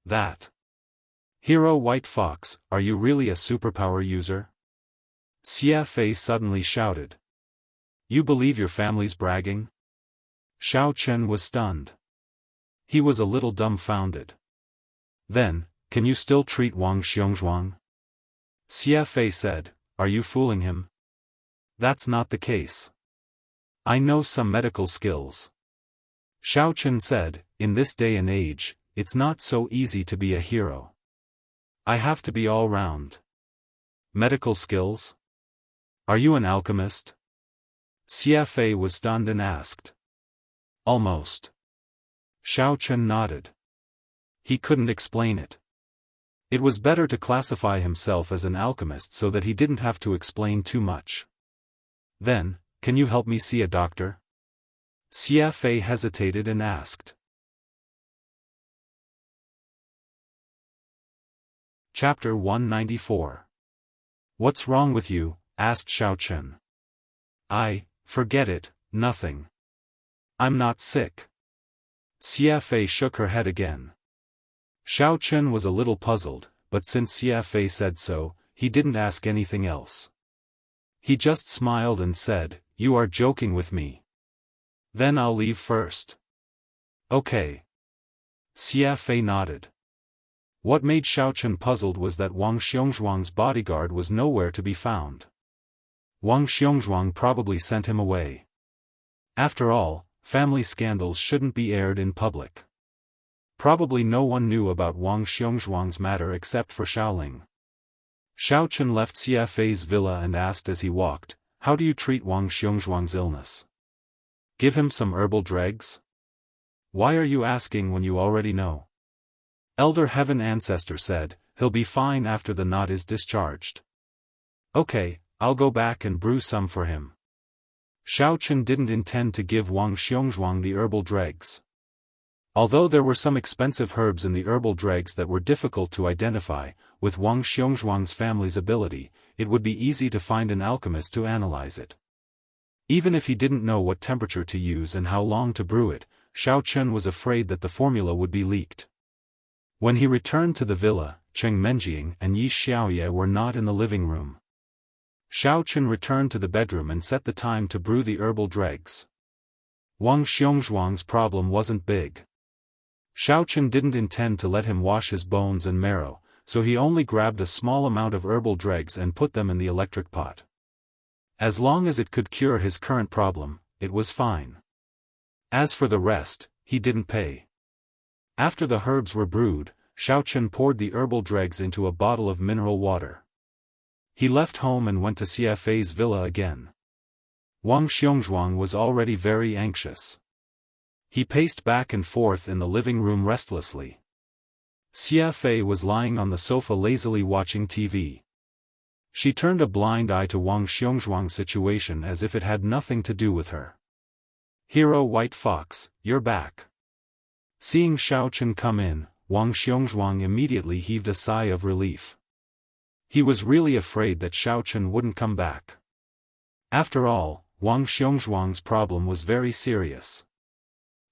That. Hero White Fox, are you really a superpower user? Xia Fei suddenly shouted. You believe your family's bragging? Xiao Chen was stunned. He was a little dumbfounded. Then, can you still treat Wang Xiongzhuang? Xia Fei said, are you fooling him? That's not the case. I know some medical skills. Xiao Chen said, in this day and age, it's not so easy to be a hero. I have to be all round. Medical skills? Are you an alchemist? Xia Fei was stunned and asked. Almost. Xiao Chen nodded. He couldn't explain it. It was better to classify himself as an alchemist so that he didn't have to explain too much. Then, can you help me see a doctor? Xia Fei hesitated and asked. Chapter 194. What's wrong with you? Asked Xiao Chen. Forget it, nothing. I'm not sick. Xia Fei shook her head again. Xiao Chen was a little puzzled, but since Xia Fei said so, he didn't ask anything else. He just smiled and said, you are joking with me. Then I'll leave first. Okay. Xiaofan nodded. What made Xiaochen puzzled was that Wang Xiongzhuang's bodyguard was nowhere to be found. Wang Xiongzhuang probably sent him away. After all, family scandals shouldn't be aired in public. Probably no one knew about Wang Xiongzhuang's matter except for Xiaoling. Xiaochen left Xiaofei's villa and asked as he walked, "How do you treat Wang Xiongzhuang's illness? Give him some herbal dregs? Why are you asking when you already know?" Elder Heaven Ancestor said, "He'll be fine after the knot is discharged." Okay, I'll go back and brew some for him. Xiaochen didn't intend to give Wang Xiongzhuang the herbal dregs. Although there were some expensive herbs in the herbal dregs that were difficult to identify, with Wang Xiongzhuang's family's ability, it would be easy to find an alchemist to analyze it. Even if he didn't know what temperature to use and how long to brew it, Xiaochen was afraid that the formula would be leaked. When he returned to the villa, Cheng Menjing and Yi Xiaoye were not in the living room. Xiaochen returned to the bedroom and set the time to brew the herbal dregs. Wang Xiongzhuang's problem wasn't big. Xiaochen didn't intend to let him wash his bones and marrow, so he only grabbed a small amount of herbal dregs and put them in the electric pot. As long as it could cure his current problem, it was fine. As for the rest, he didn't pay. After the herbs were brewed, Xiaochen poured the herbal dregs into a bottle of mineral water. He left home and went to Xiaofei's villa again. Wang Xiongzhuang was already very anxious. He paced back and forth in the living room restlessly. Xiaofei was lying on the sofa lazily watching TV. She turned a blind eye to Wang Xiongzhuang's situation as if it had nothing to do with her. "Hero White Fox, you're back." Seeing Xiaochen come in, Wang Xiongzhuang immediately heaved a sigh of relief. He was really afraid that Xiaochen wouldn't come back. After all, Wang Xiongzhuang's problem was very serious.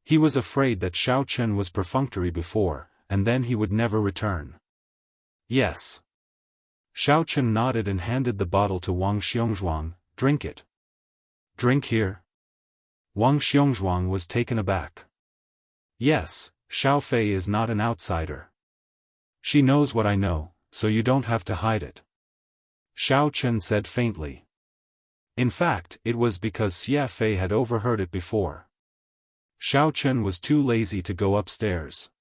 He was afraid that Xiaochen was perfunctory before, and then he would never return. "Yes." Xiaochen nodded and handed the bottle to Wang Xiongzhuang, "Drink it." "Drink here?" Wang Xiongzhuang was taken aback. "Yes, Xiaofei is not an outsider. She knows what I know, so you don't have to hide it." Xiaochen said faintly. In fact, it was because Xiaofei had overheard it before. Xiaochen was too lazy to go upstairs.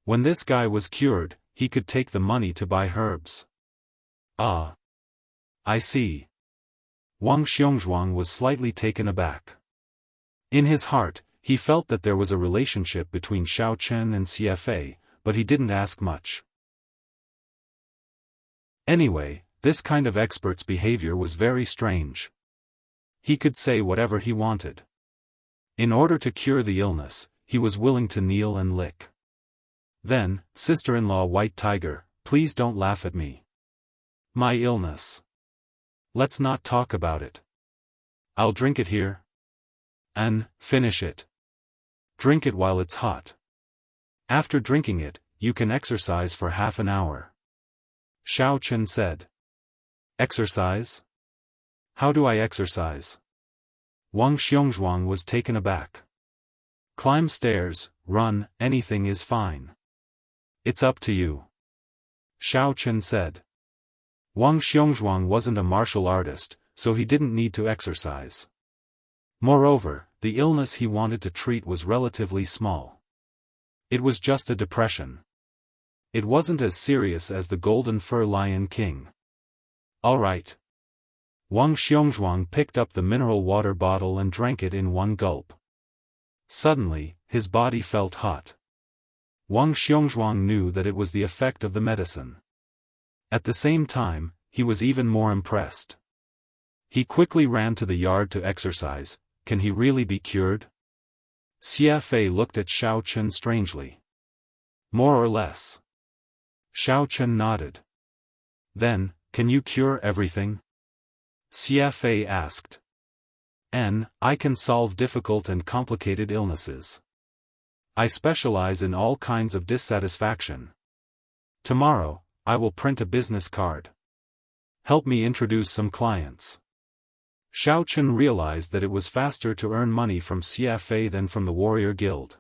When this guy was cured, he could take the money to buy herbs. "Ah. I see." Wang Xiongzhuang was slightly taken aback. In his heart, he felt that there was a relationship between Xiaochen and Xiaofei, but he didn't ask much. Anyway, this kind of expert's behavior was very strange. He could say whatever he wanted. In order to cure the illness, he was willing to kneel and lick. Then, sister-in-law White Tiger, please don't laugh at me. My illness. Let's not talk about it. I'll drink it here. And, finish it. Drink it while it's hot. After drinking it, you can exercise for half an hour. Xiaochen said. Exercise? How do I exercise? Wang Xiongzhuang was taken aback. Climb stairs, run, anything is fine. It's up to you. Xiaochen said. Wang Xiongzhuang wasn't a martial artist, so he didn't need to exercise. Moreover, the illness he wanted to treat was relatively small. It was just a depression. It wasn't as serious as the Golden Fur Lion King. All right. Wang Xiongzhuang picked up the mineral water bottle and drank it in one gulp. Suddenly, his body felt hot. Wang Xiongzhuang knew that it was the effect of the medicine. At the same time, he was even more impressed. He quickly ran to the yard to exercise. Can he really be cured? Xiaofei looked at Xiaochen strangely. More or less. Xiaochen nodded. Then, can you cure everything? Xiaofei asked. I can solve difficult and complicated illnesses. I specialize in all kinds of dissatisfaction. Tomorrow, I will print a business card. Help me introduce some clients. Xiao Chen realized that it was faster to earn money from CFA than from the warrior guild.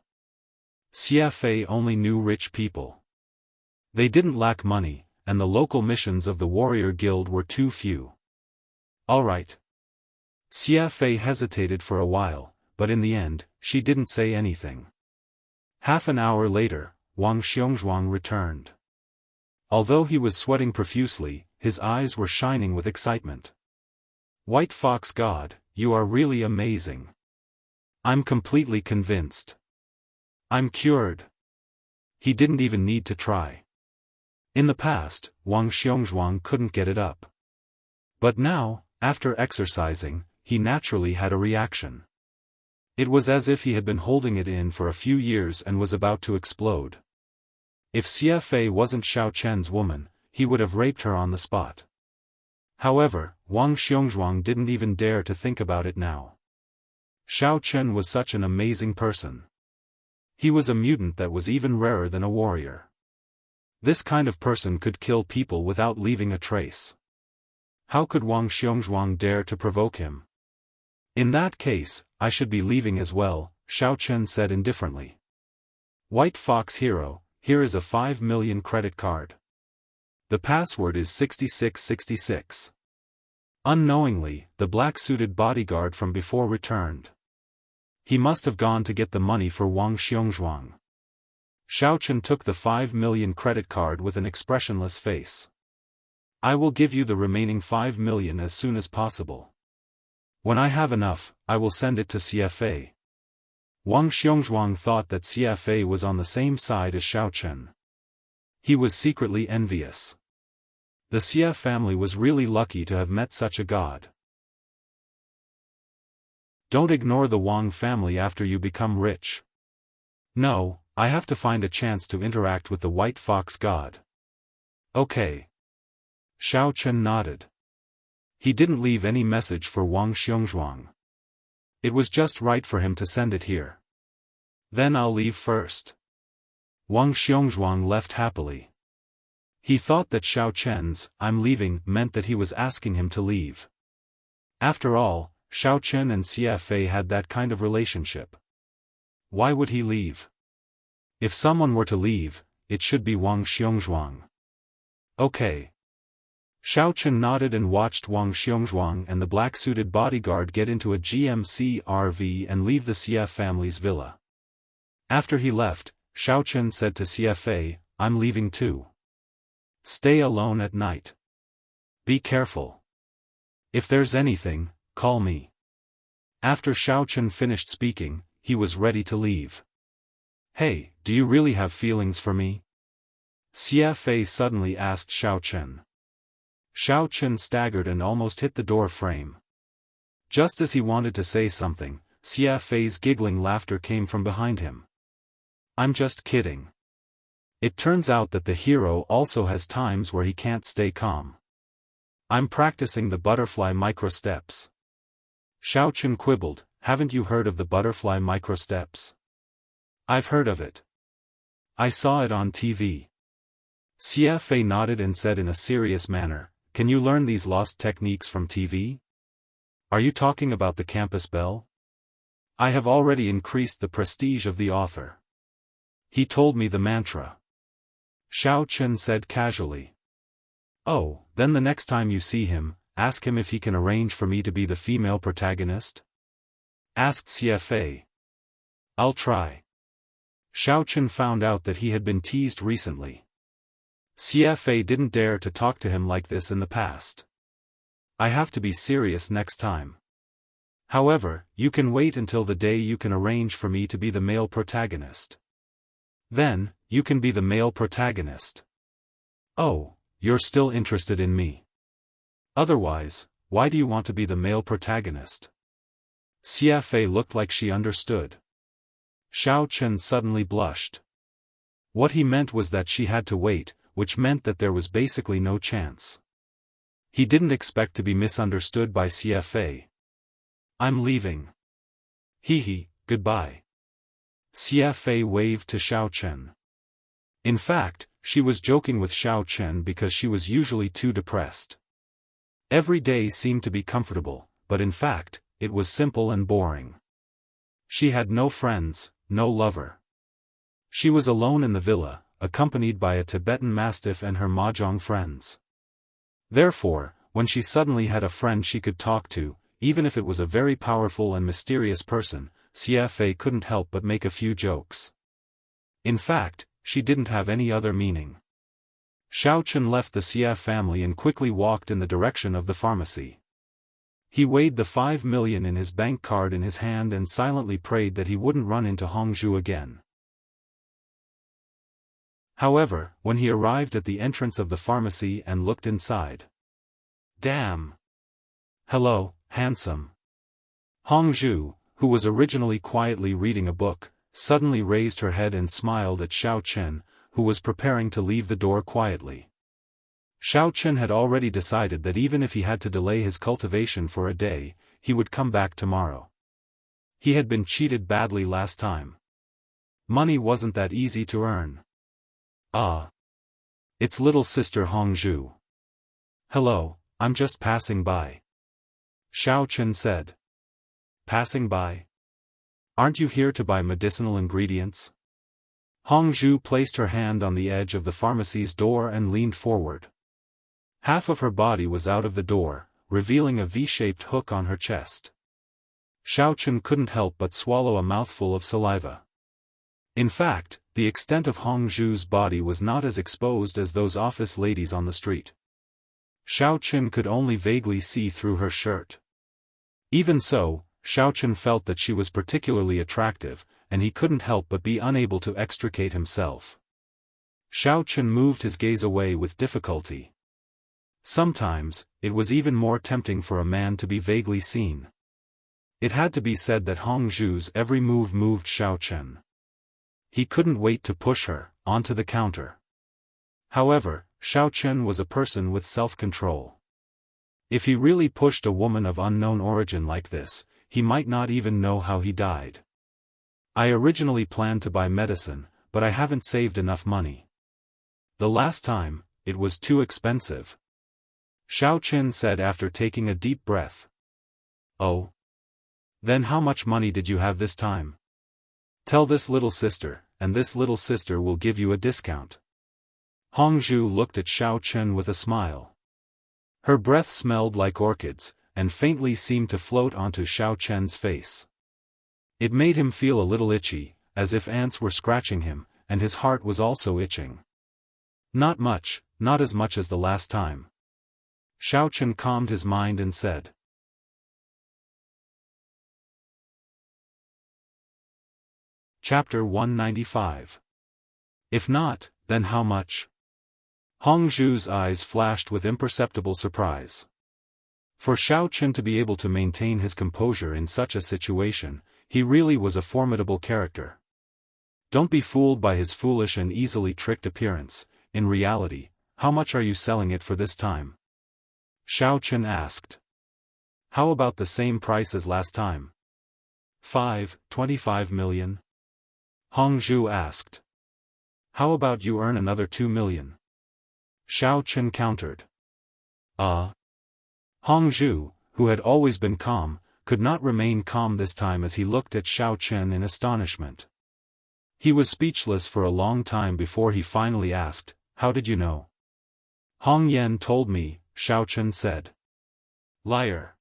CFA only knew rich people. They didn't lack money, and the local missions of the warrior guild were too few. Alright. CFA hesitated for a while, but in the end, she didn't say anything. Half an hour later, Wang Xiongzhuang returned. Although he was sweating profusely, his eyes were shining with excitement. White Fox God, you are really amazing. I'm completely convinced. I'm cured. He didn't even need to try. In the past, Wang Xiongzhuang couldn't get it up. But now, after exercising, he naturally had a reaction. It was as if he had been holding it in for a few years and was about to explode. If CFA wasn't Xiao Chen's woman, he would have raped her on the spot. However, Wang Xiongzhuang didn't even dare to think about it now. Xiao Chen was such an amazing person. He was a mutant that was even rarer than a warrior. This kind of person could kill people without leaving a trace. How could Wang Xiongzhuang dare to provoke him? In that case, I should be leaving as well, Xiao Chen said indifferently. White Fox Hero, here is a 5 million credit card. The password is 6666. Unknowingly, the black-suited bodyguard from before returned. He must have gone to get the money for Wang Xiongzhuang. Xiao Chen took the 5 million credit card with an expressionless face. I will give you the remaining 5 million as soon as possible. When I have enough, I will send it to CFA. Wang Xiongzhuang thought that CFA was on the same side as Xiao Chen. He was secretly envious. The Xia family was really lucky to have met such a god. Don't ignore the Wang family after you become rich. No, I have to find a chance to interact with the White Fox god. Okay. Xiao Chen nodded. He didn't leave any message for Wang Xiongzhuang. It was just right for him to send it here. Then I'll leave first. Wang Xiongzhuang left happily. He thought that Xiao Chen's "I'm leaving" meant that he was asking him to leave. After all, Xiao Chen and CFA had that kind of relationship. Why would he leave? If someone were to leave, it should be Wang Xiongzhuang. Okay. Xiao Chen nodded and watched Wang Xiongzhuang and the black-suited bodyguard get into a GMC RV and leave the Xia family's villa. After he left, Xiao Chen said to CFA, I'm leaving too. Stay alone at night. Be careful. If there's anything, call me. After Xiao Chen finished speaking, he was ready to leave. Hey, do you really have feelings for me? CFA suddenly asked Xiao Chen. Xiao Chen staggered and almost hit the door frame. Just as he wanted to say something, CFA's giggling laughter came from behind him. I'm just kidding. It turns out that the hero also has times where he can't stay calm. I'm practicing the butterfly micro-steps. Xiao Chen quibbled, haven't you heard of the butterfly micro-steps? I've heard of it. I saw it on TV. CFA nodded and said in a serious manner, can you learn these lost techniques from TV? Are you talking about the campus bell? I have already increased the prestige of the author. He told me the mantra. Xiao Chen said casually. Oh, then the next time you see him, ask him if he can arrange for me to be the female protagonist? Asked CFA. I'll try. Xiao Chen found out that he had been teased recently. CFA didn't dare to talk to him like this in the past. I have to be serious next time. However, you can wait until the day you can arrange for me to be the male protagonist. Then, you can be the male protagonist. Oh, you're still interested in me. Otherwise, why do you want to be the male protagonist? CFA looked like she understood. Xiao Chen suddenly blushed. What he meant was that she had to wait, which meant that there was basically no chance. He didn't expect to be misunderstood by CFA. I'm leaving. Hee, goodbye. CFA waved to Xiao Chen. In fact, she was joking with Xiao Chen because she was usually too depressed. Every day seemed to be comfortable, but in fact, it was simple and boring. She had no friends, no lover. She was alone in the villa, accompanied by a Tibetan mastiff and her mahjong friends. Therefore, when she suddenly had a friend she could talk to, even if it was a very powerful and mysterious person, Xiaofan couldn't help but make a few jokes. In fact, she didn't have any other meaning. Xiaofan left the Xia family and quickly walked in the direction of the pharmacy. He weighed the 5 million in his bank card in his hand and silently prayed that he wouldn't run into Hongzhu again. However, when he arrived at the entrance of the pharmacy and looked inside. Damn! Hello, handsome. Hongzhu, who was originally quietly reading a book, suddenly raised her head and smiled at Xiaofan, who was preparing to leave the door quietly. Xiaofan had already decided that even if he had to delay his cultivation for a day, he would come back tomorrow. He had been cheated badly last time. Money wasn't that easy to earn. Ah. It's little sister Hongzhu. Hello, I'm just passing by. Xiaofan said. Passing by? Aren't you here to buy medicinal ingredients? Hongzhu placed her hand on the edge of the pharmacy's door and leaned forward. Half of her body was out of the door, revealing a V-shaped hook on her chest. Xiaofan couldn't help but swallow a mouthful of saliva. In fact, the extent of Hongzhu's body was not as exposed as those office ladies on the street. Xiaofan could only vaguely see through her shirt. Even so, Xiaofan felt that she was particularly attractive, and he couldn't help but be unable to extricate himself. Xiaofan moved his gaze away with difficulty. Sometimes, it was even more tempting for a man to be vaguely seen. It had to be said that Hongzhu's every move moved Xiaofan. He couldn't wait to push her onto the counter. However, Xiaofan was a person with self-control. If he really pushed a woman of unknown origin like this, he might not even know how he died. I originally planned to buy medicine, but I haven't saved enough money. The last time, it was too expensive. Xiaofan said after taking a deep breath. Oh. Then how much money did you have this time? Tell this little sister, and this little sister will give you a discount. Hongzhu looked at Xiaofan with a smile. Her breath smelled like orchids, and faintly seemed to float onto Xiaofan's face. It made him feel a little itchy, as if ants were scratching him, and his heart was also itching. Not much, not as much as the last time. Xiaofan calmed his mind and said. Chapter 195. If not, then how much? Hongzhu's eyes flashed with imperceptible surprise. For Xiaofan to be able to maintain his composure in such a situation, he really was a formidable character. Don't be fooled by his foolish and easily tricked appearance. In reality, how much are you selling it for this time? Xiaofan asked. How about the same price as last time? 25 million? Hongzhu asked. How about you earn another 2 million? Xiaofan countered. Hongzhu, who had always been calm, could not remain calm this time as he looked at Xiaofan in astonishment. He was speechless for a long time before he finally asked, How did you know? Hong Yan told me, Xiaofan said. Liar.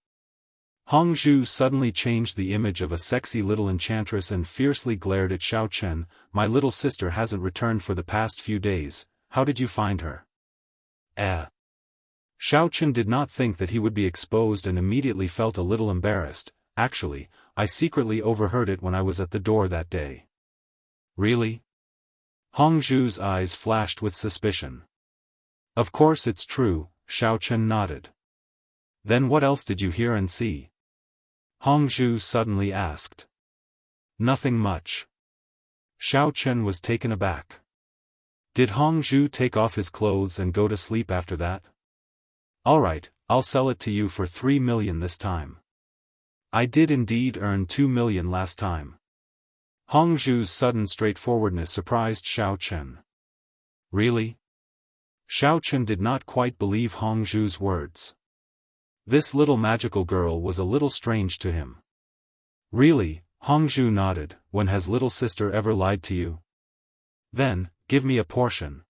Hongzhu suddenly changed the image of a sexy little enchantress and fiercely glared at Xiaofan. My little sister hasn't returned for the past few days. How did you find her? Xiaofan did not think that he would be exposed and immediately felt a little embarrassed. Actually, I secretly overheard it when I was at the door that day. Really? Hongzhu's eyes flashed with suspicion. Of course it's true, Xiaofan nodded. Then what else did you hear and see? Hongzhu suddenly asked. Nothing much. Xiaofan was taken aback. Did Hongzhu take off his clothes and go to sleep after that? Alright, I'll sell it to you for 3 million this time. I did indeed earn 2 million last time. Hongzhu's sudden straightforwardness surprised Xiaofan. Really? Xiaofan did not quite believe Hongzhu's words. This little magical girl was a little strange to him. Really, Hongzhu nodded, when has little sister ever lied to you? Then, give me a portion.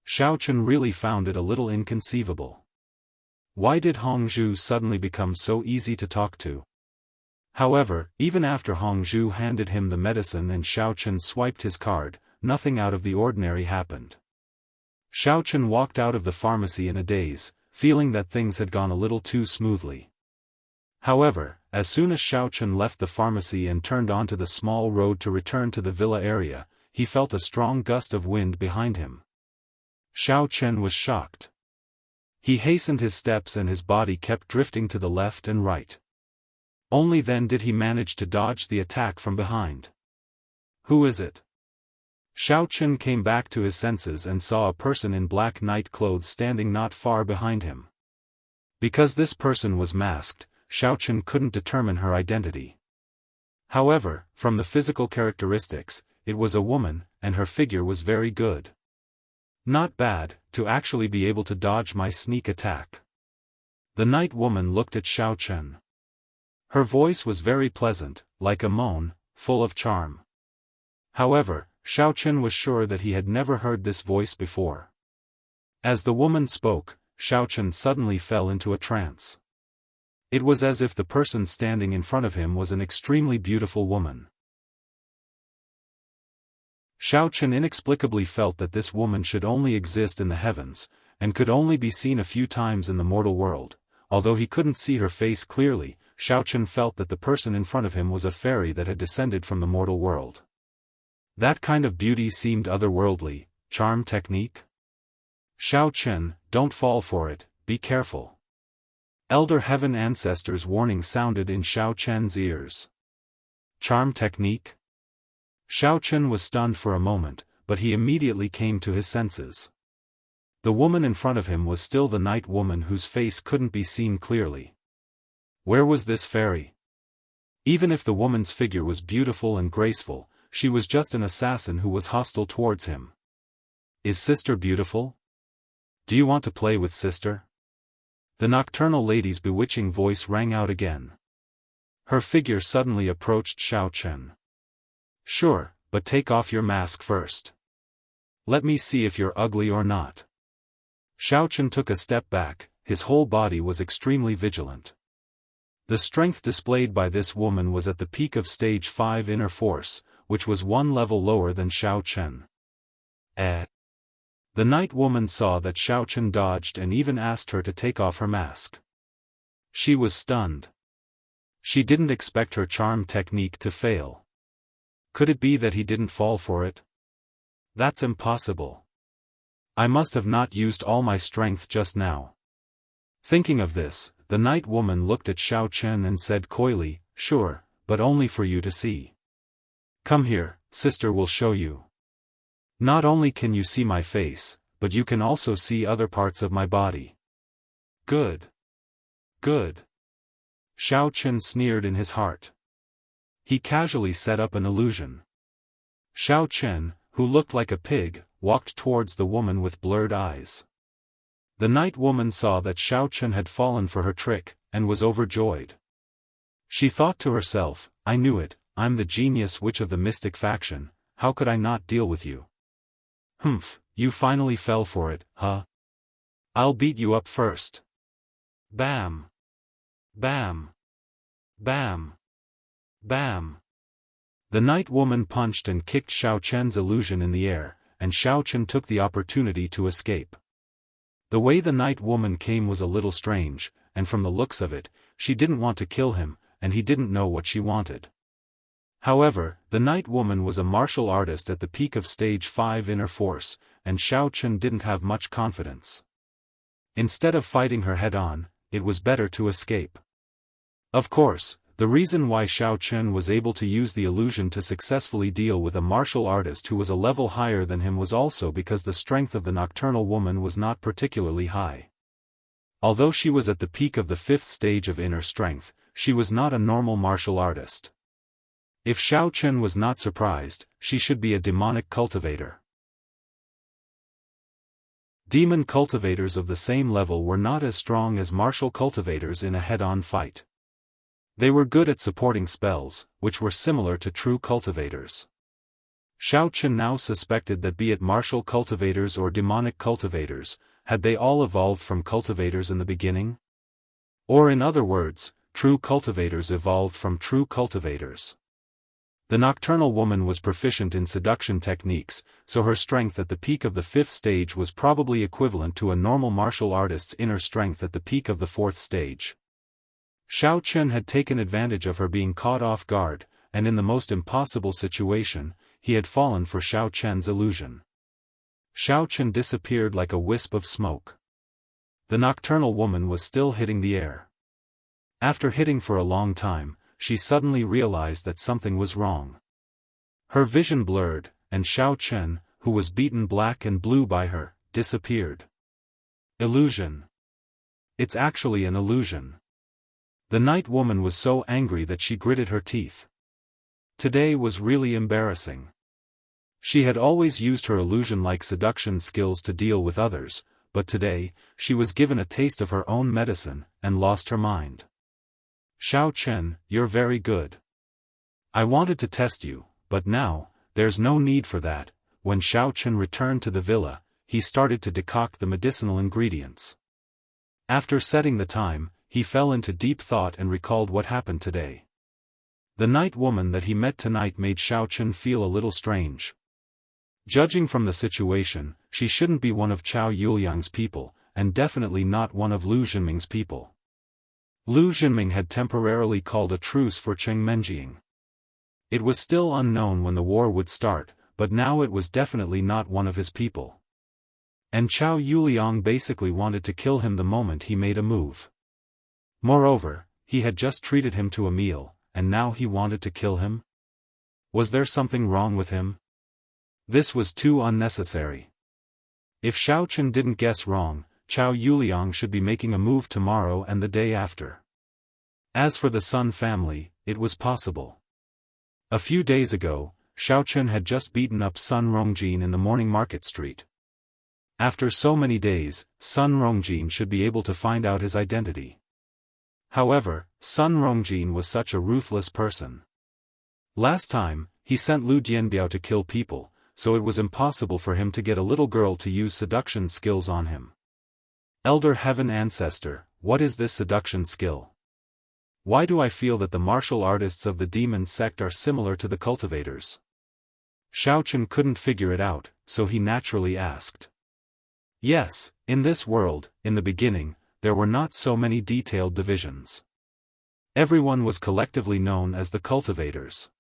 Xiaochen really found it a little inconceivable. Why did Hongzhu suddenly become so easy to talk to? However, even after Hongzhu handed him the medicine and Xiaochen swiped his card, nothing out of the ordinary happened. Xiaochen walked out of the pharmacy in a daze, feeling that things had gone a little too smoothly. However, as soon as Xiaochen left the pharmacy and turned onto the small road to return to the villa area, he felt a strong gust of wind behind him. Xiaochen was shocked. He hastened his steps and his body kept drifting to the left and right. Only then did he manage to dodge the attack from behind. Who is it? Xiaochen came back to his senses and saw a person in black night clothes standing not far behind him. Because this person was masked, Xiaochen couldn't determine her identity. However, from the physical characteristics, it was a woman, and her figure was very good. Not bad, to actually be able to dodge my sneak attack. The night woman looked at Xiaochen. Her voice was very pleasant, like a moan, full of charm. However, Xiaochen was sure that he had never heard this voice before. As the woman spoke, Xiaochen suddenly fell into a trance. It was as if the person standing in front of him was an extremely beautiful woman. Xiaochen inexplicably felt that this woman should only exist in the heavens, and could only be seen a few times in the mortal world. Although he couldn't see her face clearly, Xiaochen felt that the person in front of him was a fairy that had descended from the mortal world. That kind of beauty seemed otherworldly. Charm technique? Xiaochen, don't fall for it, be careful. Elder Heaven Ancestors' warning sounded in Xiaochen's ears. Charm technique? Xiaochen was stunned for a moment, but he immediately came to his senses. The woman in front of him was still the night woman whose face couldn't be seen clearly. Where was this fairy? Even if the woman's figure was beautiful and graceful, she was just an assassin who was hostile towards him. Is sister beautiful? Do you want to play with sister? The nocturnal lady's bewitching voice rang out again. Her figure suddenly approached Xiaochen. Sure, but take off your mask first. Let me see if you're ugly or not. Xiaochen took a step back, his whole body was extremely vigilant. The strength displayed by this woman was at the peak of stage 5 inner force, which was one level lower than Xiaochen. The night woman saw that Xiaochen dodged and even asked her to take off her mask. She was stunned. She didn't expect her charm technique to fail. Could it be that he didn't fall for it? That's impossible. I must have not used all my strength just now. Thinking of this, the night woman looked at Xiaochen and said coyly, sure, but only for you to see. Come here, sister will show you. Not only can you see my face, but you can also see other parts of my body. Good. Good. Xiaochen sneered in his heart. He casually set up an illusion. Xiaochen, who looked like a pig, walked towards the woman with blurred eyes. The night woman saw that Xiaochen had fallen for her trick, and was overjoyed. She thought to herself, I knew it, I'm the genius witch of the mystic faction, how could I not deal with you? Humph, you finally fell for it, huh? I'll beat you up first. Bam! Bam! Bam! Bam! The night woman punched and kicked Xiaochen's illusion in the air, and Xiaochen took the opportunity to escape. The way the night woman came was a little strange, and from the looks of it, she didn't want to kill him, and he didn't know what she wanted. However, the night woman was a martial artist at the peak of stage 5 inner force, and Xiaochen didn't have much confidence. Instead of fighting her head-on, it was better to escape. Of course, the reason why Xiaochen was able to use the illusion to successfully deal with a martial artist who was a level higher than him was also because the strength of the nocturnal woman was not particularly high. Although she was at the peak of the 5th stage of inner strength, she was not a normal martial artist. If Xiaochen was not surprised, she should be a demonic cultivator. Demon cultivators of the same level were not as strong as martial cultivators in a head-on fight. They were good at supporting spells, which were similar to true cultivators. Xiaofan now suspected that be it martial cultivators or demonic cultivators, had they all evolved from cultivators in the beginning? Or in other words, true cultivators evolved from true cultivators. The nocturnal woman was proficient in seduction techniques, so her strength at the peak of the 5th stage was probably equivalent to a normal martial artist's inner strength at the peak of the 4th stage. Xiaofan had taken advantage of her being caught off guard, and in the most impossible situation, he had fallen for Xiaofan's illusion. Xiaofan disappeared like a wisp of smoke. The nocturnal woman was still hitting the air. After hitting for a long time, she suddenly realized that something was wrong. Her vision blurred, and Xiaofan, who was beaten black and blue by her, disappeared. Illusion. It's actually an illusion. The night woman was so angry that she gritted her teeth. Today was really embarrassing. She had always used her illusion-like seduction skills to deal with others, but today, she was given a taste of her own medicine, and lost her mind. Xiaofan, you're very good. I wanted to test you, but now, there's no need for that. When Xiaofan returned to the villa, he started to decoct the medicinal ingredients. After setting the time, he fell into deep thought and recalled what happened today. The night woman that he met tonight made Xiaofan feel a little strange. Judging from the situation, she shouldn't be one of Chao Yuliang's people, and definitely not one of Lu Zhenming's people. Lu Zhenming had temporarily called a truce for Cheng Menjing. It was still unknown when the war would start, but now it was definitely not one of his people. And Chao Yuliang basically wanted to kill him the moment he made a move. Moreover, he had just treated him to a meal, and now he wanted to kill him? Was there something wrong with him? This was too unnecessary. If Xiaofan didn't guess wrong, Chao Yuliang should be making a move tomorrow and the day after. As for the Sun family, it was possible. A few days ago, Xiaofan had just beaten up Sun Rongjin in the morning market street. After so many days, Sun Rongjin should be able to find out his identity. However, Sun Rongjin was such a ruthless person. Last time, he sent Lu Jianbiao to kill people, so it was impossible for him to get a little girl to use seduction skills on him. Elder Heaven Ancestor, what is this seduction skill? Why do I feel that the martial artists of the demon sect are similar to the cultivators? Xiaofan couldn't figure it out, so he naturally asked. Yes, in this world, in the beginning, there were not so many detailed divisions. Everyone was collectively known as the cultivators.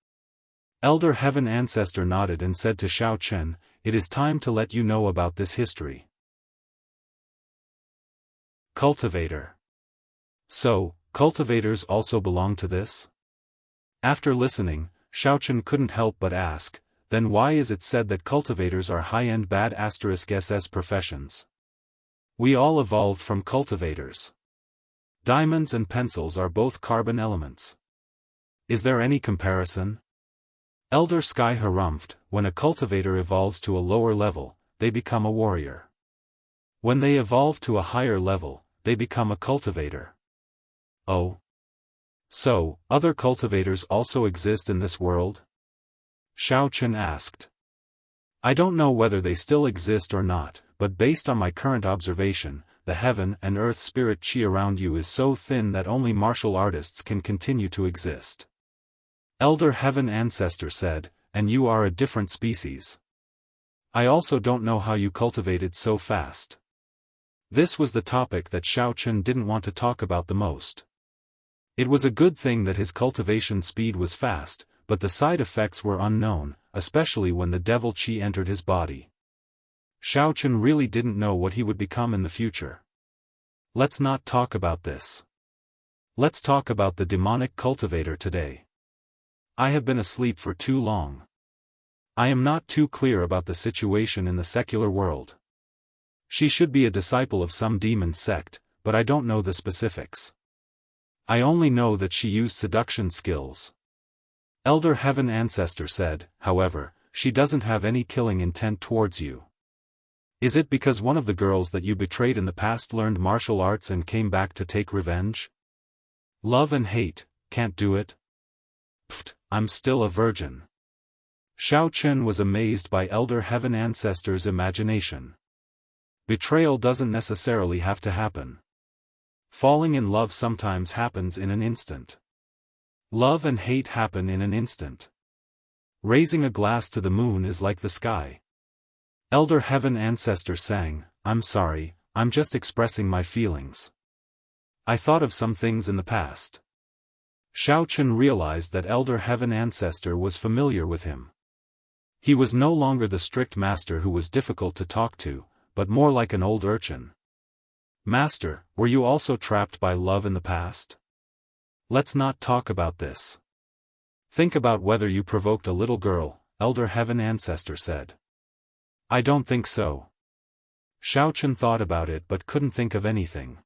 Elder Heaven Ancestor nodded and said to Xiaofan, "It is time to let you know about this history." Cultivator. So, cultivators also belong to this? After listening, Xiaofan couldn't help but ask, then why is it said that cultivators are high-end bad *SS professions? We all evolved from cultivators. Diamonds and pencils are both carbon elements. Is there any comparison? Elder Sky harumphed, when a cultivator evolves to a lower level, they become a warrior. When they evolve to a higher level, they become a cultivator. Oh. So, other cultivators also exist in this world? Xiaofan asked. I don't know whether they still exist or not, but based on my current observation, the heaven and earth spirit chi around you is so thin that only martial artists can continue to exist. Elder Heaven Ancestor said, and you are a different species. I also don't know how you cultivated so fast. This was the topic that Xiaofan didn't want to talk about the most. It was a good thing that his cultivation speed was fast, but the side effects were unknown, especially when the devil chi entered his body. Xiaofan really didn't know what he would become in the future. Let's not talk about this. Let's talk about the demonic cultivator today. I have been asleep for too long. I am not too clear about the situation in the secular world. She should be a disciple of some demon sect, but I don't know the specifics. I only know that she used seduction skills. Elder Heaven Ancestor said, however, she doesn't have any killing intent towards you. Is it because one of the girls that you betrayed in the past learned martial arts and came back to take revenge? Love and hate, can't do it? Pfft, I'm still a virgin. Xiao Chen was amazed by Elder Heaven Ancestor's imagination. Betrayal doesn't necessarily have to happen. Falling in love sometimes happens in an instant. Love and hate happen in an instant. Raising a glass to the moon is like the sky. Elder Heaven Ancestor sang, I'm sorry, I'm just expressing my feelings. I thought of some things in the past. Xiao Chen realized that Elder Heaven Ancestor was familiar with him. He was no longer the strict master who was difficult to talk to, but more like an old urchin. Master, were you also trapped by love in the past? Let's not talk about this. Think about whether you provoked a little girl, Elder Heaven Ancestor said. I don't think so. Xiao Chen thought about it but couldn't think of anything.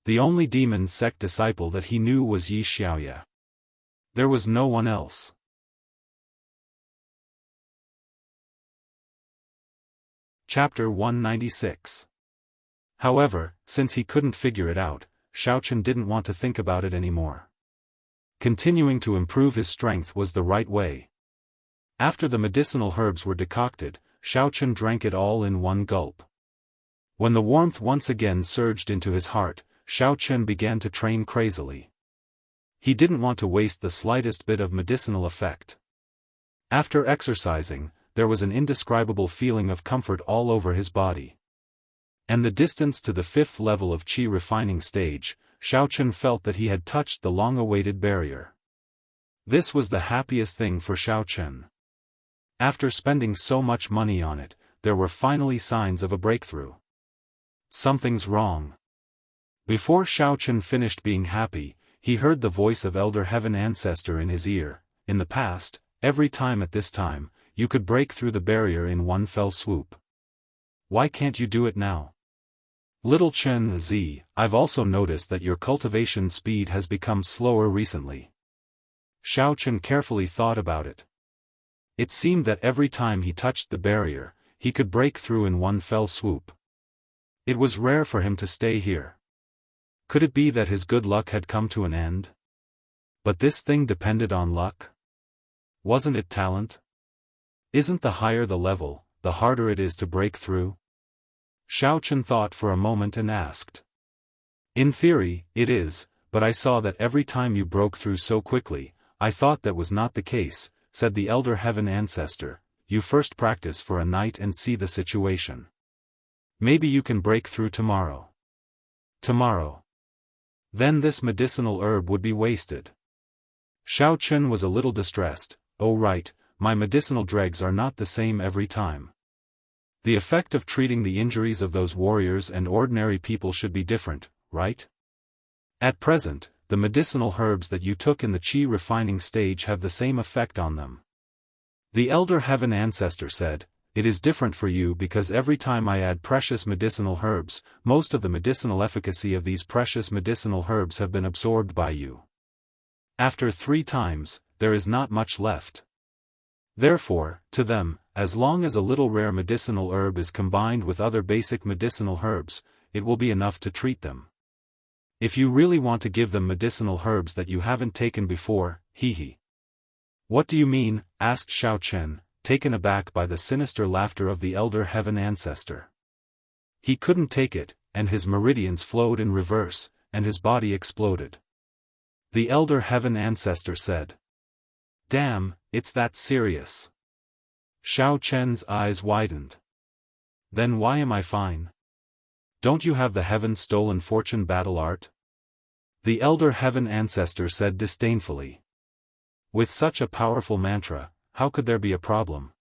The only demon sect disciple that he knew was Yi Xiaoya. There was no one else. Chapter 196. However, since he couldn't figure it out, Xiao Chen didn't want to think about it anymore. Continuing to improve his strength was the right way. After the medicinal herbs were decocted, Xiao Chen drank it all in one gulp. When the warmth once again surged into his heart, Xiao Chen began to train crazily. He didn't want to waste the slightest bit of medicinal effect. After exercising, there was an indescribable feeling of comfort all over his body. And the distance to the 5th level of Qi refining stage, Xiao Chen felt that he had touched the long-awaited barrier. This was the happiest thing for Xiao Chen. After spending so much money on it, there were finally signs of a breakthrough. Something's wrong. Before Xiao Chen finished being happy, he heard the voice of Elder Heaven Ancestor in his ear. In the past, every time at this time, you could break through the barrier in one fell swoop. Why can't you do it now? Little Chen Z, I've also noticed that your cultivation speed has become slower recently. Xiao Chen carefully thought about it. It seemed that every time he touched the barrier, he could break through in one fell swoop. It was rare for him to stay here. Could it be that his good luck had come to an end? But this thing depended on luck? Wasn't it talent? Isn't the higher the level, the harder it is to break through? Xiao Chen thought for a moment and asked. In theory, it is, but I saw that every time you broke through so quickly, I thought that was not the case, said the Elder Heaven Ancestor. You first practice for a night and see the situation. Maybe you can break through tomorrow. Tomorrow. Then this medicinal herb would be wasted. Xiao Chen was a little distressed. Oh right, my medicinal dregs are not the same every time. The effect of treating the injuries of those warriors and ordinary people should be different, right? At present, the medicinal herbs that you took in the Qi refining stage have the same effect on them. The Elder Heaven Ancestor said, it is different for you because every time I add precious medicinal herbs, most of the medicinal efficacy of these precious medicinal herbs have been absorbed by you. After 3 times, there is not much left. Therefore, to them, as long as a little rare medicinal herb is combined with other basic medicinal herbs, it will be enough to treat them. If you really want to give them medicinal herbs that you haven't taken before, hee. What do you mean? Asked Xiao Chen, taken aback by the sinister laughter of the Elder Heaven Ancestor. He couldn't take it, and his meridians flowed in reverse, and his body exploded. The Elder Heaven Ancestor said. Damn, it's that serious. Xiao Chen's eyes widened. Then why am I fine? Don't you have the heaven-stolen fortune battle art? The Elder Heaven Ancestor said disdainfully. With such a powerful mantra, how could there be a problem?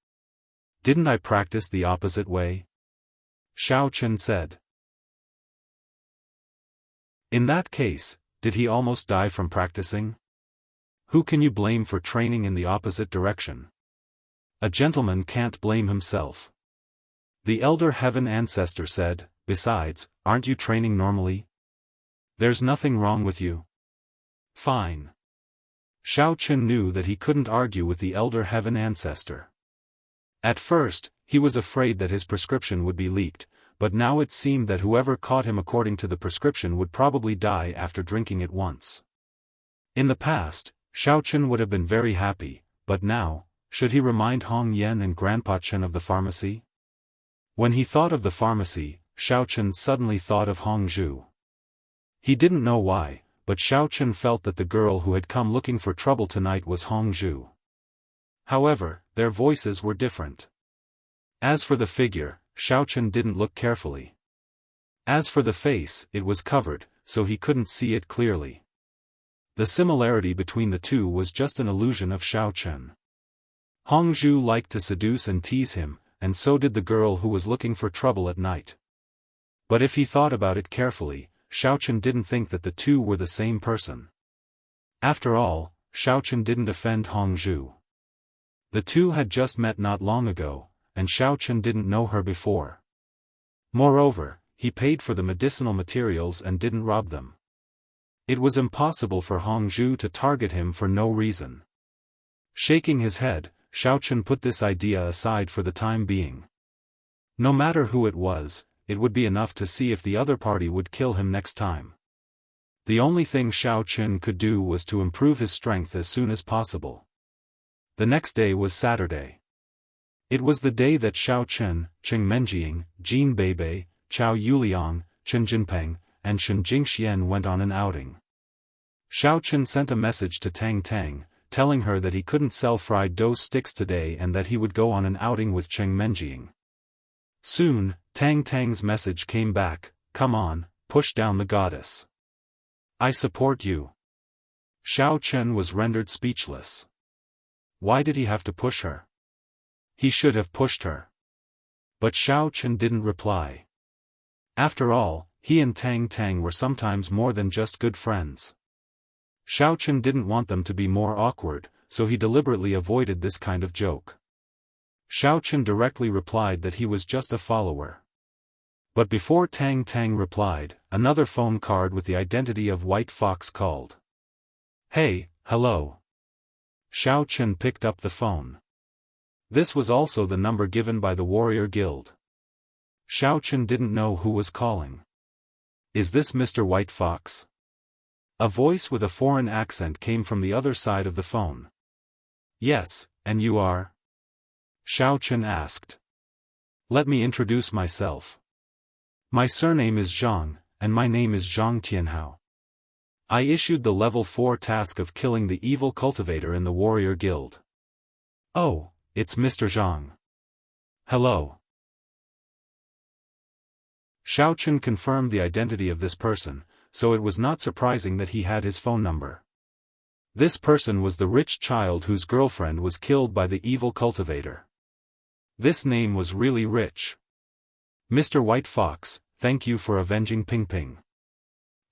Didn't I practice the opposite way? Xiao Chen said. In that case, did he almost die from practicing? Who can you blame for training in the opposite direction? A gentleman can't blame himself. The Elder Heaven Ancestor said, besides, aren't you training normally? There's nothing wrong with you. Fine. Xiao Chen knew that he couldn't argue with the Elder Heaven Ancestor. At first, he was afraid that his prescription would be leaked, but now it seemed that whoever caught him according to the prescription would probably die after drinking it once. In the past, Xiaochen would have been very happy, but now, should he remind Hong Yan and Grandpa Chen of the pharmacy? When he thought of the pharmacy, Xiaochen suddenly thought of Hong Zhu. He didn't know why, but Xiaochen felt that the girl who had come looking for trouble tonight was Hong Zhu. However, their voices were different. As for the figure, Xiaochen didn't look carefully. As for the face, it was covered, so he couldn't see it clearly. The similarity between the two was just an illusion of Xiaochen. Hong Zhu liked to seduce and tease him, and so did the girl who was looking for trouble at night. But if he thought about it carefully, Xiaochen didn't think that the two were the same person. After all, Xiaochen didn't offend Hong Zhu. The two had just met not long ago, and Xiaochen didn't know her before. Moreover, he paid for the medicinal materials and didn't rob them. It was impossible for Hong Zhu to target him for no reason. Shaking his head, Xiaochen put this idea aside for the time being. No matter who it was, it would be enough to see if the other party would kill him next time. The only thing Xiaochen could do was to improve his strength as soon as possible. The next day was Saturday. It was the day that Xiaochen, Cheng Menjing, Jin Beibei, Chao Yuliang, Chen Jinpeng, and Shen Jingxian went on an outing. Xiaochen sent a message to Tang Tang, telling her that he couldn't sell fried dough sticks today and that he would go on an outing with Cheng Menjing. Soon, Tang Tang's message came back, "Come on, push down the goddess. I support you." Xiaochen was rendered speechless. Why did he have to push her? He should have pushed her. But Xiaochen didn't reply. After all, he and Tang Tang were sometimes more than just good friends. Xiaochen didn't want them to be more awkward, so he deliberately avoided this kind of joke. Xiaochen directly replied that he was just a follower. But before Tang Tang replied, another phone card with the identity of White Fox called. "Hey, hello." Xiaochen picked up the phone. This was also the number given by the Warrior Guild. Xiaochen didn't know who was calling. "Is this Mr. White Fox?" A voice with a foreign accent came from the other side of the phone. "Yes, and you are?" Xiaochen asked. "Let me introduce myself. My surname is Zhang, and my name is Zhang Tianhao. I issued the level 4 task of killing the evil cultivator in the Warrior Guild." "Oh, it's Mr. Zhang. Hello." Xiaochen confirmed the identity of this person, so it was not surprising that he had his phone number. This person was the rich child whose girlfriend was killed by the evil cultivator. This name was really rich. "Mr. White Fox, thank you for avenging Ping Ping.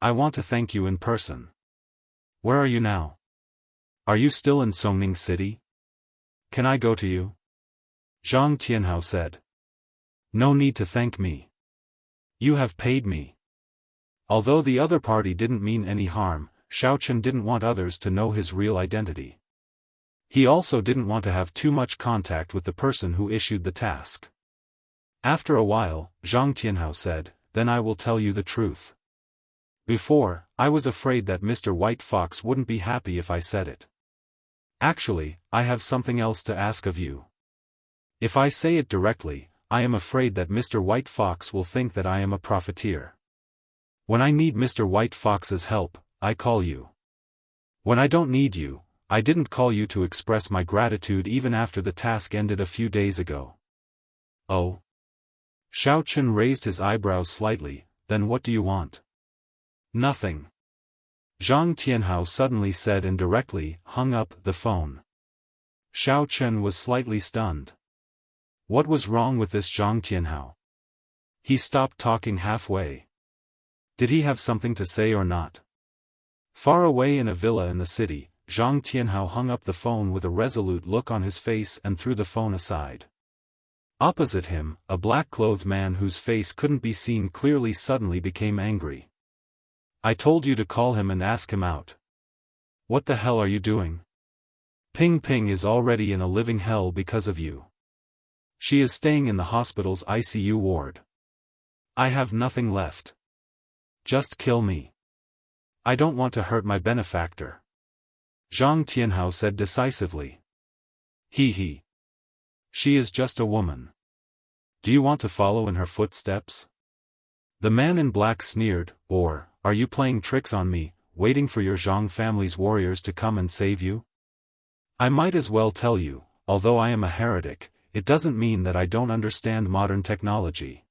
I want to thank you in person. Where are you now? Are you still in Songning City? Can I go to you?" Zhang Tianhao said. "No need to thank me. You have paid me." Although the other party didn't mean any harm, Xiaochen didn't want others to know his real identity. He also didn't want to have too much contact with the person who issued the task. After a while, Zhang Tianhao said, "Then I will tell you the truth. Before, I was afraid that Mr. White Fox wouldn't be happy if I said it. Actually, I have something else to ask of you. If I say it directly, I am afraid that Mr. White Fox will think that I am a profiteer. When I need Mr. White Fox's help, I call you. When I don't need you, I didn't call you to express my gratitude even after the task ended a few days ago." "Oh?" Xiaochen raised his eyebrows slightly. "Then what do you want?" "Nothing," Zhang Tianhao suddenly said and directly hung up the phone. Xiaochen was slightly stunned. What was wrong with this Zhang Tianhao? He stopped talking halfway. Did he have something to say or not? Far away in a villa in the city, Zhang Tianhao hung up the phone with a resolute look on his face and threw the phone aside. Opposite him, a black-clothed man whose face couldn't be seen clearly suddenly became angry. "I told you to call him and ask him out. What the hell are you doing? Ping Ping is already in a living hell because of you. She is staying in the hospital's ICU ward. I have nothing left. Just kill me. I don't want to hurt my benefactor. Zhang Tianhao said decisively. He. She is just a woman. Do you want to follow in her footsteps? The man in black sneered, or, are you playing tricks on me, waiting for your Zhang family's warriors to come and save you? I might as well tell you, although I am a heretic, it doesn't mean that I don't understand modern technology.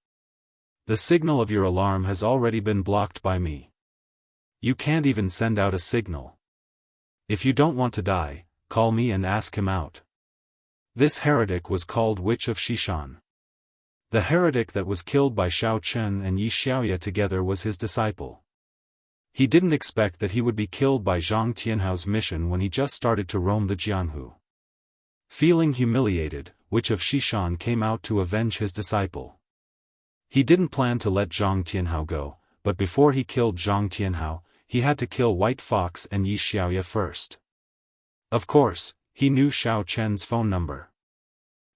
The signal of your alarm has already been blocked by me. You can't even send out a signal. If you don't want to die, call me and ask him out. This heretic was called Witch of Xishan. The heretic that was killed by Xiao Chen and Yi Xiaoya together was his disciple. He didn't expect that he would be killed by Zhang Tianhao's mission when he just started to roam the Jianghu. Feeling humiliated, Witch of Xishan came out to avenge his disciple. He didn't plan to let Zhang Tianhao go, but before he killed Zhang Tianhao, he had to kill White Fox and Yi Xiaoya first. Of course, he knew Xiao Chen's phone number.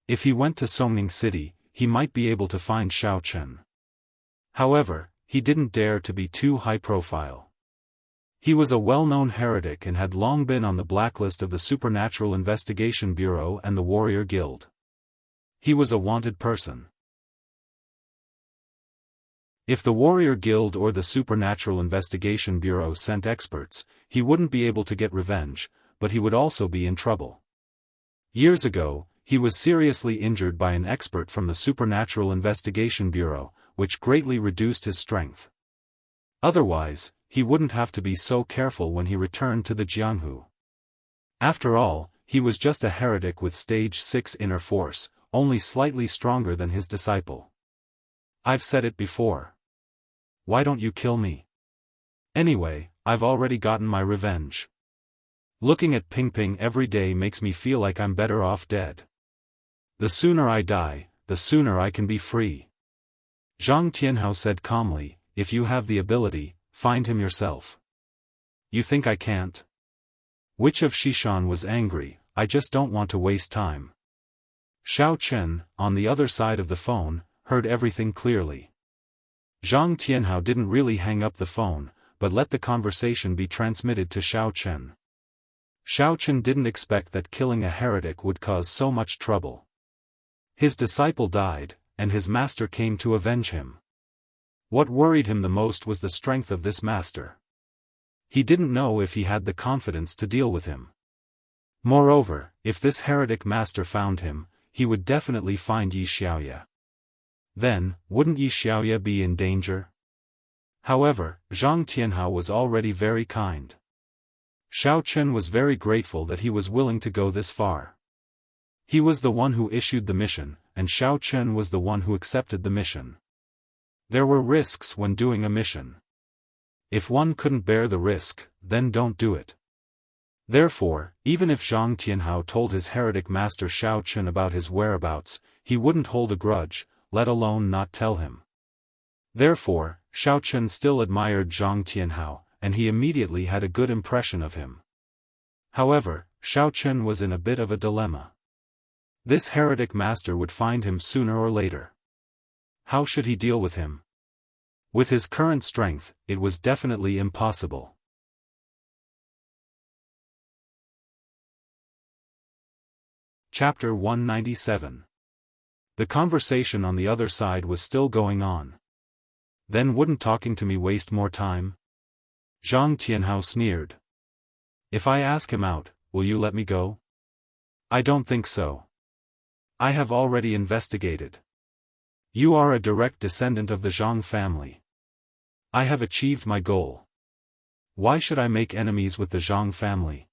If he went to Songning City, he might be able to find Xiao Chen. However, he didn't dare to be too high profile. He was a well-known heretic and had long been on the blacklist of the Supernatural Investigation Bureau and the Warrior Guild. He was a wanted person. If the Warrior Guild or the Supernatural Investigation Bureau sent experts, he wouldn't be able to get revenge, but he would also be in trouble. Years ago, he was seriously injured by an expert from the Supernatural Investigation Bureau, which greatly reduced his strength. Otherwise, he wouldn't have to be so careful when he returned to the Jianghu. After all, he was just a heretic with stage 6 inner force, only slightly stronger than his disciple. I've said it before. Why don't you kill me? Anyway, I've already gotten my revenge. Looking at Ping Ping every day makes me feel like I'm better off dead. The sooner I die, the sooner I can be free. Zhang Tianhao said calmly, if you have the ability, find him yourself. You think I can't? Witch of Xishan was angry, I just don't want to waste time. Xiao Chen, on the other side of the phone, heard everything clearly. Zhang Tianhao didn't really hang up the phone, but let the conversation be transmitted to Xiao Chen. Xiao Chen didn't expect that killing a heretic would cause so much trouble. His disciple died, and his master came to avenge him. What worried him the most was the strength of this master. He didn't know if he had the confidence to deal with him. Moreover, if this heretic master found him, he would definitely find Yi Xiaoya. Then, wouldn't Yi Xiaoya be in danger? However, Zhang Tianhao was already very kind. Xiao Chen was very grateful that he was willing to go this far. He was the one who issued the mission, and Xiao Chen was the one who accepted the mission. There were risks when doing a mission. If one couldn't bear the risk, then don't do it. Therefore, even if Zhang Tianhao told his heretic master Xiao Chen about his whereabouts, he wouldn't hold a grudge, let alone not tell him. Therefore, Xiao Chen still admired Zhang Tianhao, and he immediately had a good impression of him. However, Xiao Chen was in a bit of a dilemma. This heretic master would find him sooner or later. How should he deal with him? With his current strength, it was definitely impossible. Chapter 197. The conversation on the other side was still going on. Then wouldn't talking to me waste more time? Zhang Tianhao sneered. If I ask him out, will you let me go? I don't think so. I have already investigated. You are a direct descendant of the Zhang family. I have achieved my goal. Why should I make enemies with the Zhang family?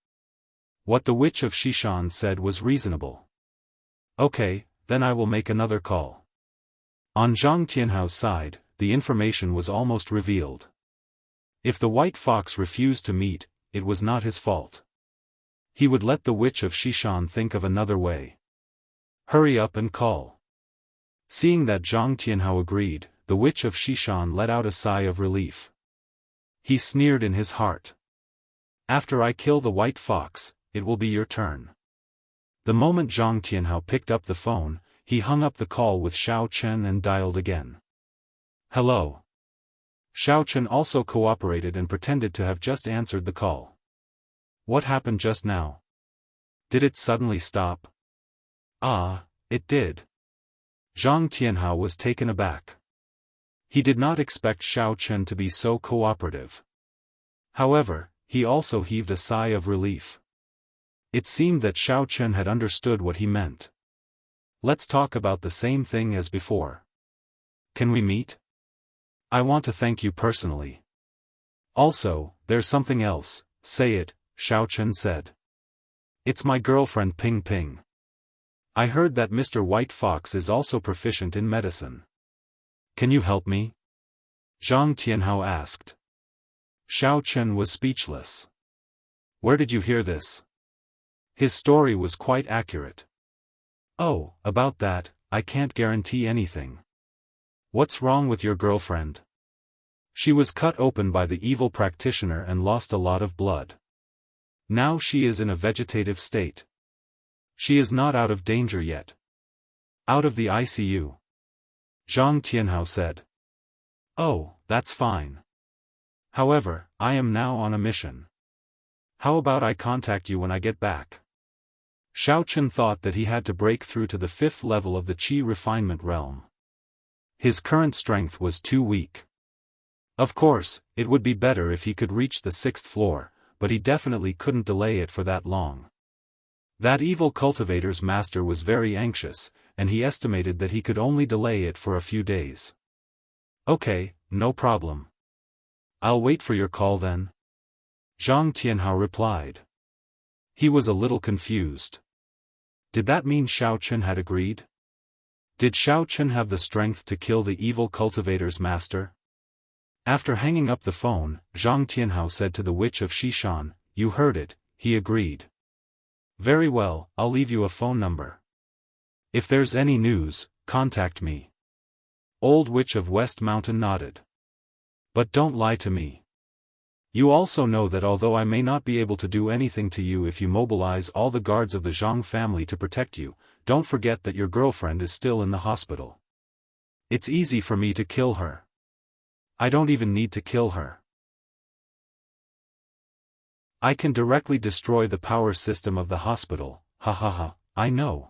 What the Witch of Xishan said was reasonable. Okay, then I will make another call. On Zhang Tianhao's side, the information was almost revealed. If the White Fox refused to meet, it was not his fault. He would let the Witch of Xishan think of another way. Hurry up and call. Seeing that Zhang Tianhao agreed, the Witch of Xishan let out a sigh of relief. He sneered in his heart. After I kill the White Fox, it will be your turn. The moment Zhang Tianhao picked up the phone, he hung up the call with Xiao Chen and dialed again. Hello. Xiao Chen also cooperated and pretended to have just answered the call. What happened just now? Did it suddenly stop? Ah, it did. Zhang Tianhao was taken aback. He did not expect Xiao Chen to be so cooperative. However, he also heaved a sigh of relief. It seemed that Xiao Chen had understood what he meant. Let's talk about the same thing as before. Can we meet? I want to thank you personally. Also, there's something else, say it, Xiao Chen said. It's my girlfriend Ping Ping. I heard that Mr. White Fox is also proficient in medicine. Can you help me? Zhang Tianhao asked. Xiao Chen was speechless. Where did you hear this? His story was quite accurate. Oh, about that, I can't guarantee anything. What's wrong with your girlfriend? She was cut open by the evil practitioner and lost a lot of blood. Now she is in a vegetative state. She is not out of danger yet. Out of the ICU. Zhang Tianhao said. Oh, that's fine. However, I am now on a mission. How about I contact you when I get back? Xiao Chen thought that he had to break through to the 5th level of the Qi refinement realm. His current strength was too weak. Of course, it would be better if he could reach the 6th floor, but he definitely couldn't delay it for that long. That evil cultivator's master was very anxious, and he estimated that he could only delay it for a few days. Okay, no problem. I'll wait for your call then. Zhang Tianhao replied. He was a little confused. Did that mean Xiao Chen had agreed? Did Xiao Chen have the strength to kill the evil cultivator's master? After hanging up the phone, Zhang Tianhao said to the witch of Xishan, you heard it, he agreed. Very well, I'll leave you a phone number. If there's any news, contact me. Old witch of West Mountain nodded. But don't lie to me. You also know that although I may not be able to do anything to you if you mobilize all the guards of the Zhang family to protect you, don't forget that your girlfriend is still in the hospital. It's easy for me to kill her. I don't even need to kill her. I can directly destroy the power system of the hospital, ha ha ha, I know.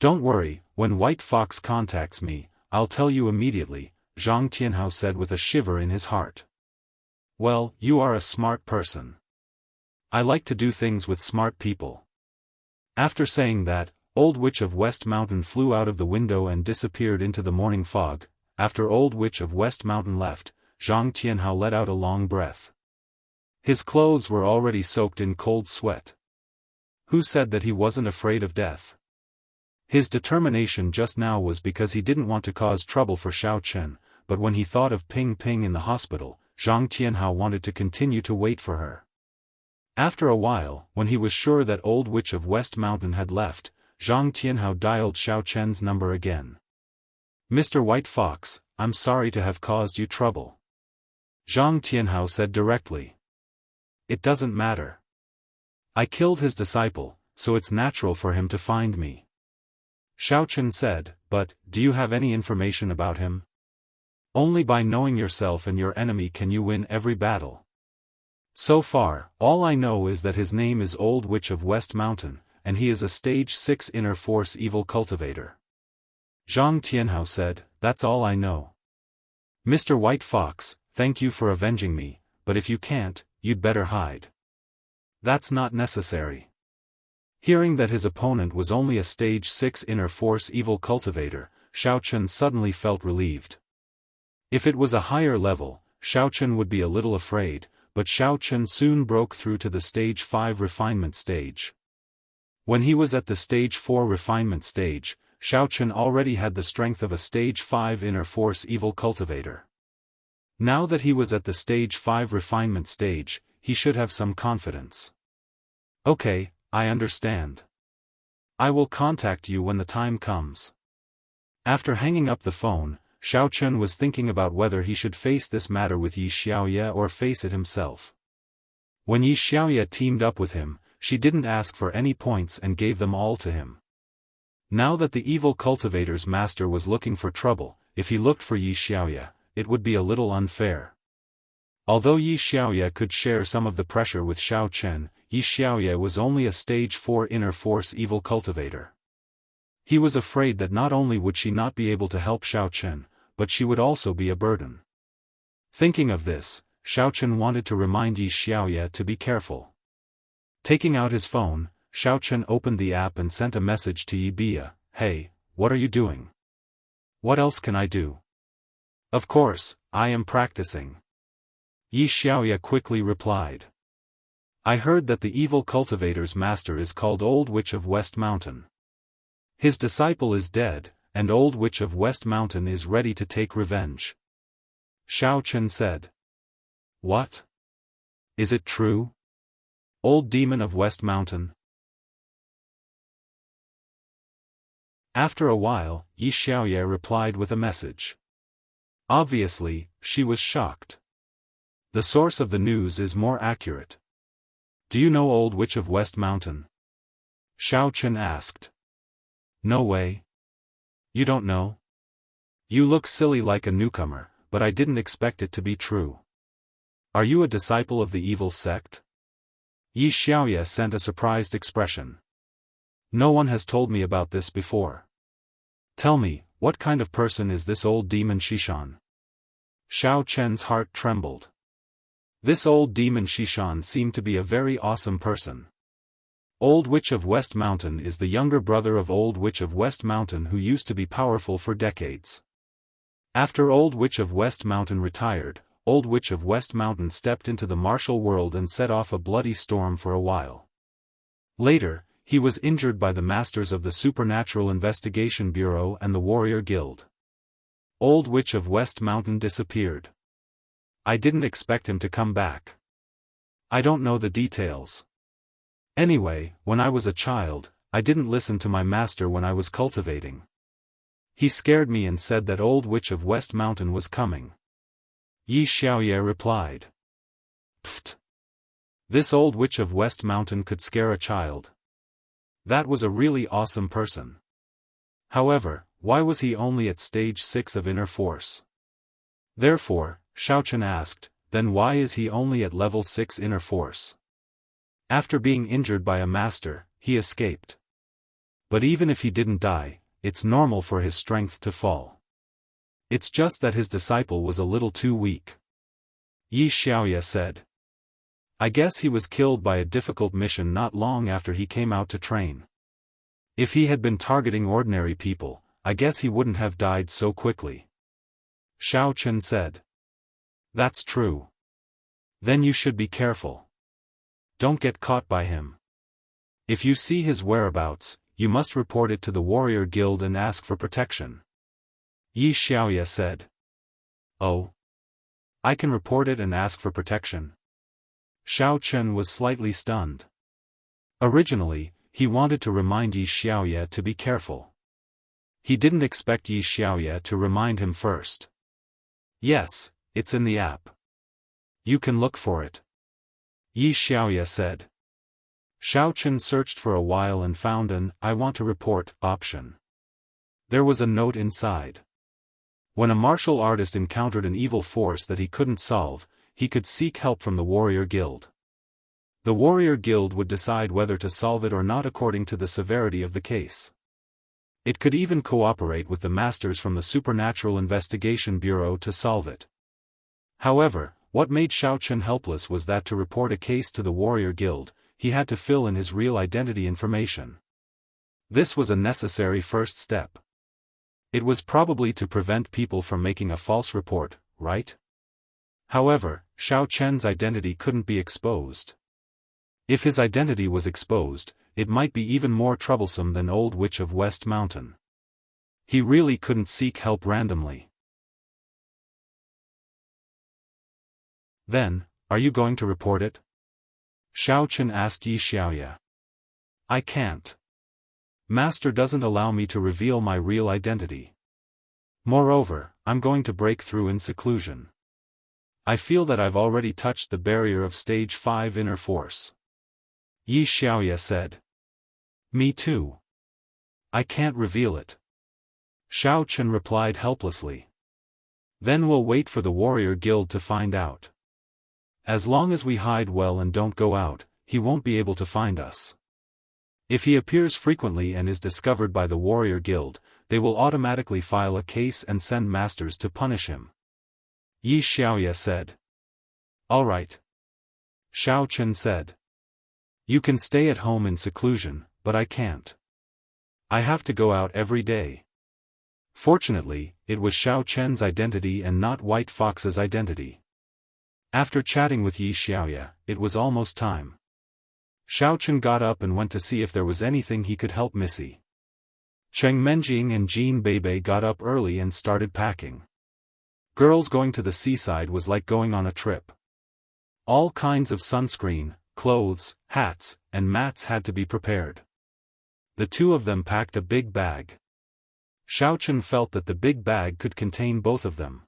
Don't worry, when White Fox contacts me, I'll tell you immediately, Zhang Tianhao said with a shiver in his heart. Well, you are a smart person. I like to do things with smart people. After saying that, Old Witch of West Mountain flew out of the window and disappeared into the morning fog. After Old Witch of West Mountain left, Zhang Tianhao let out a long breath. His clothes were already soaked in cold sweat. Who said that he wasn't afraid of death? His determination just now was because he didn't want to cause trouble for Xiao Chen, but when he thought of Ping Ping in the hospital, Zhang Tianhao wanted to continue to wait for her. After a while, when he was sure that Old Witch of West Mountain had left, Zhang Tianhao dialed Xiao Chen's number again. Mr. White Fox, I'm sorry to have caused you trouble. Zhang Tianhao said directly. It doesn't matter. I killed his disciple, so it's natural for him to find me. Xiao Chen said, but, do you have any information about him? Only by knowing yourself and your enemy can you win every battle. So far, all I know is that his name is Old Witch of West Mountain, and he is a stage 6 inner force evil cultivator. Zhang Tianhao said, that's all I know. Mr. White Fox, thank you for avenging me, but if you can't, you'd better hide. That's not necessary. Hearing that his opponent was only a stage 6 inner force evil cultivator, Xiao Chen suddenly felt relieved. If it was a higher level, Xiao Chen would be a little afraid, but Xiao Chen soon broke through to the stage 5 refinement stage. When he was at the stage 4 refinement stage, Xiao Chen already had the strength of a stage 5 inner force evil cultivator. Now that he was at the stage 5 refinement stage, he should have some confidence. Okay, I understand. I will contact you when the time comes. After hanging up the phone, Xiao Chen was thinking about whether he should face this matter with Yi Xiaoye or face it himself. When Yi Xiaoye teamed up with him, she didn't ask for any points and gave them all to him. Now that the evil cultivator's master was looking for trouble, if he looked for Yi Xiaoya, it would be a little unfair. Although Yi Xiaoya could share some of the pressure with Xiao Chen, Yi Xiaoya was only a stage 4 inner force evil cultivator. He was afraid that not only would she not be able to help Xiao Chen, but she would also be a burden. Thinking of this, Xiao Chen wanted to remind Yi Xiaoya to be careful. Taking out his phone, Xiao Chen opened the app and sent a message to Yi Bia, "Hey, what are you doing? What else can I do?" "Of course, I am practicing." Yi Xiaoya quickly replied. "I heard that the evil cultivator's master is called Old Witch of West Mountain. His disciple is dead, and Old Witch of West Mountain is ready to take revenge." Xiao Chen said. "What? Is it true? Old Demon of West Mountain?" After a while, Yi Xiaoya replied with a message. Obviously, she was shocked. The source of the news is more accurate. "Do you know Old Witch of West Mountain?" Xiao Chen asked. "No way. You don't know? You look silly like a newcomer, but I didn't expect it to be true. Are you a disciple of the evil sect?" Yi Xiaoya sent a surprised expression. "No one has told me about this before. Tell me, what kind of person is this old demon Xishan?" Xiao Chen's heart trembled. This old demon Xishan seemed to be a very awesome person. Old Witch of West Mountain is the younger brother of Old Witch of West Mountain who used to be powerful for decades. After Old Witch of West Mountain retired, Old Witch of West Mountain stepped into the martial world and set off a bloody storm for a while. Later, he was injured by the masters of the Supernatural Investigation Bureau and the Warrior Guild. Old Witch of West Mountain disappeared. I didn't expect him to come back. I don't know the details. Anyway, when I was a child, I didn't listen to my master when I was cultivating. He scared me and said that Old Witch of West Mountain was coming." Yi Xiaoya replied. "Pfft! This Old Witch of West Mountain could scare a child. That was a really awesome person. However, why was he only at stage 6 of inner force?" Therefore, Xiao Chen asked, "Then why is he only at level 6 inner force?" After being injured by a master, he escaped. But even if he didn't die, it's normal for his strength to fall. It's just that his disciple was a little too weak. Yi Xiaoya said. I guess he was killed by a difficult mission not long after he came out to train. If he had been targeting ordinary people, I guess he wouldn't have died so quickly. Xiao Chen said. That's true. Then you should be careful. Don't get caught by him. If you see his whereabouts, you must report it to the Warrior Guild and ask for protection. Yi Xiaoya said. Oh. I can report it and ask for protection? Xiao Chen was slightly stunned. Originally, he wanted to remind Yi Xiaoya to be careful. He didn't expect Yi Xiaoya to remind him first. Yes, it's in the app. You can look for it. Yi Xiaoya said. Xiao Chen searched for a while and found an "I want to report" option. There was a note inside. When a martial artist encountered an evil force that he couldn't solve, he could seek help from the Warrior Guild. The Warrior Guild would decide whether to solve it or not according to the severity of the case. It could even cooperate with the masters from the Supernatural Investigation Bureau to solve it. However, what made Xiao Chen helpless was that to report a case to the Warrior Guild, he had to fill in his real identity information. This was a necessary first step. It was probably to prevent people from making a false report, right? However, Xiao Chen's identity couldn't be exposed. If his identity was exposed, it might be even more troublesome than Old Witch of West Mountain. He really couldn't seek help randomly. Then, are you going to report it? Xiao Chen asked Yi Xiaoya. I can't. Master doesn't allow me to reveal my real identity. Moreover, I'm going to break through in seclusion. I feel that I've already touched the barrier of stage 5 inner force. Yi Xiaoya said. Me too. I can't reveal it. Xiao Chen replied helplessly. Then we'll wait for the warrior guild to find out. As long as we hide well and don't go out, he won't be able to find us. If he appears frequently and is discovered by the warrior guild, they will automatically file a case and send masters to punish him. Yi Xiaoya said. All right. Xiao Chen said. You can stay at home in seclusion, but I can't. I have to go out every day. Fortunately, it was Xiao Chen's identity and not White Fox's identity. After chatting with Yi Xiaoya, it was almost time. Xiao Chen got up and went to see if there was anything he could help Missy. Cheng Menjing and Jean Beibei got up early and started packing. Girls going to the seaside was like going on a trip. All kinds of sunscreen, clothes, hats, and mats had to be prepared. The two of them packed a big bag. Xiao Chen felt that the big bag could contain both of them.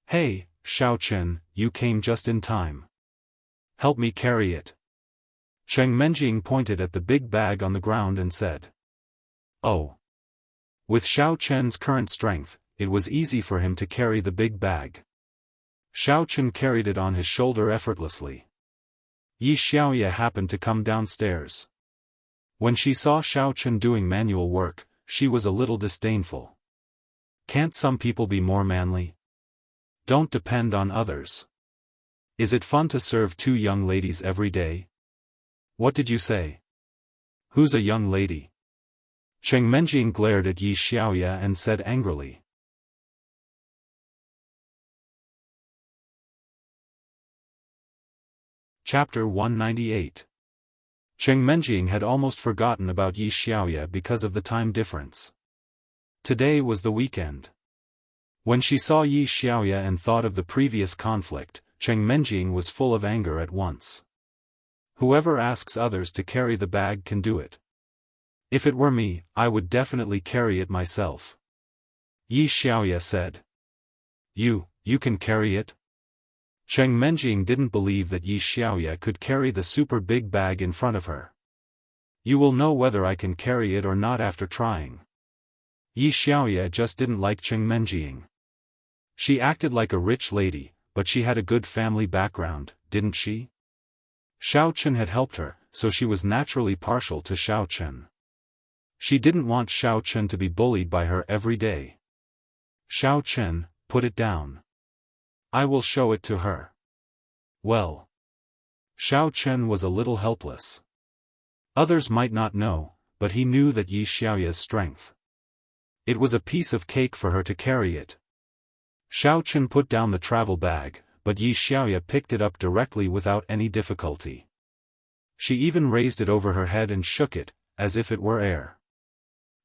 Hey, Xiao Chen, you came just in time. Help me carry it. Cheng Menjing pointed at the big bag on the ground and said. Oh. With Xiao Chen's current strength, it was easy for him to carry the big bag. Xiao Chen carried it on his shoulder effortlessly. Yi Xiaoya happened to come downstairs. When she saw Xiao Chen doing manual work, she was a little disdainful. Can't some people be more manly? Don't depend on others. Is it fun to serve two young ladies every day? What did you say? Who's a young lady? Cheng Menjing glared at Yi Xiaoya and said angrily. Chapter 198. Cheng Menjing had almost forgotten about Yi Xiaoya because of the time difference. Today was the weekend. When she saw Yi Xiaoya and thought of the previous conflict, Cheng Menjing was full of anger at once. Whoever asks others to carry the bag can do it. If it were me, I would definitely carry it myself. Yi Xiaoya said. You can carry it? Cheng Menjing didn't believe that Yi Xiaoya could carry the super big bag in front of her. You will know whether I can carry it or not after trying. Yi Xiaoya just didn't like Cheng Menjing. She acted like a rich lady, but she had a good family background, didn't she? Xiao Chen had helped her, so she was naturally partial to Xiao Chen. She didn't want Xiao Chen to be bullied by her every day. Xiao Chen, put it down. I will show it to her. Well. Xiao Chen was a little helpless. Others might not know, but he knew that Yi Xiaoya's strength. It was a piece of cake for her to carry it. Xiao Chen put down the travel bag, but Yi Xiaoya picked it up directly without any difficulty. She even raised it over her head and shook it, as if it were air.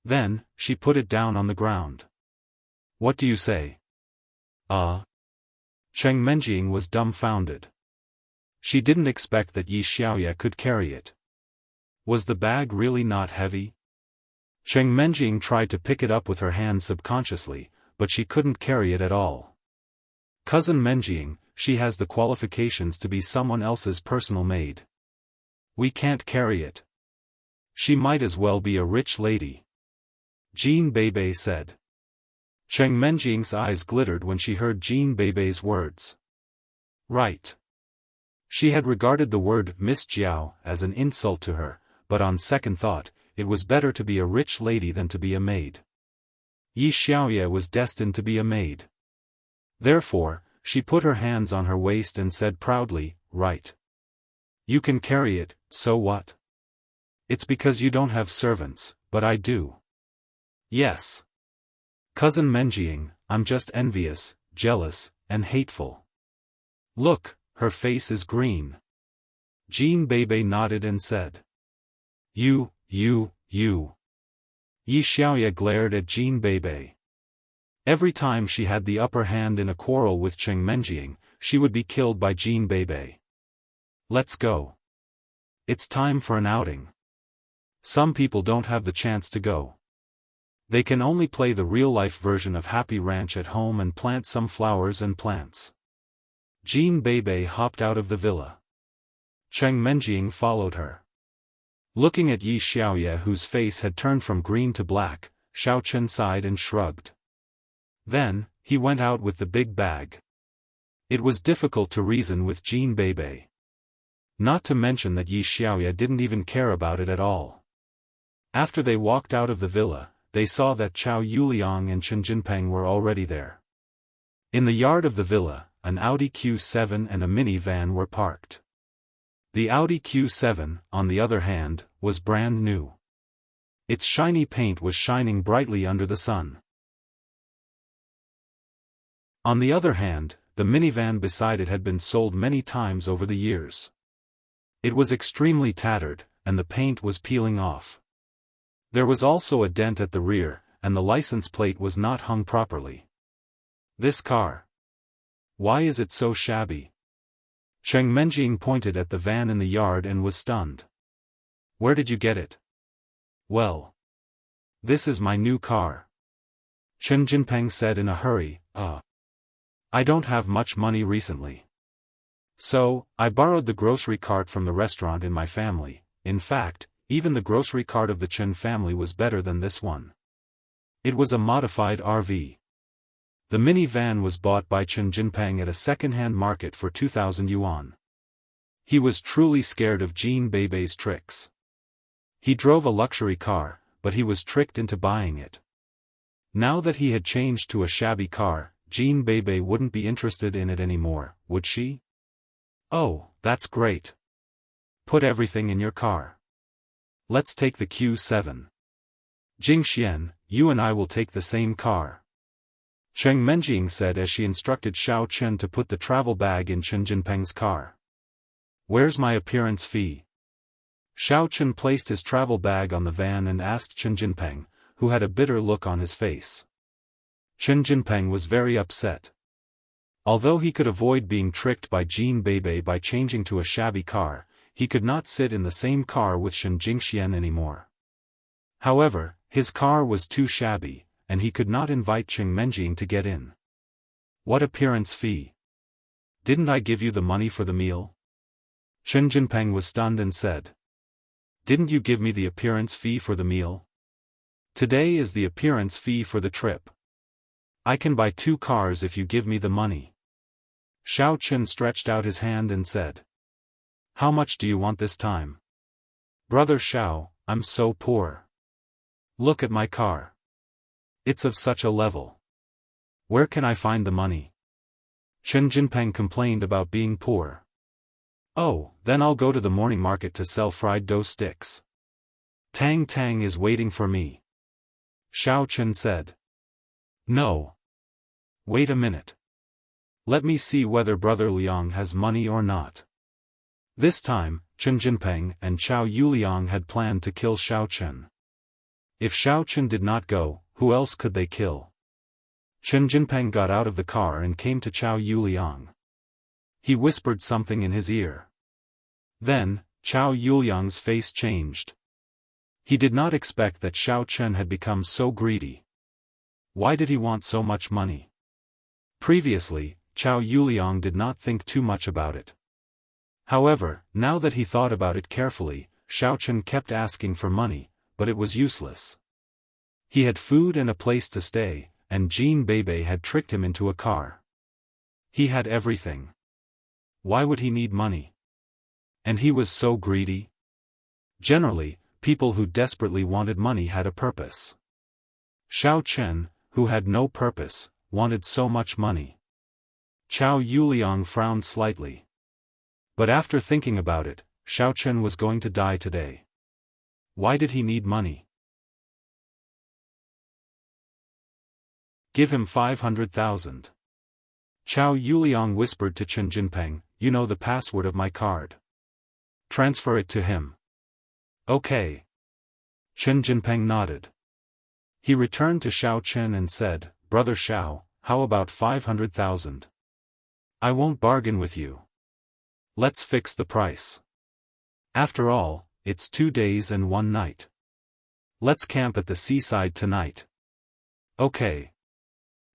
Then, she put it down on the ground. What do you say? Cheng Menjing was dumbfounded. She didn't expect that Yi Xiaoya could carry it. Was the bag really not heavy? Cheng Menjing tried to pick it up with her hand subconsciously, but she couldn't carry it at all. Cousin Menjing, she has the qualifications to be someone else's personal maid. We can't carry it. She might as well be a rich lady. Jean Beibei said. Cheng Menjing's eyes glittered when she heard Jean Beibei's words. Right. She had regarded the word Miss Jiao as an insult to her, but on second thought, it was better to be a rich lady than to be a maid. Yi Xiaoya was destined to be a maid. Therefore, she put her hands on her waist and said proudly, right. You can carry it, so what? It's because you don't have servants, but I do. Yes. Cousin Menjing, I'm just envious, jealous, and hateful. Look, her face is green. Jean Beibei nodded and said. You. Yi Xiaoya glared at Jean Beibei. Every time she had the upper hand in a quarrel with Cheng Menjing, she would be killed by Jean Beibei. Let's go. It's time for an outing. Some people don't have the chance to go. They can only play the real-life version of Happy Ranch at home and plant some flowers and plants. Jean Beibei hopped out of the villa. Cheng Menjing followed her. Looking at Yi Xiaoye, whose face had turned from green to black, Xiao Chen sighed and shrugged. Then, he went out with the big bag. It was difficult to reason with Jean Bebe. Not to mention that Yi Xiaoye didn't even care about it at all. After they walked out of the villa, they saw that Chao Yuliang and Chen Jinpeng were already there. In the yard of the villa, an Audi Q7 and a minivan were parked. The Audi Q7, on the other hand, was brand new. Its shiny paint was shining brightly under the sun. On the other hand, the minivan beside it had been sold many times over the years. It was extremely tattered, and the paint was peeling off. There was also a dent at the rear, and the license plate was not hung properly. This car. Why is it so shabby? Cheng Menjing pointed at the van in the yard and was stunned. Where did you get it? Well. This is my new car. Chen Jinpeng said in a hurry, I don't have much money recently. So, I borrowed the grocery cart from the restaurant in my family. In fact, even the grocery cart of the Chen family was better than this one. It was a modified RV. The minivan was bought by Chen Jinpeng at a second-hand market for 2,000 yuan. He was truly scared of Jean Bebe's tricks. He drove a luxury car, but he was tricked into buying it. Now that he had changed to a shabby car, Jean Bebe wouldn't be interested in it anymore, would she? Oh, that's great. Put everything in your car. Let's take the Q7. Jingxian, you and I will take the same car. Cheng Menjing said as she instructed Xiao Chen to put the travel bag in Chen Jinpeng's car. Where's my appearance fee? Xiao Chen placed his travel bag on the van and asked Chen Jinpeng, who had a bitter look on his face. Chen Jinpeng was very upset. Although he could avoid being tricked by Jean Bebe by changing to a shabby car, he could not sit in the same car with Shen Jingxian anymore. However, his car was too shabby, and he could not invite Cheng Menjing to get in. What appearance fee? Didn't I give you the money for the meal? Chen Jinpeng was stunned and said. Didn't you give me the appearance fee for the meal? Today is the appearance fee for the trip. I can buy 2 cars if you give me the money. Xiao Chen stretched out his hand and said. How much do you want this time? Brother Xiao, I'm so poor. Look at my car. It's of such a level. Where can I find the money? Chen Jinpeng complained about being poor. Oh, then I'll go to the morning market to sell fried dough sticks. Tang Tang is waiting for me. Xiao Chen said. No. Wait a minute. Let me see whether Brother Liang has money or not. This time, Chen Jinpeng and Chao Yuliang had planned to kill Xiao Chen. If Xiao Chen did not go, who else could they kill? Chen Jinpeng got out of the car and came to Chao Yuliang. He whispered something in his ear. Then, Chao Yuliang's face changed. He did not expect that Xiao Chen had become so greedy. Why did he want so much money? Previously, Chao Yuliang did not think too much about it. However, now that he thought about it carefully, Xiao Chen kept asking for money, but it was useless. He had food and a place to stay, and Jean Bebe had tricked him into a car. He had everything. Why would he need money? And he was so greedy? Generally, people who desperately wanted money had a purpose. Xiao Chen, who had no purpose, wanted so much money. Chao Yuliang frowned slightly. But after thinking about it, Xiao Chen was going to die today. Why did he need money? Give him 500,000. Chao Yuliang whispered to Chen Jinpeng, you know the password of my card. Transfer it to him. Okay. Chen Jinpeng nodded. He returned to Xiao Chen and said, Brother Xiao, how about 500,000? I won't bargain with you. Let's fix the price. After all, it's 2 days and 1 night. Let's camp at the seaside tonight. Okay.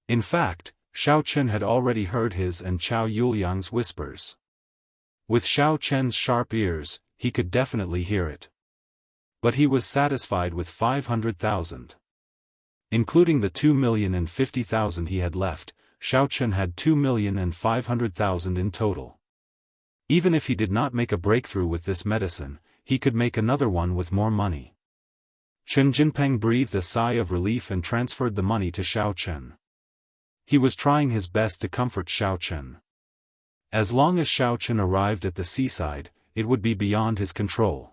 In fact, Xiao Chen had already heard his and Chao Yuliang's whispers. With Xiao Chen's sharp ears, he could definitely hear it. But he was satisfied with 500,000. Including the 2,050,000 he had left, Xiaochen had 2,500,000 in total. Even if he did not make a breakthrough with this medicine, he could make another one with more money. Chen Jinpeng breathed a sigh of relief and transferred the money to Xiaochen. He was trying his best to comfort Xiaochen. As long as Xiaochen arrived at the seaside, it would be beyond his control.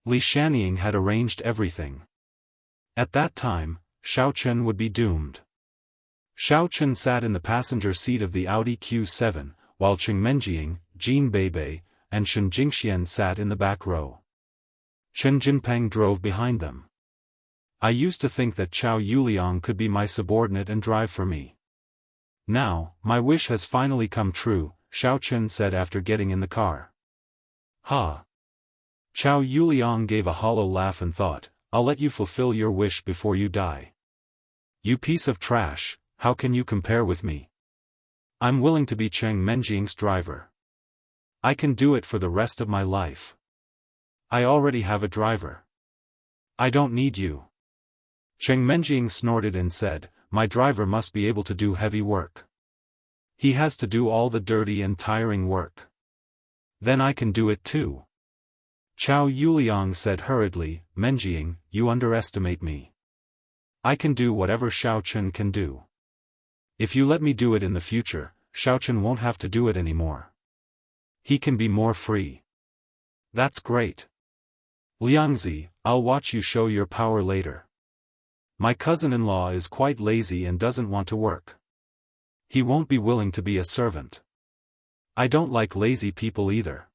Li Shanying had arranged everything. At that time, Xiaochen would be doomed. Xiaochen sat in the passenger seat of the Audi Q7, while Cheng Menjing, Jin Beibei, and Shen Jingxian sat in the back row. Chen Jinpeng drove behind them. I used to think that Chao Yuliang could be my subordinate and drive for me. Now, my wish has finally come true, Xiaochen said after getting in the car. Ha! Chao Yuliang gave a hollow laugh and thought, I'll let you fulfill your wish before you die. You piece of trash, how can you compare with me? I'm willing to be Cheng Menjing's driver. I can do it for the rest of my life. I already have a driver. I don't need you. Cheng Menjing snorted and said, my driver must be able to do heavy work. He has to do all the dirty and tiring work. Then I can do it too. Chao Yuliang said hurriedly, Menjing, you underestimate me. I can do whatever Xiaochen can do. If you let me do it in the future, Xiaochen won't have to do it anymore. He can be more free. That's great. Liangzi, I'll watch you show your power later. My cousin-in-law is quite lazy and doesn't want to work. He won't be willing to be a servant. I don't like lazy people either.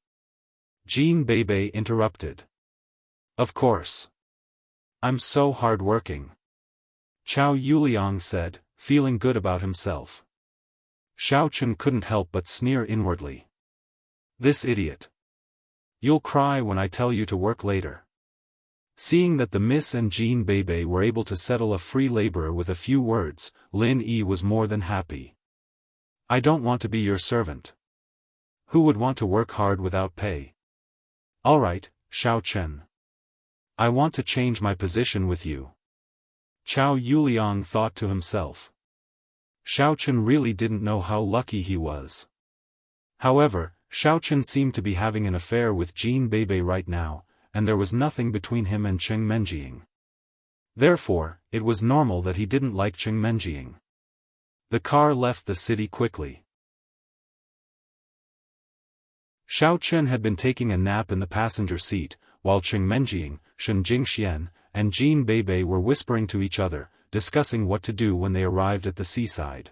Jin Beibei interrupted. Of course. I'm so hard-working. Chao Yuliang said, feeling good about himself. Xiaochen couldn't help but sneer inwardly. This idiot. You'll cry when I tell you to work later. Seeing that the Miss and Jin Beibei were able to settle a free laborer with a few words, Lin Yi was more than happy. I don't want to be your servant. Who would want to work hard without pay? Alright, Xiaochen. I want to change my position with you. Chao Yuliang thought to himself. Xiaochen really didn't know how lucky he was. However, Xiaochen seemed to be having an affair with Jin Beibei right now, and there was nothing between him and Cheng Menjing. Therefore, it was normal that he didn't like Cheng Menjing. The car left the city quickly. Xiaochen had been taking a nap in the passenger seat, while Cheng Menjing, Shen Jingxian, and Jin Beibei were whispering to each other, discussing what to do when they arrived at the seaside.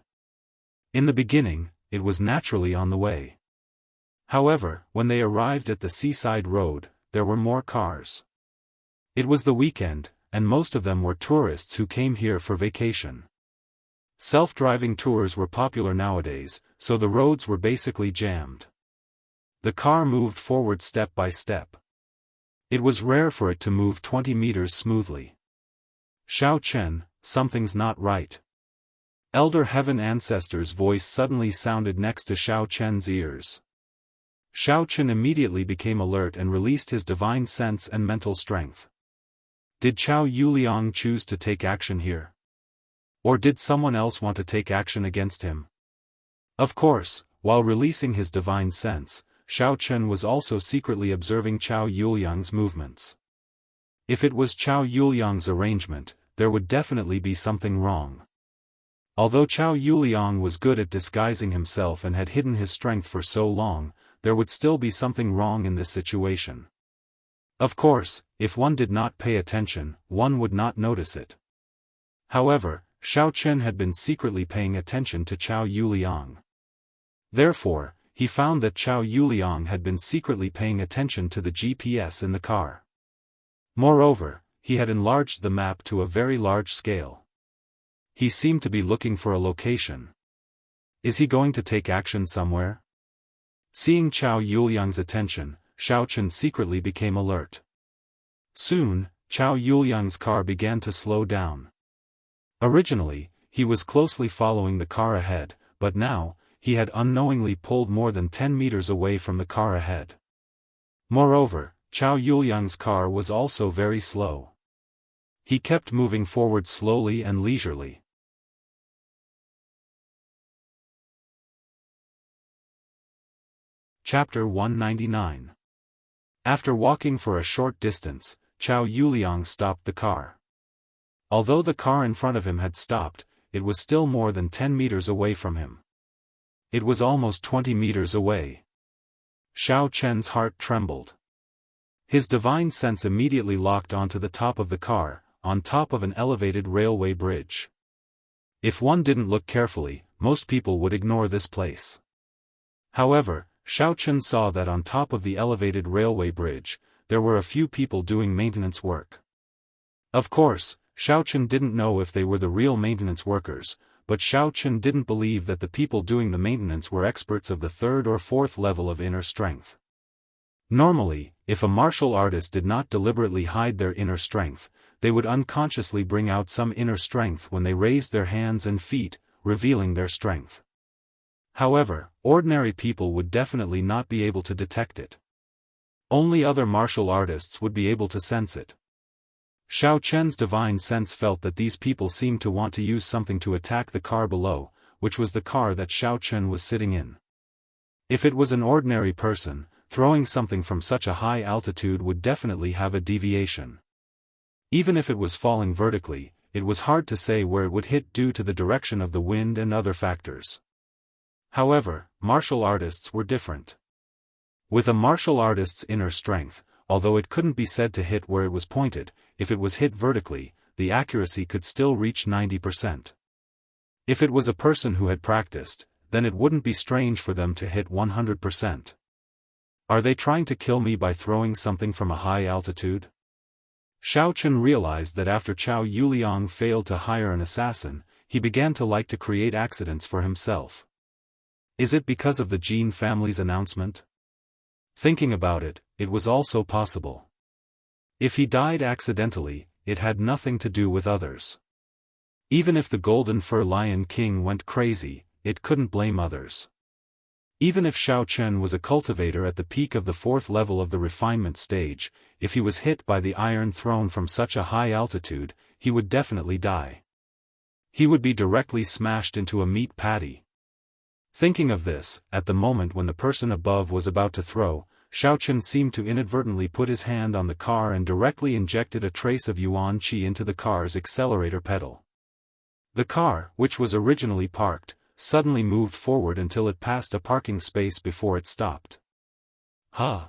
In the beginning, it was naturally on the way. However, when they arrived at the seaside road, there were more cars. It was the weekend, and most of them were tourists who came here for vacation. Self-driving tours were popular nowadays, so the roads were basically jammed. The car moved forward step by step. It was rare for it to move 20 meters smoothly. Xiaochen, something's not right. Elder Heaven Ancestor's voice suddenly sounded next to Xiaochen's ears. Xiaochen immediately became alert and released his divine sense and mental strength. Did Chao Yuliang choose to take action here? Or did someone else want to take action against him? Of course, while releasing his divine sense, Xiaochen was also secretly observing Chao Yuliang's movements. If it was Chao Yuliang's arrangement, there would definitely be something wrong. Although Chao Yuliang was good at disguising himself and had hidden his strength for so long, there would still be something wrong in this situation. Of course, if one did not pay attention, one would not notice it. However, Xiaochen had been secretly paying attention to Chao Yuliang. Therefore, he found that Chao Yuliang had been secretly paying attention to the GPS in the car. Moreover, he had enlarged the map to a very large scale. He seemed to be looking for a location. Is he going to take action somewhere? Seeing Chao Yuliang's attention, Xiaochen secretly became alert. Soon, Chao Yuliang's car began to slow down. Originally, he was closely following the car ahead, but now, he had unknowingly pulled more than 10 meters away from the car ahead. Moreover, Chao Yuliang's car was also very slow. He kept moving forward slowly and leisurely. Chapter 199. After walking for a short distance, Chao Yuliang stopped the car. Although the car in front of him had stopped, it was still more than 10 meters away from him. It was almost 20 meters away. Xiao Chen's heart trembled. His divine sense immediately locked onto the top of the car, on top of an elevated railway bridge. If one didn't look carefully, most people would ignore this place. However, Xiao Chen saw that on top of the elevated railway bridge, there were a few people doing maintenance work. Of course, Xiao Chen didn't know if they were the real maintenance workers, but Xiao Chen didn't believe that the people doing the maintenance were experts of the third or fourth level of inner strength. Normally, if a martial artist did not deliberately hide their inner strength, they would unconsciously bring out some inner strength when they raised their hands and feet, revealing their strength. However, ordinary people would definitely not be able to detect it. Only other martial artists would be able to sense it. Xiao Chen's divine sense felt that these people seemed to want to use something to attack the car below, which was the car that Xiao Chen was sitting in. If it was an ordinary person, throwing something from such a high altitude would definitely have a deviation. Even if it was falling vertically, it was hard to say where it would hit due to the direction of the wind and other factors. However, martial artists were different. With a martial artist's inner strength, although it couldn't be said to hit where it was pointed, if it was hit vertically, the accuracy could still reach 90%. If it was a person who had practiced, then it wouldn't be strange for them to hit 100%. Are they trying to kill me by throwing something from a high altitude? Xiao Chen realized that after Chao Yuliang failed to hire an assassin, he began to like to create accidents for himself. Is it because of the Jin family's announcement? Thinking about it, it was also possible. If he died accidentally, it had nothing to do with others. Even if the Golden Fur Lion King went crazy, it couldn't blame others. Even if Xiao Chen was a cultivator at the peak of the fourth level of the refinement stage, if he was hit by the iron thrown from such a high altitude, he would definitely die. He would be directly smashed into a meat patty. Thinking of this, at the moment when the person above was about to throw, Xiao Chen seemed to inadvertently put his hand on the car and directly injected a trace of yuan qi into the car's accelerator pedal. The car, which was originally parked, suddenly moved forward until it passed a parking space before it stopped. Huh!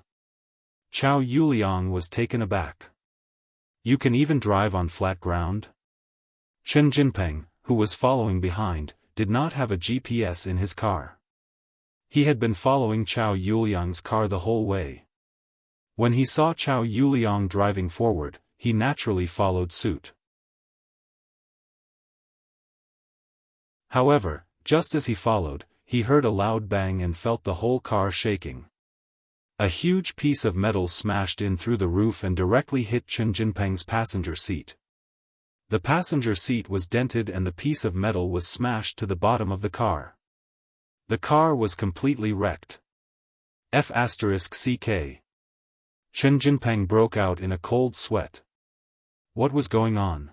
Chao Yuliang was taken aback. You can even drive on flat ground? Chen Jinpeng, who was following behind, did not have a GPS in his car. He had been following Chao Yuliang's car the whole way. When he saw Chao Yuliang driving forward, he naturally followed suit. However, just as he followed, he heard a loud bang and felt the whole car shaking. A huge piece of metal smashed in through the roof and directly hit Chen Jinpeng's passenger seat. The passenger seat was dented and the piece of metal was smashed to the bottom of the car. The car was completely wrecked. F***ck. Chen Jinpeng broke out in a cold sweat. What was going on?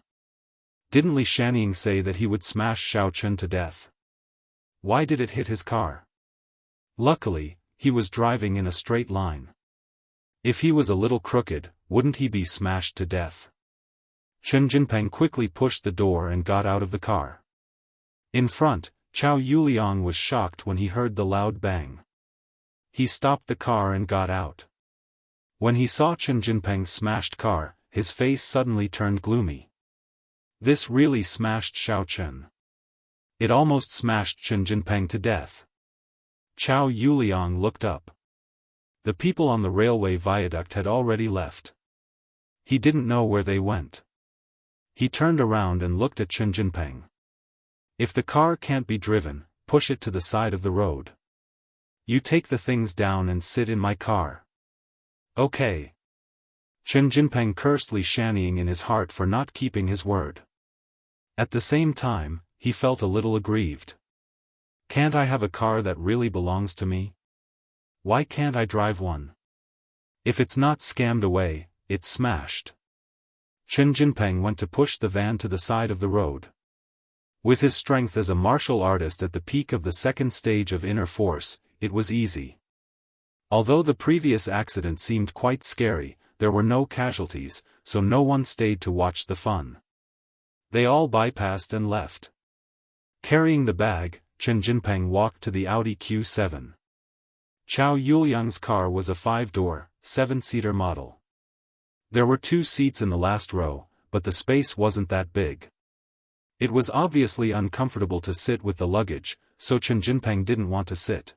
Didn't Li Shanying say that he would smash Xiao Chen to death? Why did it hit his car? Luckily, he was driving in a straight line. If he was a little crooked, wouldn't he be smashed to death? Chen Jinpeng quickly pushed the door and got out of the car. In front, Chao Yuliang was shocked when he heard the loud bang. He stopped the car and got out. When he saw Chen Jinpeng's smashed car, his face suddenly turned gloomy. This really smashed Xiao Chen. It almost smashed Chen Jinpeng to death. Chao Yuliang looked up. The people on the railway viaduct had already left. He didn't know where they went. He turned around and looked at Chen Jinpeng. If the car can't be driven, push it to the side of the road. You take the things down and sit in my car. Okay. Chen Jinpeng cursed Li Shanying in his heart for not keeping his word. At the same time, he felt a little aggrieved. Can't I have a car that really belongs to me? Why can't I drive one? If it's not scammed away, it's smashed. Chen Jinpeng went to push the van to the side of the road. With his strength as a martial artist at the peak of the second stage of inner force, it was easy. Although the previous accident seemed quite scary, there were no casualties, so no one stayed to watch the fun. They all bypassed and left. Carrying the bag, Chen Jinpeng walked to the Audi Q7. Zhao Yuliang's car was a 5-door, 7-seater model. There were 2 seats in the last row, but the space wasn't that big. It was obviously uncomfortable to sit with the luggage, so Chen Jinpeng didn't want to sit.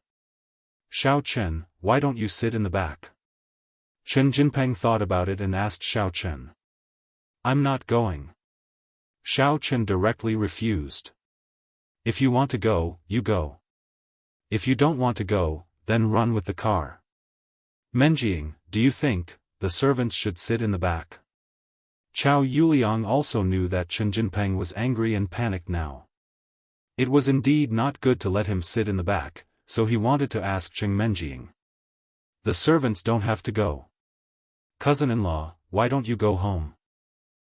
Xiao Chen, why don't you sit in the back? Chen Jinpeng thought about it and asked Xiao Chen. I'm not going. Xiao Chen directly refused. If you want to go, you go. If you don't want to go, then run with the car. Menjiang, do you think the servants should sit in the back? Zhao Yuliang also knew that Chen Jinpeng was angry and panicked now. It was indeed not good to let him sit in the back, so he wanted to ask Chen Menjiang. The servants don't have to go. Cousin-in-law, why don't you go home?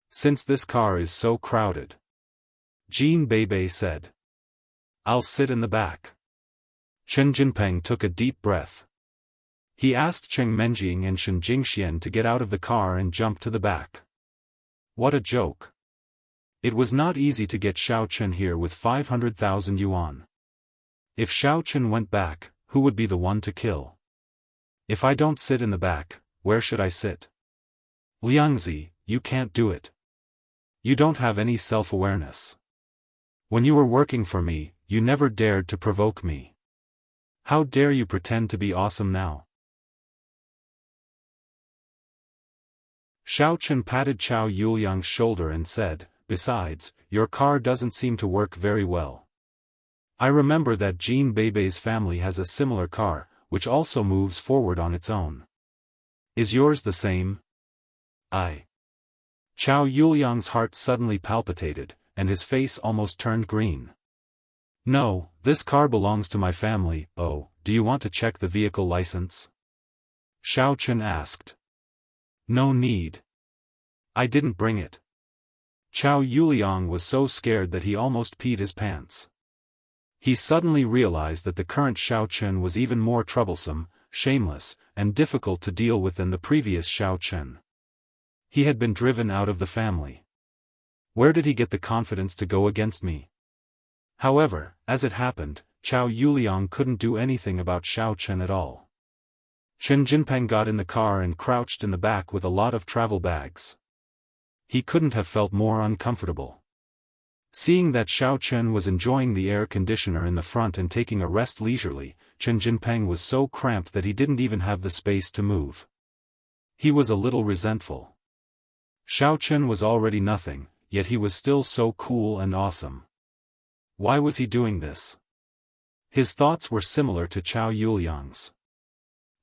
Since this car is so crowded. Jean Beibei said. I'll sit in the back. Chen Jinpeng took a deep breath. He asked Cheng Menjiang and Shen Jingxian to get out of the car and jump to the back. What a joke. It was not easy to get Xiao Chen here with 500,000 yuan. If Xiao Chen went back, who would be the one to kill? If I don't sit in the back, where should I sit? Liangzi, you can't do it. You don't have any self-awareness. When you were working for me, you never dared to provoke me. How dare you pretend to be awesome now? Xiao Chen patted Zhao Yuliang's shoulder and said, besides, your car doesn't seem to work very well. I remember that Jean Beibei's family has a similar car, which also moves forward on its own. Is yours the same? Zhao Yuliang's heart suddenly palpitated, and his face almost turned green. No, this car belongs to my family. Oh, do you want to check the vehicle license? Xiao Chen asked. No need. I didn't bring it. Zhao Yuliang was so scared that he almost peed his pants. He suddenly realized that the current Xiao Chen was even more troublesome, shameless, and difficult to deal with than the previous Xiao Chen. He had been driven out of the family. Where did he get the confidence to go against me? However, as it happened, Zhao Yuliang couldn't do anything about Xiao Chen at all. Chen Jinpeng got in the car and crouched in the back with a lot of travel bags. He couldn't have felt more uncomfortable. Seeing that Xiao Chen was enjoying the air conditioner in the front and taking a rest leisurely, Chen Jinpeng was so cramped that he didn't even have the space to move. He was a little resentful. Xiao Chen was already nothing, yet he was still so cool and awesome. Why was he doing this? His thoughts were similar to Zhao Yuliang's.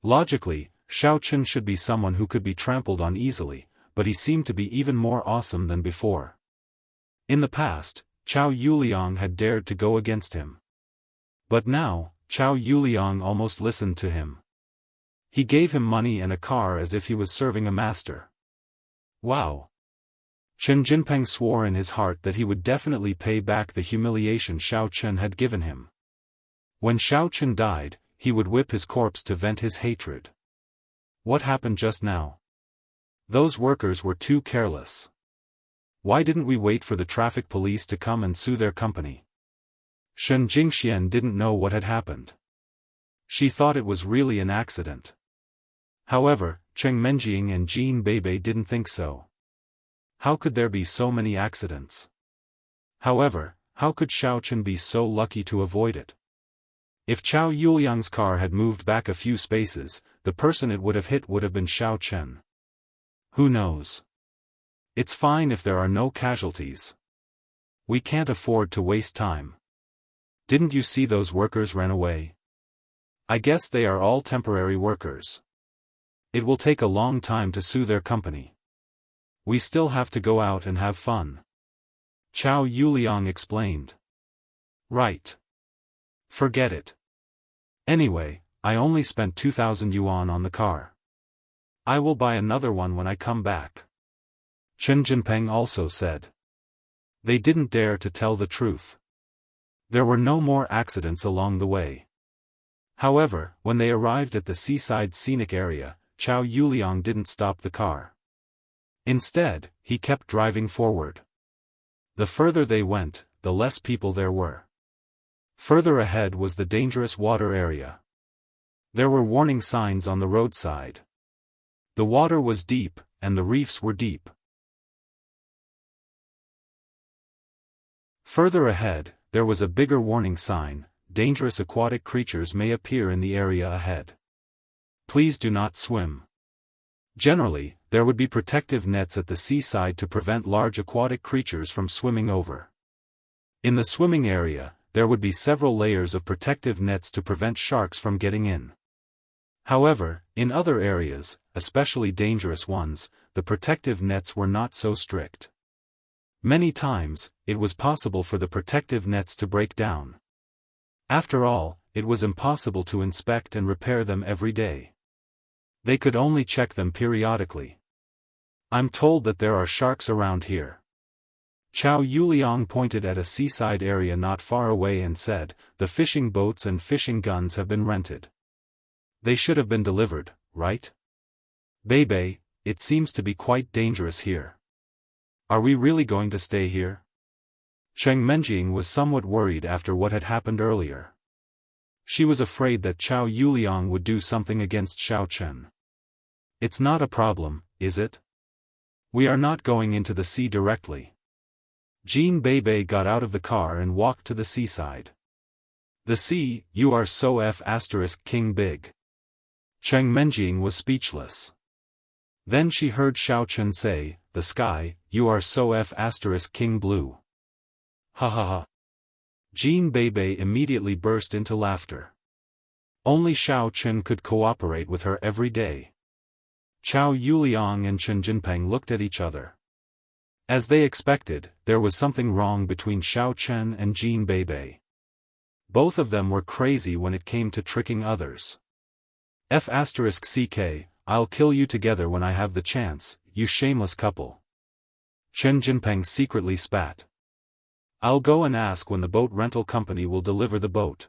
Logically, Xiao Chen should be someone who could be trampled on easily, but he seemed to be even more awesome than before. In the past, Zhao Yuliang had dared to go against him. But now, Zhao Yuliang almost listened to him. He gave him money and a car as if he was serving a master. Wow! Chen Jinpeng swore in his heart that he would definitely pay back the humiliation Xiao Chen had given him. When Xiao Chen died, he would whip his corpse to vent his hatred. What happened just now? Those workers were too careless. Why didn't we wait for the traffic police to come and sue their company? Shen Jingxian didn't know what had happened. She thought it was really an accident. However, Cheng Menjiang and Jean Beibei didn't think so. How could there be so many accidents? However, how could Xiao Chen be so lucky to avoid it? If Zhao Yuliang's car had moved back a few spaces, the person it would have hit would have been Xiao Chen. Who knows? It's fine if there are no casualties. We can't afford to waste time. Didn't you see those workers ran away? I guess they are all temporary workers. It will take a long time to sue their company. We still have to go out and have fun. Zhao Yuliang explained. Right. Forget it. Anyway, I only spent 2,000 yuan on the car. I will buy another one when I come back. Chen Jinpeng also said. They didn't dare to tell the truth. There were no more accidents along the way. However, when they arrived at the seaside scenic area, Chao Yuliang didn't stop the car. Instead, he kept driving forward. The further they went, the less people there were. Further ahead was the dangerous water area. There were warning signs on the roadside. The water was deep, and the reefs were deep. Further ahead, there was a bigger warning sign: dangerous aquatic creatures may appear in the area ahead. Please do not swim. Generally, there would be protective nets at the seaside to prevent large aquatic creatures from swimming over. In the swimming area, there would be several layers of protective nets to prevent sharks from getting in. However, in other areas, especially dangerous ones, the protective nets were not so strict. Many times, it was possible for the protective nets to break down. After all, it was impossible to inspect and repair them every day. They could only check them periodically. I'm told that there are sharks around here. Chao Yuliang pointed at a seaside area not far away and said, the fishing boats and fishing guns have been rented. They should have been delivered, right? Bebe, it seems to be quite dangerous here. Are we really going to stay here? Cheng Menjing was somewhat worried after what had happened earlier. She was afraid that Chao Yuliang would do something against Xiao Chen. It's not a problem, is it? We are not going into the sea directly. Jean Bebe got out of the car and walked to the seaside. The sea, you are so King big. Cheng Menjing was speechless. Then she heard Xiao Chen say, the sky, you are so King blue. Ha ha ha. Jean Bebe immediately burst into laughter. Only Xiao Chen could cooperate with her every day. Chao Yuliang and Chen Jinpeng looked at each other. As they expected, there was something wrong between Xiao Chen and Jean Bebe. Both of them were crazy when it came to tricking others. CK, I'll kill you together when I have the chance, you shameless couple. Chen Jinpeng secretly spat. I'll go and ask when the boat rental company will deliver the boat.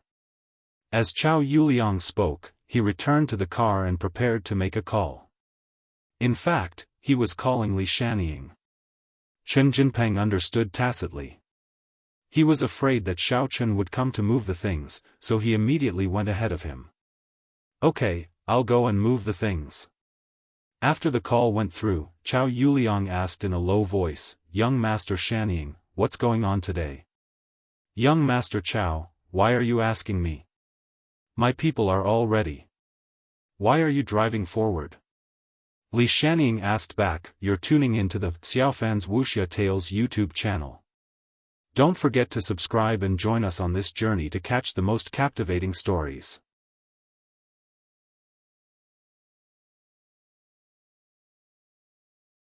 As Chao Yuliang spoke, he returned to the car and prepared to make a call. In fact, he was calling Li Shanying. Chen Jinpeng understood tacitly. He was afraid that Xiao Chen would come to move the things, so he immediately went ahead of him. Okay, I'll go and move the things. After the call went through, Chao Yuliang asked in a low voice, Young Master Shanying, what's going on today? Young Master Chao, why are you asking me? My people are all ready. Why are you driving forward? Li Shanying asked back, you're tuning into the Xiaofan's Wuxia Tales YouTube channel. Don't forget to subscribe and join us on this journey to catch the most captivating stories.